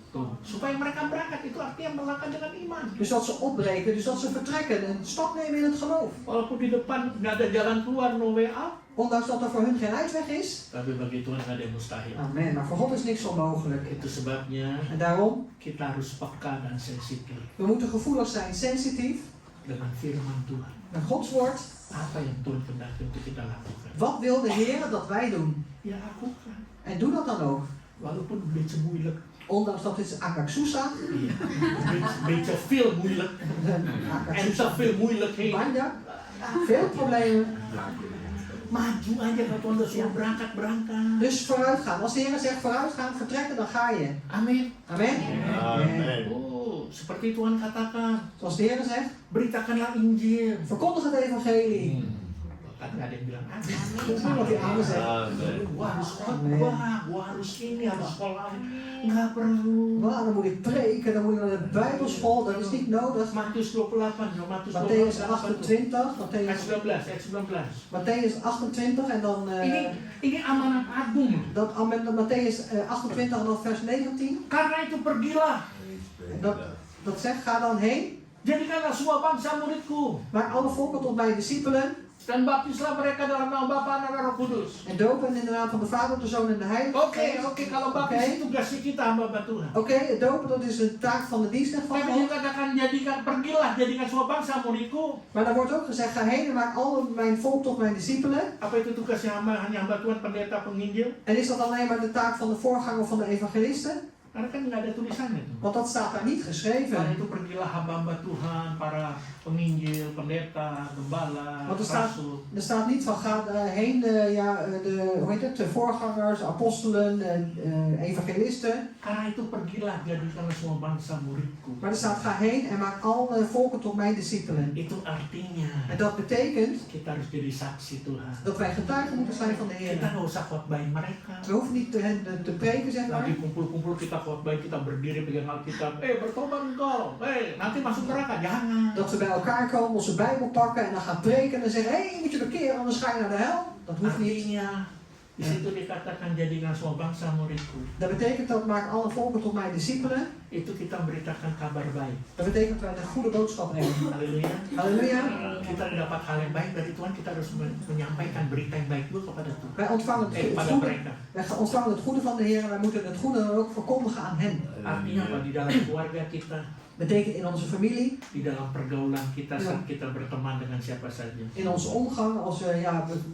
Tuh. Supaya mereka berangkat itu artinya melangkah dengan iman. Dus dat ze opbreken, dus dat ze vertrekken, een stap nemen in het geloof. Walaupun di depan nggak ada jalan keluar, no way out. Ondanks dat er voor hun geen uitweg is. Tapi bagi Tuhan nggak ada yang mustahil. Amen, maar voor God is niks onmogelijk. Itu sebabnya En daarom, kita harus peka dan sensitif we moeten gevoelig zijn, sensitief, dengan firman Tuhan. naar Gods woord. Apa yang Tuhan kehendaki untuk kita lakukan? Wat wil de Heer dat wij doen? Ya lakukan. En doe dat dan ook. Walaupun een beetje moeilijk. Ondanks dat dit agak susah, Iya. Beetje veel moeilijk. En te veel moeilijkheden. banyak, veel problemen. Maju aja kalau Tuhan udah suruh berangkat. Dus vooruit gaan. Als de Heer zegt vooruit gaan, vertrekken, dan ga je. Amin. Amen. Amen. Oh, seperti Tuhan katakan, Zoals de Heer zegt, beritakanlah Injil. verkondig het evangelie. Kan nggak ada yang bilang amin. Dat is wat hij amen zegt. Amen. Gua harus khotbah, gua harus ini, harus sekolah. Nggak perlu. Wah, dan moet ik preken, dan moet ik naar de Bijbelschool, dat is niet nodig. Matius 28, Matius Matthäus 28, 28, ayat 19, ayat 19. Matthäus 28 en dan Ini amanat agung. dat Matthäus 28 en dan vers 19. Karena itu pergilah. En dat zegt, ga dan heen, Jadikanlah semua bangsa muridku. maak alle volken tot mijn discipelen Dan baptislah mereka dalam nama Bapa dan Roh Kudus. en dopen in de naam van de Vader, de Zoon en de Heilige Oke, Geest. kalau baptis itu tugasnya kita hamba Tuhan. Oké, het dopen dat is een taak van de dienst van Tapi God. juga katakan pergilah, jadikan semua bangsa muridku. Maar dan wordt ook gezegd, ga heen en maak al mijn volk tot mijn discipelen. Apa itu tugasnya hanya hamba Tuhan, pendeta, penginjil? En is dat alleen maar de taak van de voorganger of van de evangelisten? Karena kan nggak ada tulisannya tuh. Want dat staat daar niet Karena geschreven. itu pergilah hamba-hamba Tuhan, para penginjil, pendeta, gembala, Want er staat, rasul. er staat niet van ga heen hoe heet het, de voorgangers, apostelen, evangelisten. Karena itu pergilah, jadikanlah semua bangsa muridku. Maar er staat ga heen en maak alle volken tot mijn discipelen. Itu artinya En dat betekent kita harus jadi saksi Tuhan. dat wij getuigen moeten zijn van de Kita Heer. nggak usah khotbahin mereka. We hoeven niet te preken, zeg maar. Lagi kumpul-kumpul kita khotbah kita berdiri pegang Alkitab, bertobat engkau, nanti masuk neraka, jangan. Dat we bij elkaar komen, onze Bijbel pakken en dan gaan preken en dan zeggen, je moet je bekeren, anders ga je naar de hel. Dat hoeft niet. Artinya, di situ dikatakan jadikan semua bangsa muridku. Dat betekent dat maak alle volken tot mijn discipelen. Itu kita beritakan kabar baik. Dat betekent dat wij een goede boodschap brengen. Haleluya. Halleluja. Kita mendapat hal yang baik dari Tuhan, kita harus menyampaikan berita yang baik dulu kepada Tuhan. Wij ontvangen het Pada goede. mereka. Wij ontvangen het goede van de Heer en wij moeten het goede dan ook verkondigen aan hen. Artinya apa? Di dalam keluarga kita, Betekent in onze familie, di dalam pergaulan kita saat kita berteman dengan siapa saja. in onze omgang, als we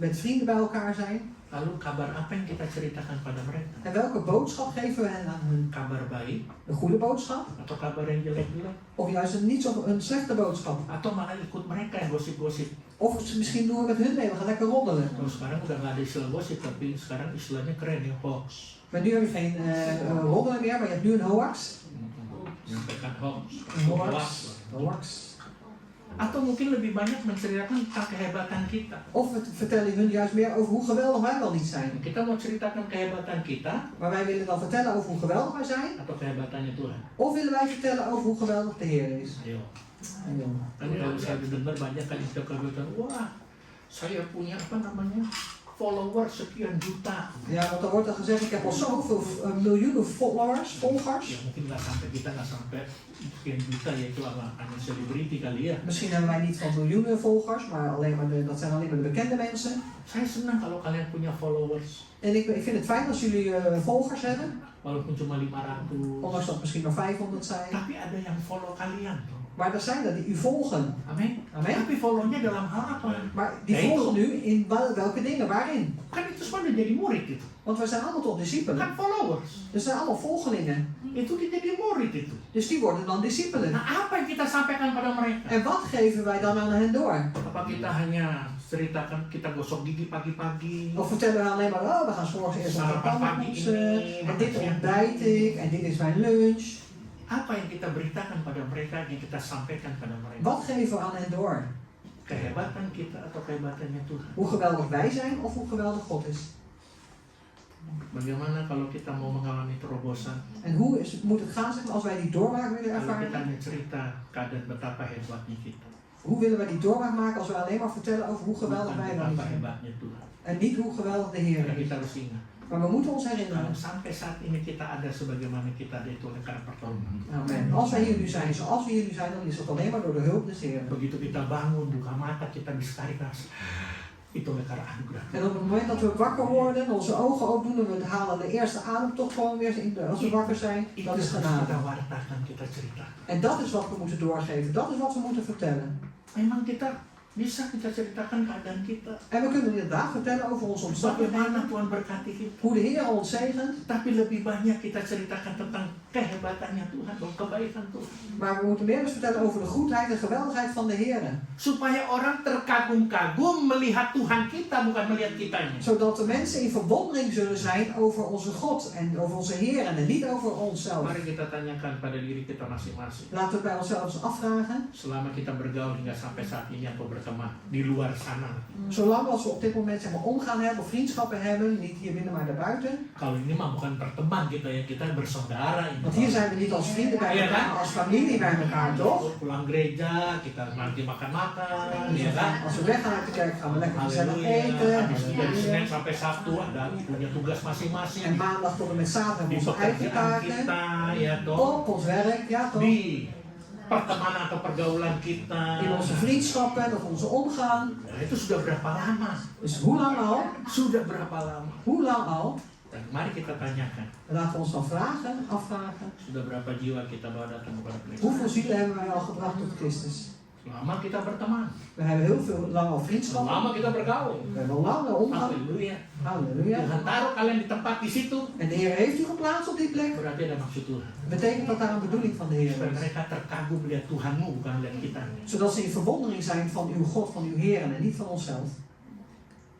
met vrienden bij elkaar zijn. Lalu kabar apa yang kita ceritakan pada mereka? En welke boodschap geven we hen aan hun? Kabar baik Een goede boodschap? atau kabar yang jelek-jelek? Of juist een niet zo een slechte boodschap? Atau malah ikut mereka yang gosip-gosip? Of misschien doen we met hun mee, we gaan lekker roddelen. Kalau sekarang udah nggak ada istilah gosip, tapi sekarang istilahnya keren ya, hoax. Maar nu heb je geen roddelen meer, maar je hebt nu een hoax. Menyampaikan hoax. Hoax. Atau mungkin lebih banyak menceritakan tentang kehebatan kita. Of we vertellen hun juist meer over hoe geweldig wij wel niet zijn. Kita mau ceritakan kehebatan kita Maar wij willen dan vertellen over hoe geweldig wij zijn. atau kehebatannya Tuhan. Of willen wij vertellen over hoe geweldig de Heer is. Ayo. Ayo. Kan kalau saya dengar banyak kan istilah kehebatan, wah saya punya apa namanya follower sekian juta. Ja, want dan wordt er gezegd, ik heb al zoveel miljoenen volgers. Ya mungkin nggak sampai, kita nggak sampai sekian juta ya, itu hanya selebriti kali ya. Misschien hebben wij niet van miljoenen volgers, maar alleen maar dat zijn alleen maar de bekende mensen. Saya senang kalau kalian punya followers. En ik vind het fijn als jullie volgers hebben, Walaupun cuma 500. ondanks dat het misschien maar 500 zijn. Tapi ada yang follow kalian. Maar er zijn er die u volgen. Amin. Amin. Tapi follownya dalam hal apa? Maar die Nee, volgen nu in welke dingen, waarin? Kan itu semua udah jadi murid itu. Want we zijn allemaal tot discipelen. Kan followers. Dus zijn allemaal volgelingen. Itu dia jadi murid itu. Dus die worden dan discipelen. Nah, apa yang kita sampaikan pada mereka? En wat geven wij dan aan hen door? Apa kita hanya ceritakan kita gosok gigi pagi-pagi? Of vertellen we alleen maar, oh, we gaan 's morgens eerst nog een tanden poetsen. En dit ontbijt ik. En dit is mijn lunch. Apa yang kita beritakan pada mereka, yang kita sampaikan pada mereka? Wat geven we aan hen door? Kehebatan kita atau kehebatannya Tuhan? Hoe geweldig wij zijn of hoe geweldig God is? Bagaimana kalau kita mau mengalami terobosan? En hoe moet het gaan zeg maar, als wij die doormaak willen Kalau kita ervaren? hanya cerita keadaan betapa hebatnya kita. Hoe willen wij die doormaak maken als we alleen maar vertellen over hoe geweldig Bukan wij wel niet betapa zijn? hebatnya Tuhan. En niet hoe geweldig de Heer Karena is. kita harus ingat, Maar we moeten ons herinneren. kalau sampai saat ini kita ada sebagaimana kita ada itu oleh karena pertolongan. Amen. Als wij hier nu zijn, zoals we hier nu zijn, dan is dat alleen maar door de hulp des Heeren. Begitu kita bangun, buka mata, kita bisa tarik nafas. Itu oleh karena anugerah. En op het moment dat we wakker worden, onze ogen open doen en we halen de eerste ademtocht gewoon weer in als we wakker zijn, Itu dat is harus genade. kita wartakan, kita ceritakan. En dat is wat we moeten doorgeven, dat is wat we moeten vertellen. Memang kita bisa kita ceritakan keadaan kita. En we kunnen inderdaad vertellen over onze omstandigheden, Bagaimana Tuhan berkati kita. hoe de Heer ons zegent, Tapi lebih banyak kita ceritakan tentang kehebatannya Tuhan, kebaikan Tuhan. maar we moeten meer eens vertellen over de goedheid en geweldigheid van de Heer. Supaya orang terkagum-kagum melihat Tuhan kita, bukan melihat kitanya. Zodat de mensen in verwondering zullen zijn over onze God en over onze Heer en niet over onszelf. Mari kita tanyakan pada diri kita masing-masing. Laten we bij onszelf eens afvragen, Selama kita bergaul hingga sampai saat ini atau berteman di luar sana. zolang als we op dit moment zeg maar, omgaan hebben of vriendschappen hebben, niet hier binnen maar daarbuiten. Kalau ini mah bukan perteman kita ya, kita bersaudara ini. Want hier zijn we niet als vrienden bij Iya elkaar, kan? maar als familie bij elkaar, toch? Pulang gereja, kita nanti makan-makan, ya kan? Als we weggaan uit de kerk gaan we lekker gezellig Haleluya. eten. Habis itu dari Senin Halleluja. sampai Sabtu ada punya tugas En masing-masing. maandag tot en met zaterdag hebben Di we onze eigen pekerjaan taken. kita, ya toh. Op ons werk, ja toch? Di pertemanan atau pergaulan kita. In onze vriendschappen, of onze omgang. Nah, itu sudah berapa lama? Dus hoe lang al? Sudah berapa lama? Hoe lang al? Dan mari kita tanyakan, Laten we ons dan afvragen. sudah berapa jiwa kita bawa datang kepada Kristus? Hoeveel zielen hebben wij al gebracht tot Christus? Lama kita berteman, We hebben heel veel lang al vriendschappen. lama kita bergaul. We hebben al lang omgang. Haleluya. Halleluja. Tuhan taruh kalian di tempat di situ, En de Heer heeft u geplaatst op die plek. berarti ada maksud Tuhan. Betekent dat daar een bedoeling van de Heer Supaya is. mereka terkagum melihat Tuhanmu, bukan melihat kita. Zodat ze in verwondering zijn van uw God, van uw Heer en niet van onszelf.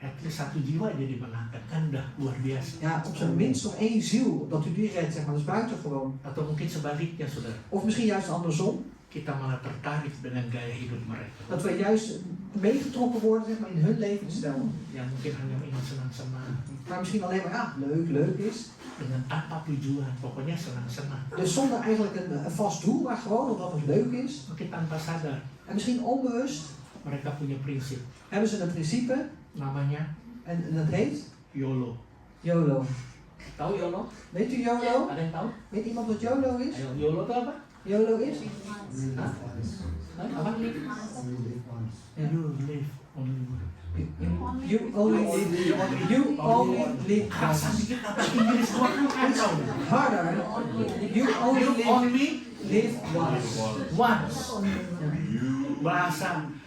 At least satu jiwa aja dimenangkan, kan udah luar biasa. Ja, op zijn minst nog één ziel, dat u die redt, zeg maar, dat is buitengewoon. Atau mungkin sebaliknya, saudara. Of misschien juist andersom. kita malah tertarik dengan gaya hidup mereka. Dat we juist meegetrokken worden zeg maar, in hun levensstijl. Yang mungkin hanya ingin senang-senang. Maar misschien alleen maar leuk is. Dengan tanpa tujuan, pokoknya senang-senang. Dus zonder eigenlijk een vast doel, maar gewoon omdat het leuk is. Mungkin tanpa sadar, En misschien onbewust mereka punya prinsip. hebben ze een principe Namanya en dat heet YOLO. YOLO. Tahu YOLO? Weet u YOLO? Ada yang tahu? Weet iemand wat YOLO is? Ayo, YOLO itu apa? YOLO is? Hah? Apa? Ja. You live only once. You only live. You only live Rasa once. dikit apa Inggris gua kan kacau. Harder. You only You live, only live once. once.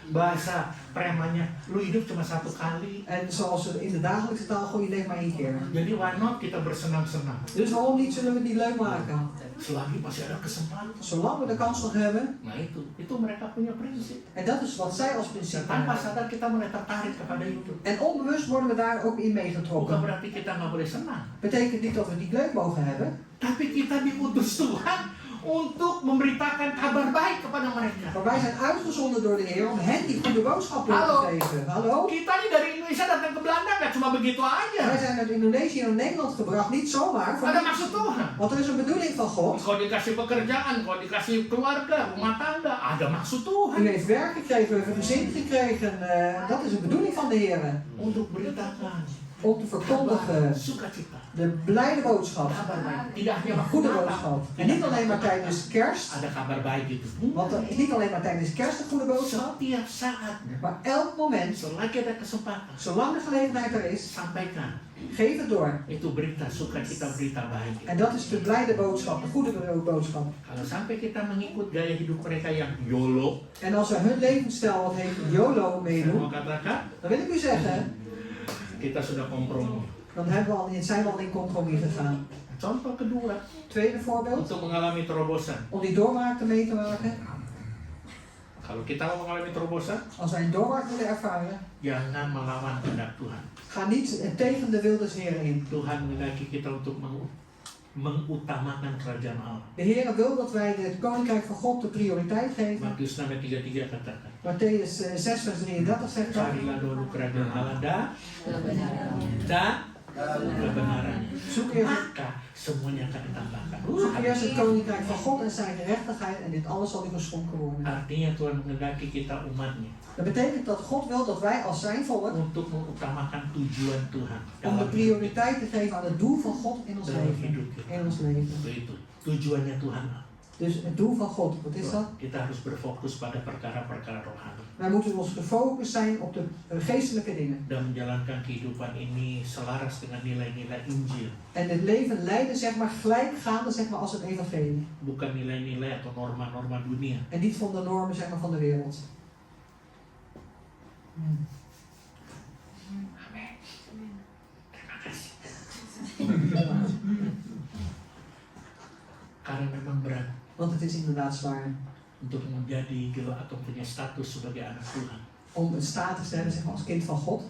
Bahasa premannya, lu hidup cuma satu kali. En zoals ze in de dagelijkse taal gewoon, je leeft maar 1 keer. Jadi why not kita bersenang-senang? Dus waarom niet, zullen we het niet leuk maken? Selagi masih ada kesempatan. Zolang we de kans nog hebben. Nah itu mereka punya prinsip. En dat is wat zij als Dan principe tanpa hebben. sadar kita mulai tertarik kepada itu. En onbewust worden we daar ook in Bukan meegetrokken. berarti kita nggak boleh senang, Betekent niet dat we het niet leuk mogen hebben. tapi kita diutus Tuhan untuk memberitakan kabar baik kepada mereka. Maar wij zijn uitgezonden door de Heer om hen die goede boodschap door Hallo. te geven. Hallo? Kita nih dari Indonesia datang ke Belanda nggak cuma begitu Wij aja. zijn uit Indonesië naar Nederland gebracht, niet zomaar. Voor Ada niets. maksud Tuhan. Want er is een bedoeling van God. Kalau dikasih pekerjaan, kalau dikasih keluarga, rumah tangga, ada maksud U Tuhan. heeft werk gekregen, u heeft een gezin gekregen. Dat is een bedoeling van de Heer. Untuk beritakan Om te verkondigen sukacita, de blijde boodschap. kabar baik. Tidak hanya Een goede boodschap. En niet alleen maar tijdens kerst. Ada kabar baik itu. Want er is niet alleen maar tijdens kerst een goede boodschap. Setiap saat, Maar elk moment, selagi ada kesempatan, zolang de gelegenheid er is, sampaikan. geef het door. Itu berita sukacita, berita baik. En dat is de blijde boodschap, de goede boodschap. Kalau sampai kita mengikut gaya hidup mereka yang YOLO, En als we hun levensstijl, wat heet YOLO, saya mau meedoen, katakan, dan wil ik u zeggen, kita sudah kompromi. dan zijn we al in compromis gegaan. Contoh kedua, Tweede voorbeeld, untuk mengalami terobosan. om die doorbraak mee te maken. Kalau kita mau mengalami terobosan, Als wij een doorbraak willen ervaren, jangan melawan kehendak Tuhan. ga niet tegen de wil des Heren in. Tuhan menghendaki kita untuk mengutamakan kerajaan Allah. De Heer wil dat wij het Koninkrijk van God de prioriteit geven. Matius 6:33 katakan, Matthäus 6 vers 33 zegt dat. carilah dulu kerajaan Allah dan kebenarannya. Zoek eerst, Maka semuanya akan ditambahkan. zoek eerst het Koninkrijk van God en zijn gerechtigheid en dit alles zal u geschonken worden. Artinya Tuhan menghendaki kita umatnya Dat betekent dat God wil dat wij als zijn volk untuk mengutamakan tujuan Tuhan om de dalam hidup prioriteit te geven aan het doel van God in ons dalam leven. hidup kita. In ons leven. Itu tujuannya Tuhan. Dus het doel van God, wat is dat? Kita harus berfokus pada perkara-perkara rohani Wij moeten ons gefocust zijn op de geestelijke dingen. dan menjalankan kehidupan ini selaras dengan nilai-nilai Injil, En het leven leiden zeg maar gelijkgaande zeg maar als het evangelie. bukan nilai-nilai atau norma-norma dunia. En niet van de normen zeg maar van de wereld. Amin. Terima kasih. Karena memang berat Want het is inderdaad zwaar untuk menjadi atau punya status sebagai anak Tuhan. om een status te hebben zeg maar als kind van God.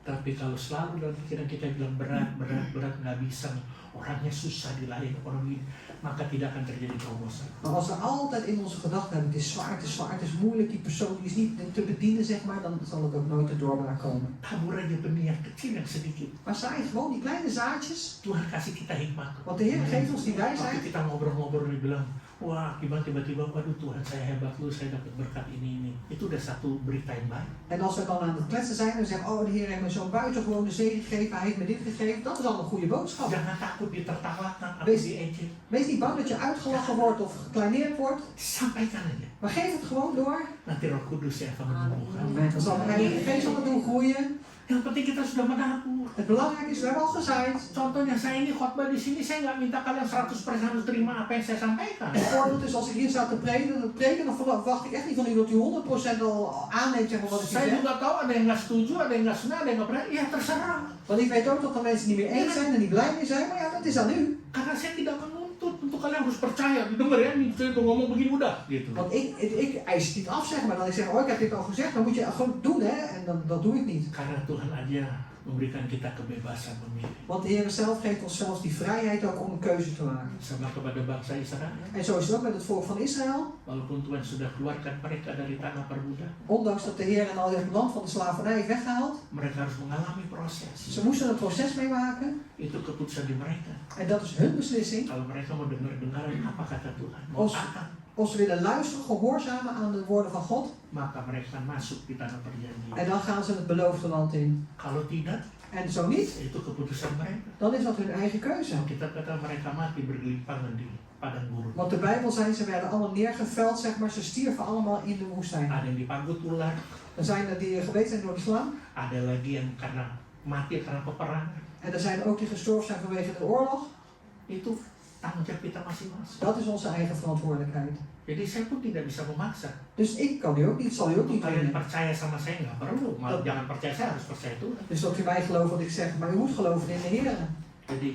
Tapi kalau selalu dalam pikiran kita bilang berat, nggak bisa, orangnya susah dilayani, orang ini, maka tidak akan terjadi terobosan. Maar als we altijd in onze gedachten hebben, het is zwaar, het is zwaar, het is moeilijk, die persoon die is niet te bedienen zeg maar, dan zal het ook nooit de doorbraak komen. Tabur aja benih yang kecil yang sedikit. Maar zaai gewoon die kleine zaadjes, Tuhan kasih kita hikmat. want de Heer geeft ons die Waktu wijsheid. kita ngobrol-ngobrol dia bilang, wah tiba-tiba, waduh Tuhan saya hebat lu, saya dapat berkat ini. Itu udah satu berita yang baik. En als we dan aan het kletsen zijn en zeggen, oh de Heer heeft me zo'n buitengewone zegen gegeven, hij heeft me dit gegeven, dat is al een goede boodschap. Jangan takut ditertawakan atau Wees- diejek. Wees niet bang dat je uitgelachen wordt of gekleineerd wordt, Sampaikan aja. maar geef het gewoon door. Nanti Roh Kudus yang akan menumbuhkan. Dan zal de Heilige Geest zal het doen groeien. Yang penting kita sudah menabur. Het belangrijke is, we hebben al gezaaid. Contohnya saya ini khotbah di sini, saya nggak minta kalian 100% harus terima apa yang saya sampaikan. Een voorbeeld is als ik hier sta te preken, dan verwacht ik echt niet van u dat u 100% al aanneemt zeg maar, wat ik Saya zeg. juga tahu ada yang nggak setuju, ada yang nggak senang, ada yang nggak pernah. Ya terserah. Want ik weet ook dat er mensen niet meer eens zijn en niet blij mee zijn, maar ja, dat is aan u. Karena saya tidak menuntut untuk kalian harus percaya. Dengar ya, nih saya tuh ngomong begini udah gitu. Want ik eis het niet af zeg maar, dan ik zeg, oh ik heb dit al gezegd, dan moet je gewoon doen hè, en dat doe ik niet. Karena Tuhan aja memberikan kita kebebasan memilih. Want de Heer zelf geeft ons zelfs die vrijheid ook om een keuze te maken. Sama kepada bangsa Israel, En zo is het ook met het volk van Israël. walaupun Tuhan sudah keluarkan mereka dari tanah perbudakan, Ondanks dat de Heer hen al uit het land van de slavernij heeft weggehaald. mereka harus mengalami proses. Ze moesten een proces meemaken. Itu keputusan di mereka. En dat is hun beslissing. Kalau mereka mau dengar apa kata Tuhan, mau Als, taat, als ze willen luisteren, gehoorzamen aan de woorden van God. maka mereka akan masuk di tanah perjanjian. En dan gaan ze het beloofde land in. Kalau tidak, En zo niet, itu keputusan mereka. dan is dat hun eigen keuze. Kita kata mereka mati bergelimpangan di padang gurun. Want de Bijbel zei, ze werden allemaal neergeveld, zeg maar. Ze stierven allemaal in de woestijn. Ada yang dipagut ular, Er zijn er die geweest zijn door de slang. ada lagi yang karena mati karena peperangan. En er zijn ook die gestorven zijn vanwege de oorlog. Itu tanggung jawab kita masing-masing. Dat is onze eigen verantwoordelijkheid. Jadi saya pun tidak bisa memaksa. Dus ik kan u ook niet, zal u ook Untuk niet kalian dwingen. percaya sama saya nggak perlu. Malah Dat- jangan percaya saya, harus percaya Tuhan. Dus dat u mij gelooft wat ik zeg, maar u moet geloven in de Heer. Jadi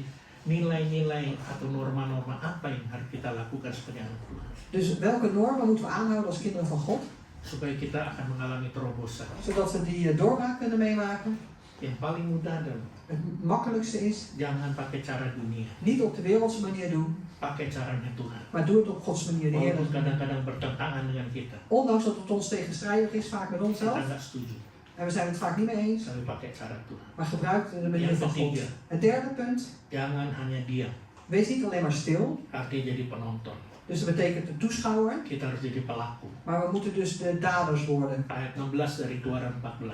nilai-nilai atau norma-norma apa yang harus kita lakukan sebagai anak Tuhan, Dus welke normen moeten we aanhouden als kinderen van God? supaya kita akan mengalami terobosan. Zodat we die doorbraak kunnen meemaken. Yang paling mudah adalah Het makkelijkste is, jangan pakai cara dunia, niet op de wereldse manier doen, pakai caranya Tuhan. maar doe het op Gods manier, de Heer. Walaupun kadang-kadang bertentangan dengan kita, Ondanks dat het ons tegenstrijdig is, vaak met kita onszelf. nggak setuju, En we zijn het vaak niet mee eens. tapi pakai cara Tuhan. Maar gebruik de manier Yang van God. ketiga, Het derde punt, jangan hanya diam, wees niet alleen maar stil. artinya jadi penonton. Dus dat betekent de toeschouwer. Kita harus jadi pelaku. Maar we moeten dus de daders worden. Ayat 16 dari Keluaran 14.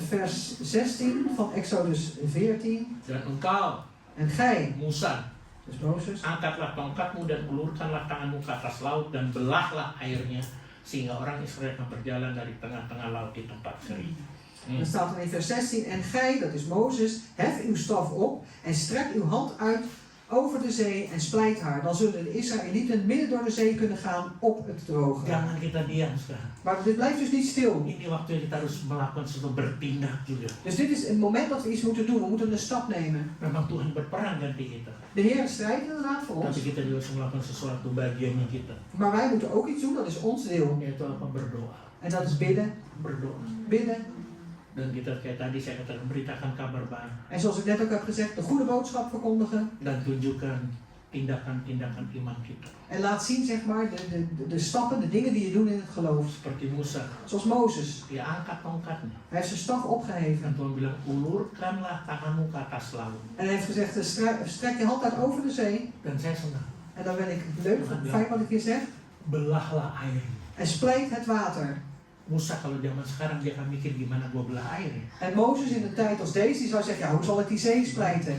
Vers 16 van Exodus 14. Dan engkau, En gij, Musa, dus Mozes, angkatlah tongkatmu dan ulurkanlah tanganmu ke atas laut dan belahlah airnya sehingga orang Israel akan berjalan dari tengah-tengah laut di tempat kering. dan staat er in vers 16. En gij, dat is Mozes, hef uw staf op en strek uw hand uit over de zee en splijt haar. Dan zullen de Israëlieten midden door de zee kunnen gaan op het droge. Jangan kita diam sekarang. Maar dit blijft dus niet stil. Ini waktu kita harus melakukan sesuatu, bertindak juga. Dus dit is het moment dat we iets moeten doen. We moeten een stap nemen. Memang Tuhan berperang ganti kita. De Heer strijdt inderdaad voor ons. Tapi kita juga harus melakukan sesuatu bagiannya kita. Maar wij moeten ook iets doen, dat is ons deel. Yaitu apa? Berdoa. En dat is bidden, Berdoa. bidden. Dan kita kayak tadi saya katakan beritakan kabar baik. En zoals ik net ook heb gezegd, de goede boodschap verkondigen. Dan tunjukkan tindakan-tindakan iman kita. En laat zien, zeg maar, de stappen, de dingen die je doet in het geloof. Seperti Musa, Zoals Mozes. dia angkat tongkatnya. Hij heeft zijn staf opgeheven. Dan Tuhan bilang, ulurkanlah tanganmu ke atas laut. En hij heeft gezegd, strek je hand uit over de zee. Dan saya senang. En dan ben ik leuk, fijn wat ik hier zeg. Belahlah air. En splijt het water. Musa kalau zaman sekarang dia akan mikir gimana gua belah air ya. En Mozes in een tijd als deze, die zou zeggen, ja, hoe zal ik die zee splijten?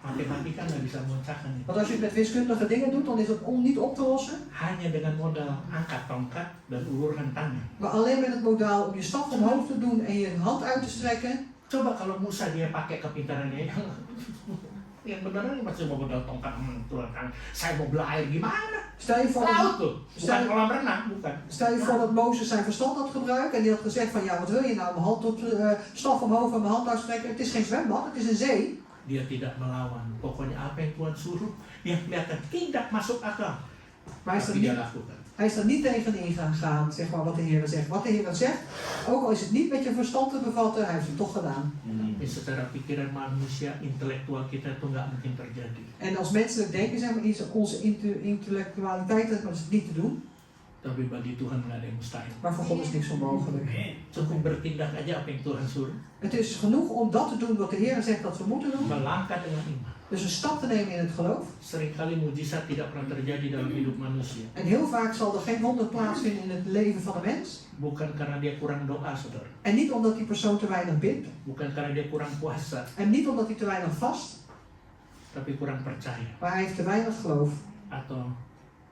Matematika nggak bisa memecahkan itu. Want als je het met wiskundige dingen doet, dan is het niet op te lossen. Hanya dengan modal angkat tongkat dan ulurkan tangan. Maar alleen met het modaal om je staf omhoog te doen en je hand uit te strekken. Coba kalau Musa dia pakai kepintarannya yang beneran masih mau modal tongkat menurunkan tangan. Saya mau belah air gimana? Stel je voor Laut dat, tuh, bukan kolam renang, bukan. stel je voor dat Mozes zijn verstand had gebruikt en die had gezegd van ja, wat wil je nou? Mijn hand op staf omhoog en mijn hand uitstrekken. Het is geen zwembad, het is een zee. Dia tidak melawan. Pokoknya apa yang Tuhan suruh, dia kelihatan tidak masuk akal. Maar Tapi dia lakukan. hij is er niet tegenin gegaan, zeg maar, wat de Heer zegt. Wat de Heer zegt, ook al is het niet met je verstand te bevatten, hij heeft het toch gedaan. Tapi secara pikiran manusia, intelektual kita itu nggak mungkin terjadi. En als menselijk denken, zeg maar, is onze intellectualiteit dat is niet te doen. Tapi bagi Tuhan nggak ada yang mustahil. Maar voor God is niks onmogelijk. Cukup bertindak aja apa yang Tuhan suruh. Het is genoeg om dat te doen wat de Heer zegt dat we moeten doen. Melangkah dengan iman. Dus een stap te nemen in het geloof. Seringkali mujizat tidak pernah terjadi dalam hidup manusia. En heel vaak zal er geen wonder plaatsvinden in het leven van de mens. Bukan karena dia kurang doa, saudara. En niet omdat die persoon te weinig bidt. Bukan karena dia kurang puasa, En niet omdat hij te weinig vast. tapi kurang percaya. Maar hij heeft te weinig geloof. Atau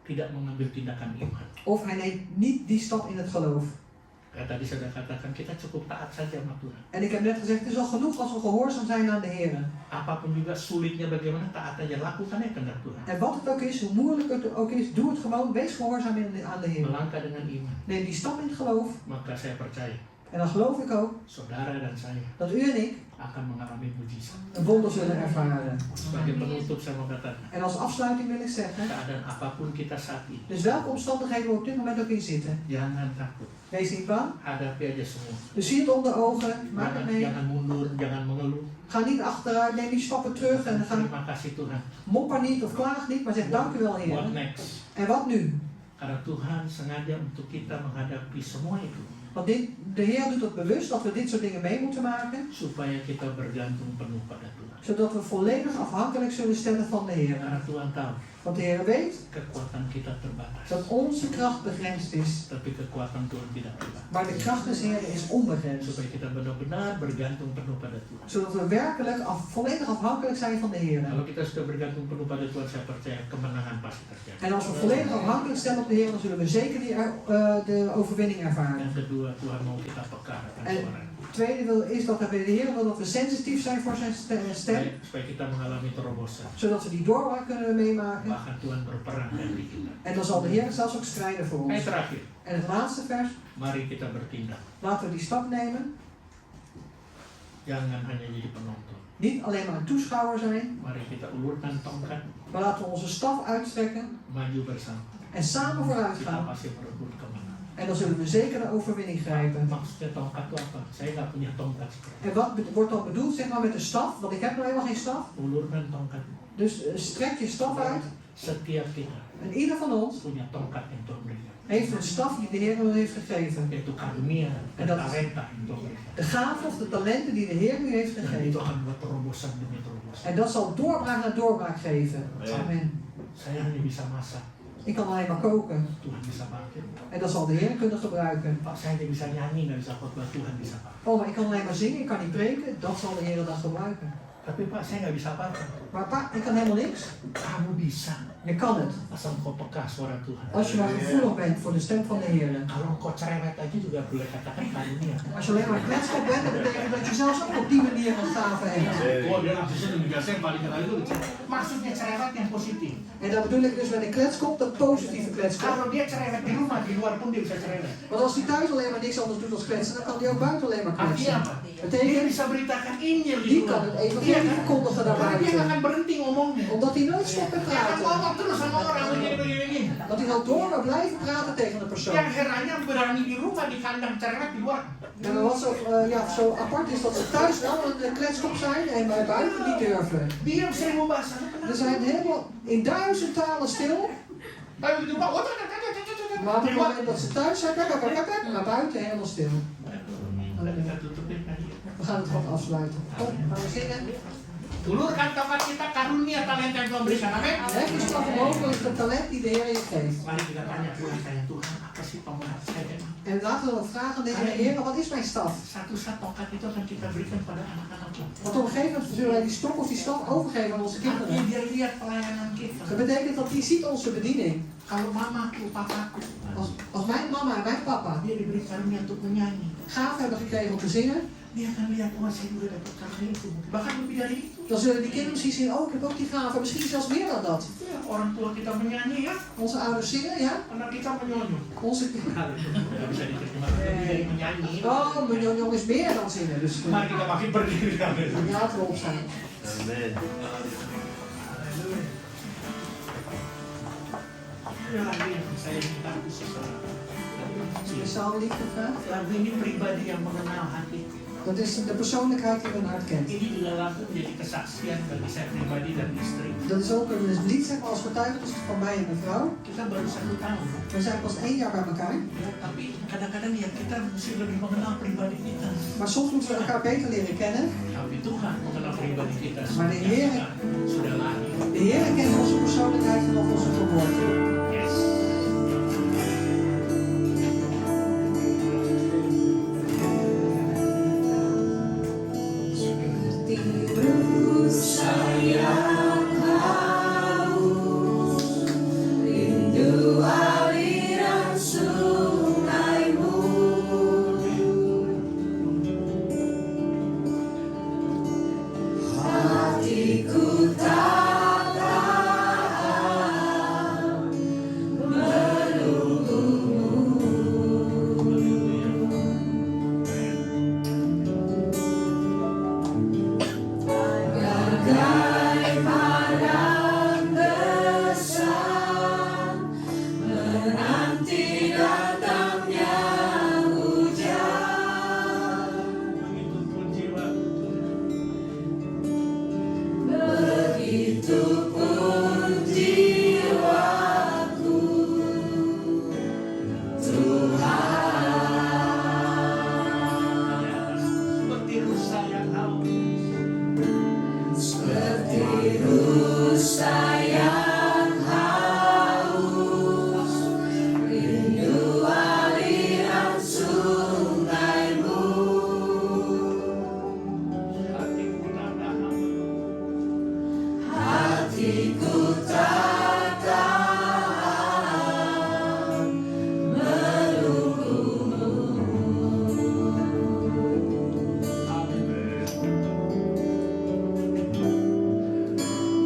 tidak mengambil tindakan iman. Of hij neemt niet die stap in het geloof. Kayak tadi saya katakan, kita cukup taat saja sama Tuhan. En ik heb net gezegd, het is al genoeg als we gehoorzaam zijn aan de Heer. Apapun juga sulitnya bagaimana, taat aja, lakukan ya kehendak Tuhan. En wat het ook is, hoe moeilijk het ook is, doe het gewoon. Wees gehoorzaam aan de Heer. Melangkah dengan iman. Neem die stap in het geloof. Maka saya percaya, En dan geloof ik ook saudara dan saya dat u en ik akan mengalami mujizat. een wonder zullen ervaren. Sebagai penutup saya mau katakan, En als afsluiting wil ik zeggen, keadaan apapun kita saat ini, dus welke omstandigheden we op dit moment ook in zitten, jangan takut. wees niet bang. Hadapi aja semua. Dus zie het onder ogen, maak het mee. Jangan mundur, jangan mengeluh. Ga niet achteruit, neem die stappen terug en ga Terima kasih Tuhan. mopper niet of klaag niet, maar zeg dank u wel What Heer. next? En wat nu? Karena Tuhan sengaja untuk kita menghadapi semua itu, Want de Heer doet het bewust dat we dit soort dingen mee moeten maken, supaya kita bergantung penuh pada Tuhan. zodat we volledig afhankelijk zullen stellen van de Heer. Karena Tuhan tahu Want de Heer weet kekuatan kita terbatas, dat onze kracht begrensd is, tapi kekuatan Tuhan tidak terbatas. maar de kracht des Heeren is onbegrensd. Supaya kita benar-benar bergantung penuh pada Tuhan. Zodat we werkelijk volledig afhankelijk zijn van de Heer. Kalau kita sudah bergantung penuh pada Tuhan, saya percaya kemenangan pasti terjadi. En als we volledig afhankelijk stellen op de Heer, dan zullen we zeker de overwinning ervaren. Yang kedua, Tuhan mau kita peka akan En suaranya. het tweede is dat de Heer wil dat we sensitief zijn voor zijn stem, Supaya kita mengalami terobosan. zodat we die doorbraak kunnen meemaken. Bahkan Tuhan berperang dari kita. En dan zal de Heer zelfs ook strijden voor Ayat ons. terakhir, En het laatste vers, mari kita bertindak. laten we die stap nemen. Jangan hanya jadi penonton. Niet alleen maar een toeschouwer zijn, Mari kita ulurkan tongkat, maar laten we onze staf uitstrekken maju bersama. en samen vooruit Kita gaan. pasti merebut kemenangan. En dan zullen we zeker de overwinning grijpen. Maksudnya tongkat itu apa? Saya nggak punya tongkat seperti En wat wordt dan bedoeld, zeg maar, met de staf? Want ik heb nou helemaal geen staf. itu. Ulurkan tongkat. Dus strek je staf uit. Setiap kita En ieder van ons punya tongkat yang Tuhan berikan. heeft een staf die de Heer ons heeft gegeven. Yaitu karunia dan En dat- talenta yang Tuhan berikan. De gaven of de talenten die de Heer u heeft Dan itu gegeven. akan buat terobosan demi terobosan. En dat zal doorbraak na doorbraak geven. Amen. Saya hanya bisa masak, Ik kan alleen maar koken. Tuhan bisa pakai. En dat zal de Heer kunnen gebruiken. Pak, saya tidak bisa nyanyi, nggak bisa khotbah, Tuhan bisa pakai. Oh, maar ik kan alleen maar zingen, ik kan niet preken. Dat zal de Heer dan gebruiken. Tapi Pak, saya nggak bisa apa-apa. Maar pa, ik kan helemaal niks. Kamu bisa, Je kan het. asal kau peka suara Tuhan. Als je maar gevoelig bent voor de stem van de Heer. Kalau kau cerewet aja juga boleh katakan karunia. Als je alleen maar kletskop bent, dat betekent dat je zelfs ook op die manier een gave hebt. Oh, dia langsung juga saya paling kenal itu. Maksudnya cerewet yang positif. En dat bedoel ik dus met een kletskop, dat positieve kletskop. Kalau dia cerewet di rumah, di luar pun dia bisa cerewet. Want als hij thuis alleen maar niks anders doet dan kletsen, dan kan hij ook buiten alleen maar Artinya kletsen. apa? Dia Betekent, bisa beritakan Injil di die luar. kan het Iya evangelie kan? verkondigen daar Karena dia nggak buiten. akan berhenti ngomongnya. Omdat hij nooit stopt met Dia akan praten. ngomong terus sama orang begini. Dat hij dan door maar blijven praten tegen de persoon. Yang herannya berani di rumah, di kandang cerewet di luar. En wat zo, zo apart is dat ze thuis wel een kletskop zijn en bij buiten niet durven. Diam 1000 bahasa. We zijn helemaal in 1000 talen stil. Tapi begitu Pak, Maar op het moment dat ze thuis zijn, maar buiten helemaal stil. Kita tutupin tadi. We gaan het gewoon afsluiten. Kom, gaan we zingen. Ulurkan tongkat kita, karunia talenta yang Tuhan berikan. Amin. Hef je stap omhoog, dat is het talent die de Heer je geeft. Mari kita tanya Tuhan saya, Tuhan apa sih tongkat saya? En laten we dan vragen aan de Heer, wat is mijn staf? Satu saat tongkat itu akan kita berikan pada anak-anak kita. Want op een gegeven moment zullen wij die stok of die staf overgeven aan onze Artinya kinderen. dia lihat pelayanan kita. Dat betekent dat hij ziet onze bediening. Kalau mamaku, papaku, Als mijn mama en mijn papa dia diberi karunia untuk menyanyi. gaven hebben gekregen om te zingen, Dia akan lihat, oh saya juga dapat karunia itu. Bahkan lebih dari itu. dan zullen die kinderen misschien zien, oh ik heb ook die gave, misschien zelfs meer dan dat. Ya, orang tua kita menyanyi ya, Onze ouders zingen, ja? anak kita menyonyo. Onze Nggak bisa diterjemahkan lebih dari menyanyi. Oh, menjonjong is meer dan zingen, dus Mari kita makin berdiri. Amin. laten we opstaan. Amin. Ya, lagi yang saya minta khusus. Speciaal liefde vraag. Lagu ini pribadi yang mengenal hati. Dat is de persoonlijkheid die een hart kent. Ini juga lagu menjadi kesaksian bagi saya pribadi dan istri. Dat is ook een lied zeg maar, als getuigenis van mij en mijn vrouw. Kita baru 1 tahun. We zijn pas 1 jaar bij elkaar. Ya, tapi kadang-kadang ya kita mesti lebih mengenal pribadi kita. Maar soms moeten we elkaar beter leren kennen. Tapi Tuhan mengenal pribadi kita. Maar de Heer, Sudah lahir. de Heer kent onze persoonlijkheid vanaf onze geboorte. Yes. Hatiku tak tahan Seperti rusa yang haus, rindu aliran sungaimu. Hatiku tak tahan menunggumu.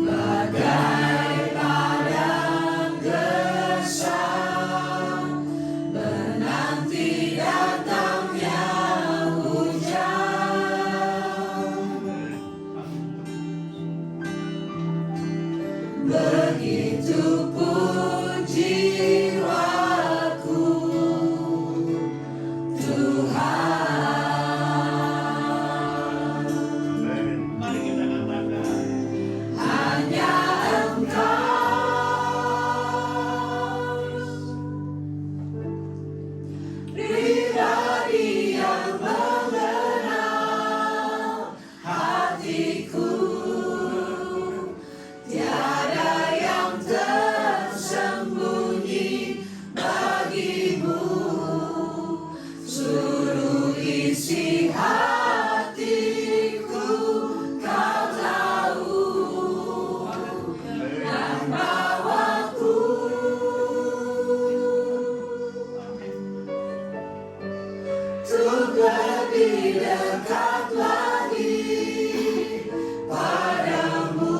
Bagai padang gersang menanti datangnya hujan. Begitu pun jiwaku, Tuhan. Mari kita katakan. Hanya Engkau pribadi yang mengenal hatiku. Tiada yang tersembunyi bagimu. Seluruh isi hatiku Kau tahu. Dan bawaku untuk lebih dekat lagi padamu,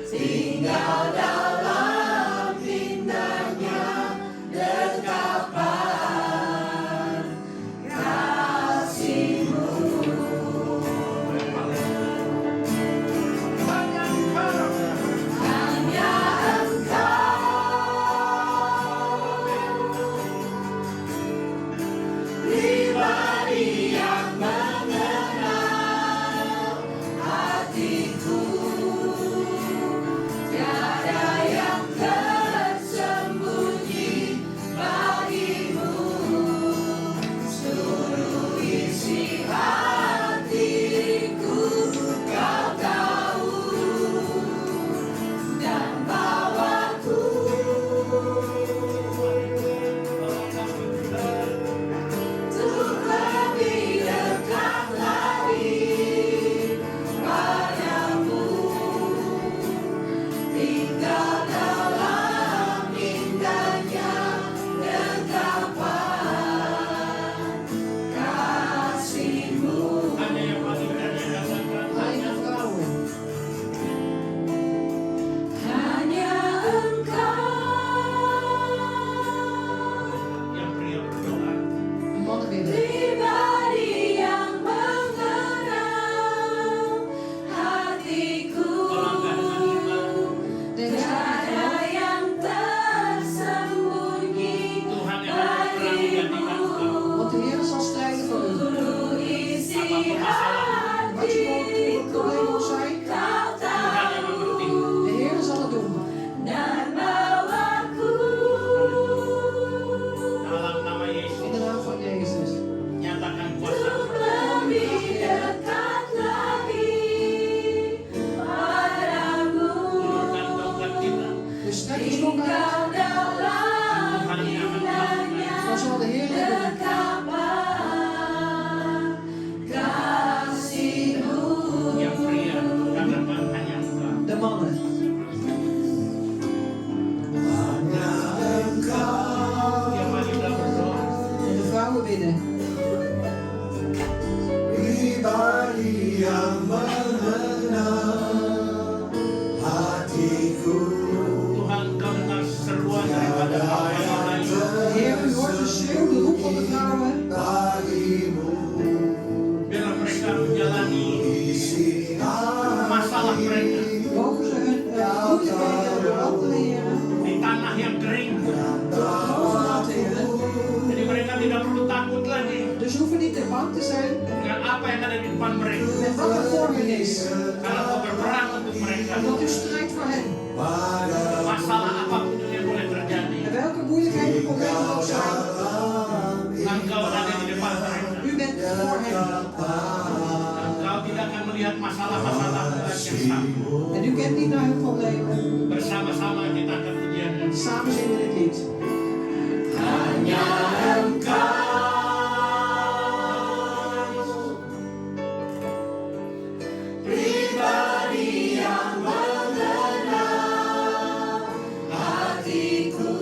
tinggal dalam indahnya dekapan kasih-Mu. Hanya Engkau pribadi yang mengenal hatiku. Tiada yang tersembunyi bagimu. Seluruh isi hatiku Kau tahu. Dan bawaku untuk lebih dekat lagi padamu, tinggal dalam indahnya dekapan kasih-Mu. Hanya yang paling berani katakan. Hanya Engkau. Hanya Engkau Yang pria berdoa. De mannen bidden. pribadi yang mengenal hatiku. Deze Tiada yang tersembunyi Tuhan yang akan perang menggantikan engkau. Want de Heer zal strijden voor u. seluruh isi Wat je probleem ook zijn, Kau Tuhan yang tahu. mengerti. de Heer zal het doen. Dan bawaku Dalam nama In Yesus, de naam van Jezus. nyatakan kuasa. untuk lebih dekat lagi padamu, Ulurkan tongkat kita. Dus strek uw stok uit. tinggal dalam Tuhan yang akan indahnya Dan zal de Heer het doen. dekapan kasih-Mu. Yang pria katakan hanya engkau. De mannen. Yang wanita berdoa. En de vrouwen bidden. Pribadi yang mengenal hatiku. Tuhan, kau dengar seruan daripada hamba-Mu. Heer, u hoort de schreeuw, de roep van de vrouwen. Biarlah mereka menjalani masalah mereka Mogen ze hun moeilijkheden behandelen, Heer. di tanah yang kering. Overlaten, Heer. Jadi mereka tidak perlu takut lagi Dus ze hoeven niet te bang te zijn dengan apa yang ada di depan mereka. met wat er voor hen is. Karena kau berperang untuk mereka. Want u strijdt voor hen. Masalah apapun yang boleh terjadi, En welke moeilijkheden, problemen ook zijn, engkau ada di depan mereka. u bent voor hen. masalah-masalah yang sama. En u kent niet naar hun problemen. Bersama-sama kita akan pujiannya. Samen zingen we dit lied. Hanya Engkau pribadi yang mengenal hatiku,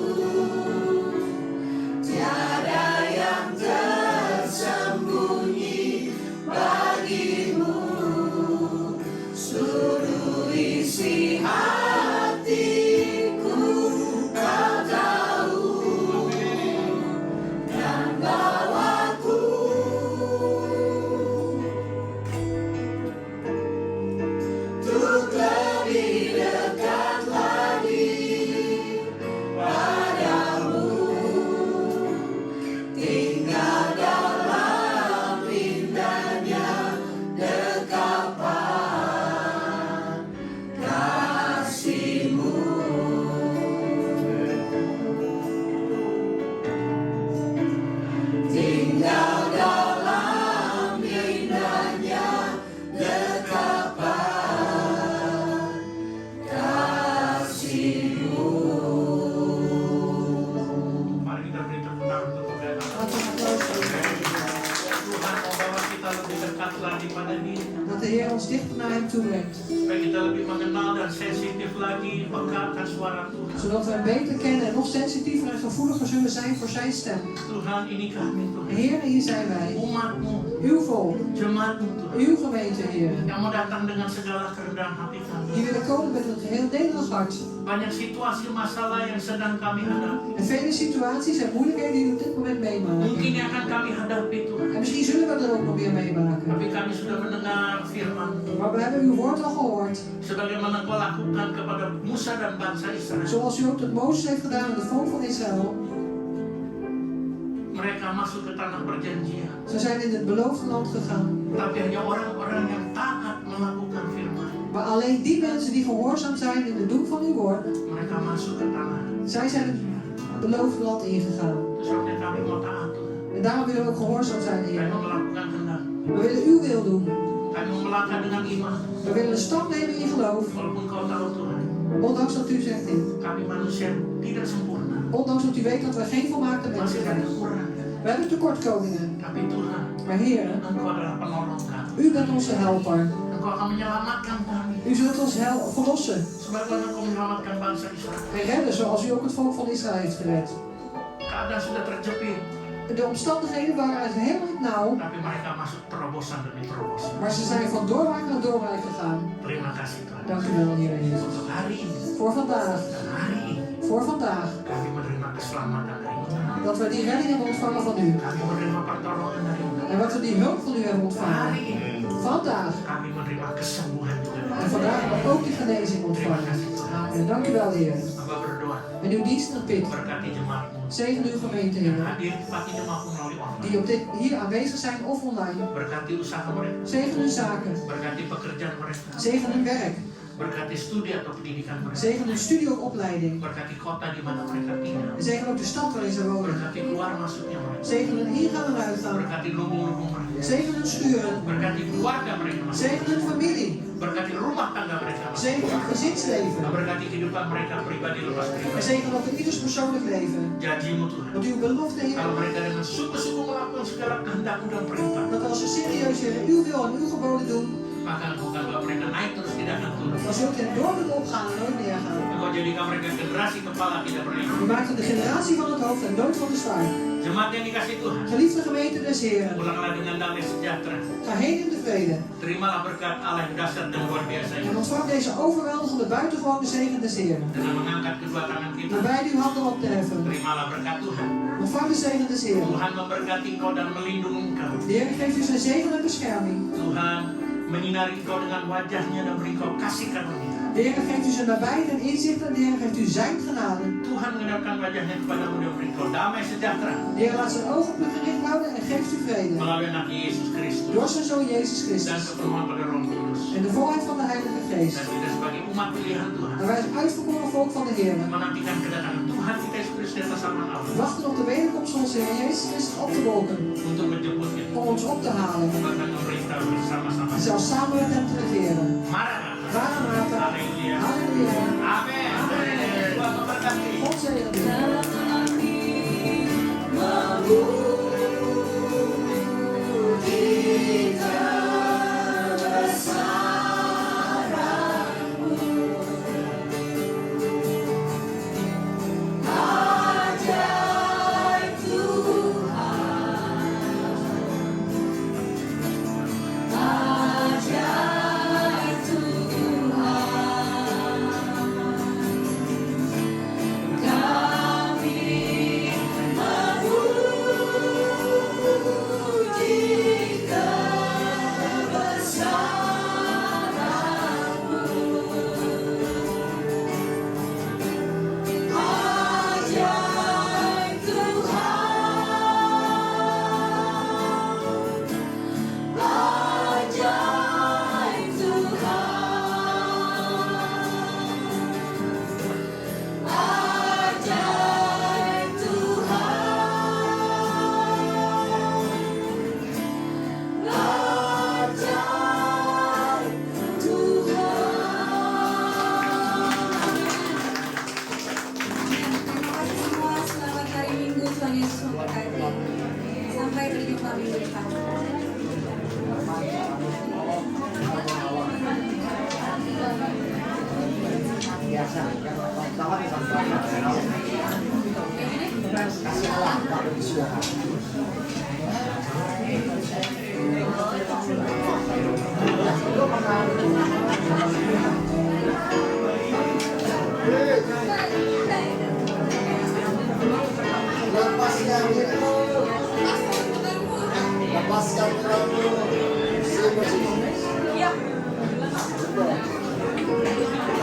tiada yang tersembunyi bagimu, seluruh isi hatiku Kau tahu dan bawaku untuk lebih dekat lagi padamu, tinggal dalam indahnya dekapan kasih-Mu. Tinggal dalam indahnya dekapan kasih-Mu. Mari kita beri tepuk tangan untuk Tuhan. Laten we applaus geven. Tuhan mau bawa kita lebih dekat lagi pada Dia. Dat de Heer ons dichter naar hem toe brengt. Supaya kita lebih mengenal dan sensitif lagi pekatkan suara Tuhan. Zodat we hem beter kennen en nog sensitiever en gevoeliger zullen zijn voor zijn stem. Tuhan, ini kami Tuhan. Heer, hier zijn wij. Umat-Mu, Uw volk, jemaat-Mu Tuhan. uw gemeente, Heer. Yang mau datang dengan segala kerendahan hati kami. Die willen komen met een geheel nederig hart. Banyak situasi masalah yang sedang kami hadapi. En vele situaties en moeilijkheden die we op dit moment meemaken. Mungkin yang akan kami hadapi Tuhan. En misschien zullen we er ook nog weer meemaken. Tapi kami sudah mendengar firman. Maar we hebben uw woord al gehoord. Sebagaimana Kau lakukan kepada Musa dan bangsa Israel. Zoals u ook tot Mozes heeft gedaan met het volk van Israël. Mereka masuk ke tanah perjanjian. Ze zijn in het beloofde land gegaan. Tapi hanya orang-orang yang taat melakukan firman. Maar alleen die mensen die gehoorzaam zijn in het doen van uw woord, Mereka masuk ke tanah. zij zijn het beloofde land ingegaan. Itu sebabnya kami mau taat Tuhan. En daarom willen we ook gehoorzaam zijn, Kami Heer. mau melakukan kehendak. We willen uw wil doen. Kami mau melangkah dengan iman. We willen een stap nemen in geloof. Walaupun Kau tahu Tuhan, Ondanks dat u zegt dit. kami manusia tidak sempurna. Ondanks dat u weet dat we geen volmaakte Masih mensen ada zijn. kekurangan. We hebben tekortkomingen. Tapi Tuhan, Maar Heer, Engkau adalah penolong kami. u bent onze helper. Engkau akan menyelamatkan kami. U zult ons verlossen Sebagaimana Engkau menyelamatkan bangsa Israel. en redden zoals u ook het volk van Israël heeft gered. Keadaan sudah terjepit. De omstandigheden waren helemaal niet nauw, Tapi mereka masuk terobosan demi terobosan. maar ze zijn van doorbraak naar doorbraak gegaan. Terima kasih Tuhan. Dank u wel, Heer Jezus. Untuk hari ini Voor vandaag, dan hari ini voor vandaag, kami menerima keselamatan dari Tuhan. dat we die redding hebben ontvangen van u. Kami menerima pertolongan dari Tuhan. En dat we die hulp van u hebben ontvangen. Hari ini Vandaag. kami menerima kesembuhan juga. En vandaag hebben we ook die genezing Terima ontvangen. kasih Tuhan. En dank u wel, Heer. Hamba berdoa. En uw dienst en pit. Berkati jemaatmu. Zegen uw gemeente, Yang Heer. hadir di pagi jemaatmu melalui Die online. op dit, hier aanwezig zijn of online. Berkati usaha mereka. Zegen hun zaken. Berkati pekerjaan mereka. Zegen hun werk. Berkati studi atau pendidikan mereka. Zegen hun studie of opleiding. Berkati kota di mana mereka tinggal. En zegen ook de stad waarin ze wonen. Berkati keluar masuknya mereka. Zegen hun ingaan en uitgaan. Berkati lubung-lubung mereka. Zegen hun schuren. Berkati keluarga mereka masuk. Zegen hun familie. Berkati rumah tangga mereka masuk. Zegen hun gezinsleven. Berkati kehidupan mereka pribadi lepas En pribadi. zegen ook in ieders persoonlijk leven. Janjimu Tuhan. Want uw belofte, Kalau Heer, mereka dengan sungguh-sungguh melakukan segala kehendak-Mu dan perintah, dat als ze serieus, Heer, uw wil en uw geboden doen, maka Engkau akan bawa mereka naik terus tidak akan turun. dan zult u hen door doen opgaan en nooit neergaan. Engkau jadikan mereka generasi kepala tidak pernah. U maakt hen de generatie van het hoofd en nooit van de staart. Jemaat yang dikasih Tuhan, Geliefde gemeente des Heeren, pulanglah dengan damai sejahtera. ga heen in de vrede. Terimalah berkat Allah yang dahsyat dan luar biasa En ini. ontvang deze overweldigende buitengewone zegen des Heeren. Dengan mengangkat kedua tangan kita, Door beide uw handen op te heffen. terimalah berkat Tuhan. Ontvang de zegen des Heeren. Tuhan memberkati engkau dan melindungi engkau. De Heer geeft u zijn zegen en bescherming. Tuhan menyinari engkau dengan wajahnya dan beri engkau kasih karunia. De Heer geeft u zijn nabijheid en inzicht en de Heer geeft u zijn genade. Tuhan menghadapkan wajahnya kepadamu dan beri engkau damai sejahtera De Heer laat zijn ogen op u gericht houden en geeft u vrede. melalui anaknya Yesus Kristus Door zijn Zoon Jezus dan Christus. kepenuhan pada Roh Kudus. En de volheid van de Heilige Geest. Dan kita sebagai umat pilihan Tuhan En wij als uitverkoren volk van de Heer menantikan kedatangan Tuhan kita Yesus Kristus di atas zaman Allah. wachten op de wederkomst van onze Heer Jezus Christus op de wolken untuk menjemputnya. om ons op te halen. Maka memerintah bersama-sama. Zelfs samen met hem te regeren. Maranatha. Maranatha. Haleluya. Halleluja. Amin. Tuhan memberkati. God zegen u. Sampai berjumpa minggu depan. Lepaskan kamu.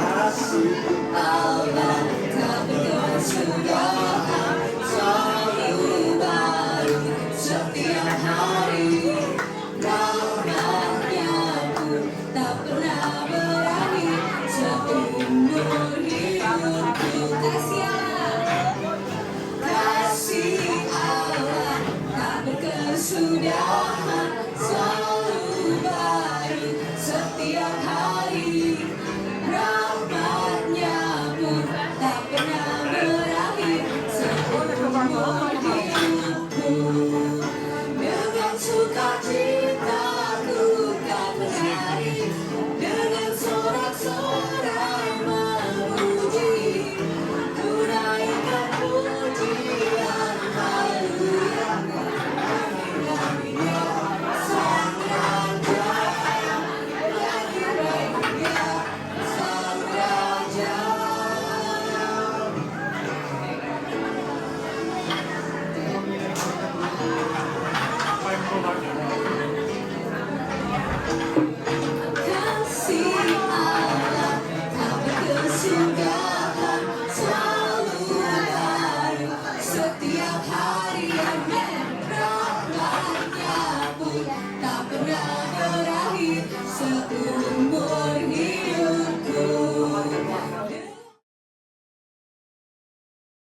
Kasih Allah tak berkesudahan, selalu baru setiap hari. Rahmatnya pun tak pernah berakhir seumur hidupku. Kasih Allah tak berkesudahan, selalu baru setiap hari. Rahmatnya pun tak pernah berakhir seumur hidupku. Dengan sukacita ku kan menari, dengan sorak-sorai memuji, ku naikkan pujian haleluya. Sang Raja, Sang Raja. Kasih Allah tak berkesudahan, selalu baru setiap hari. Amin. Rahmatnya pun tak pernah berakhir seumur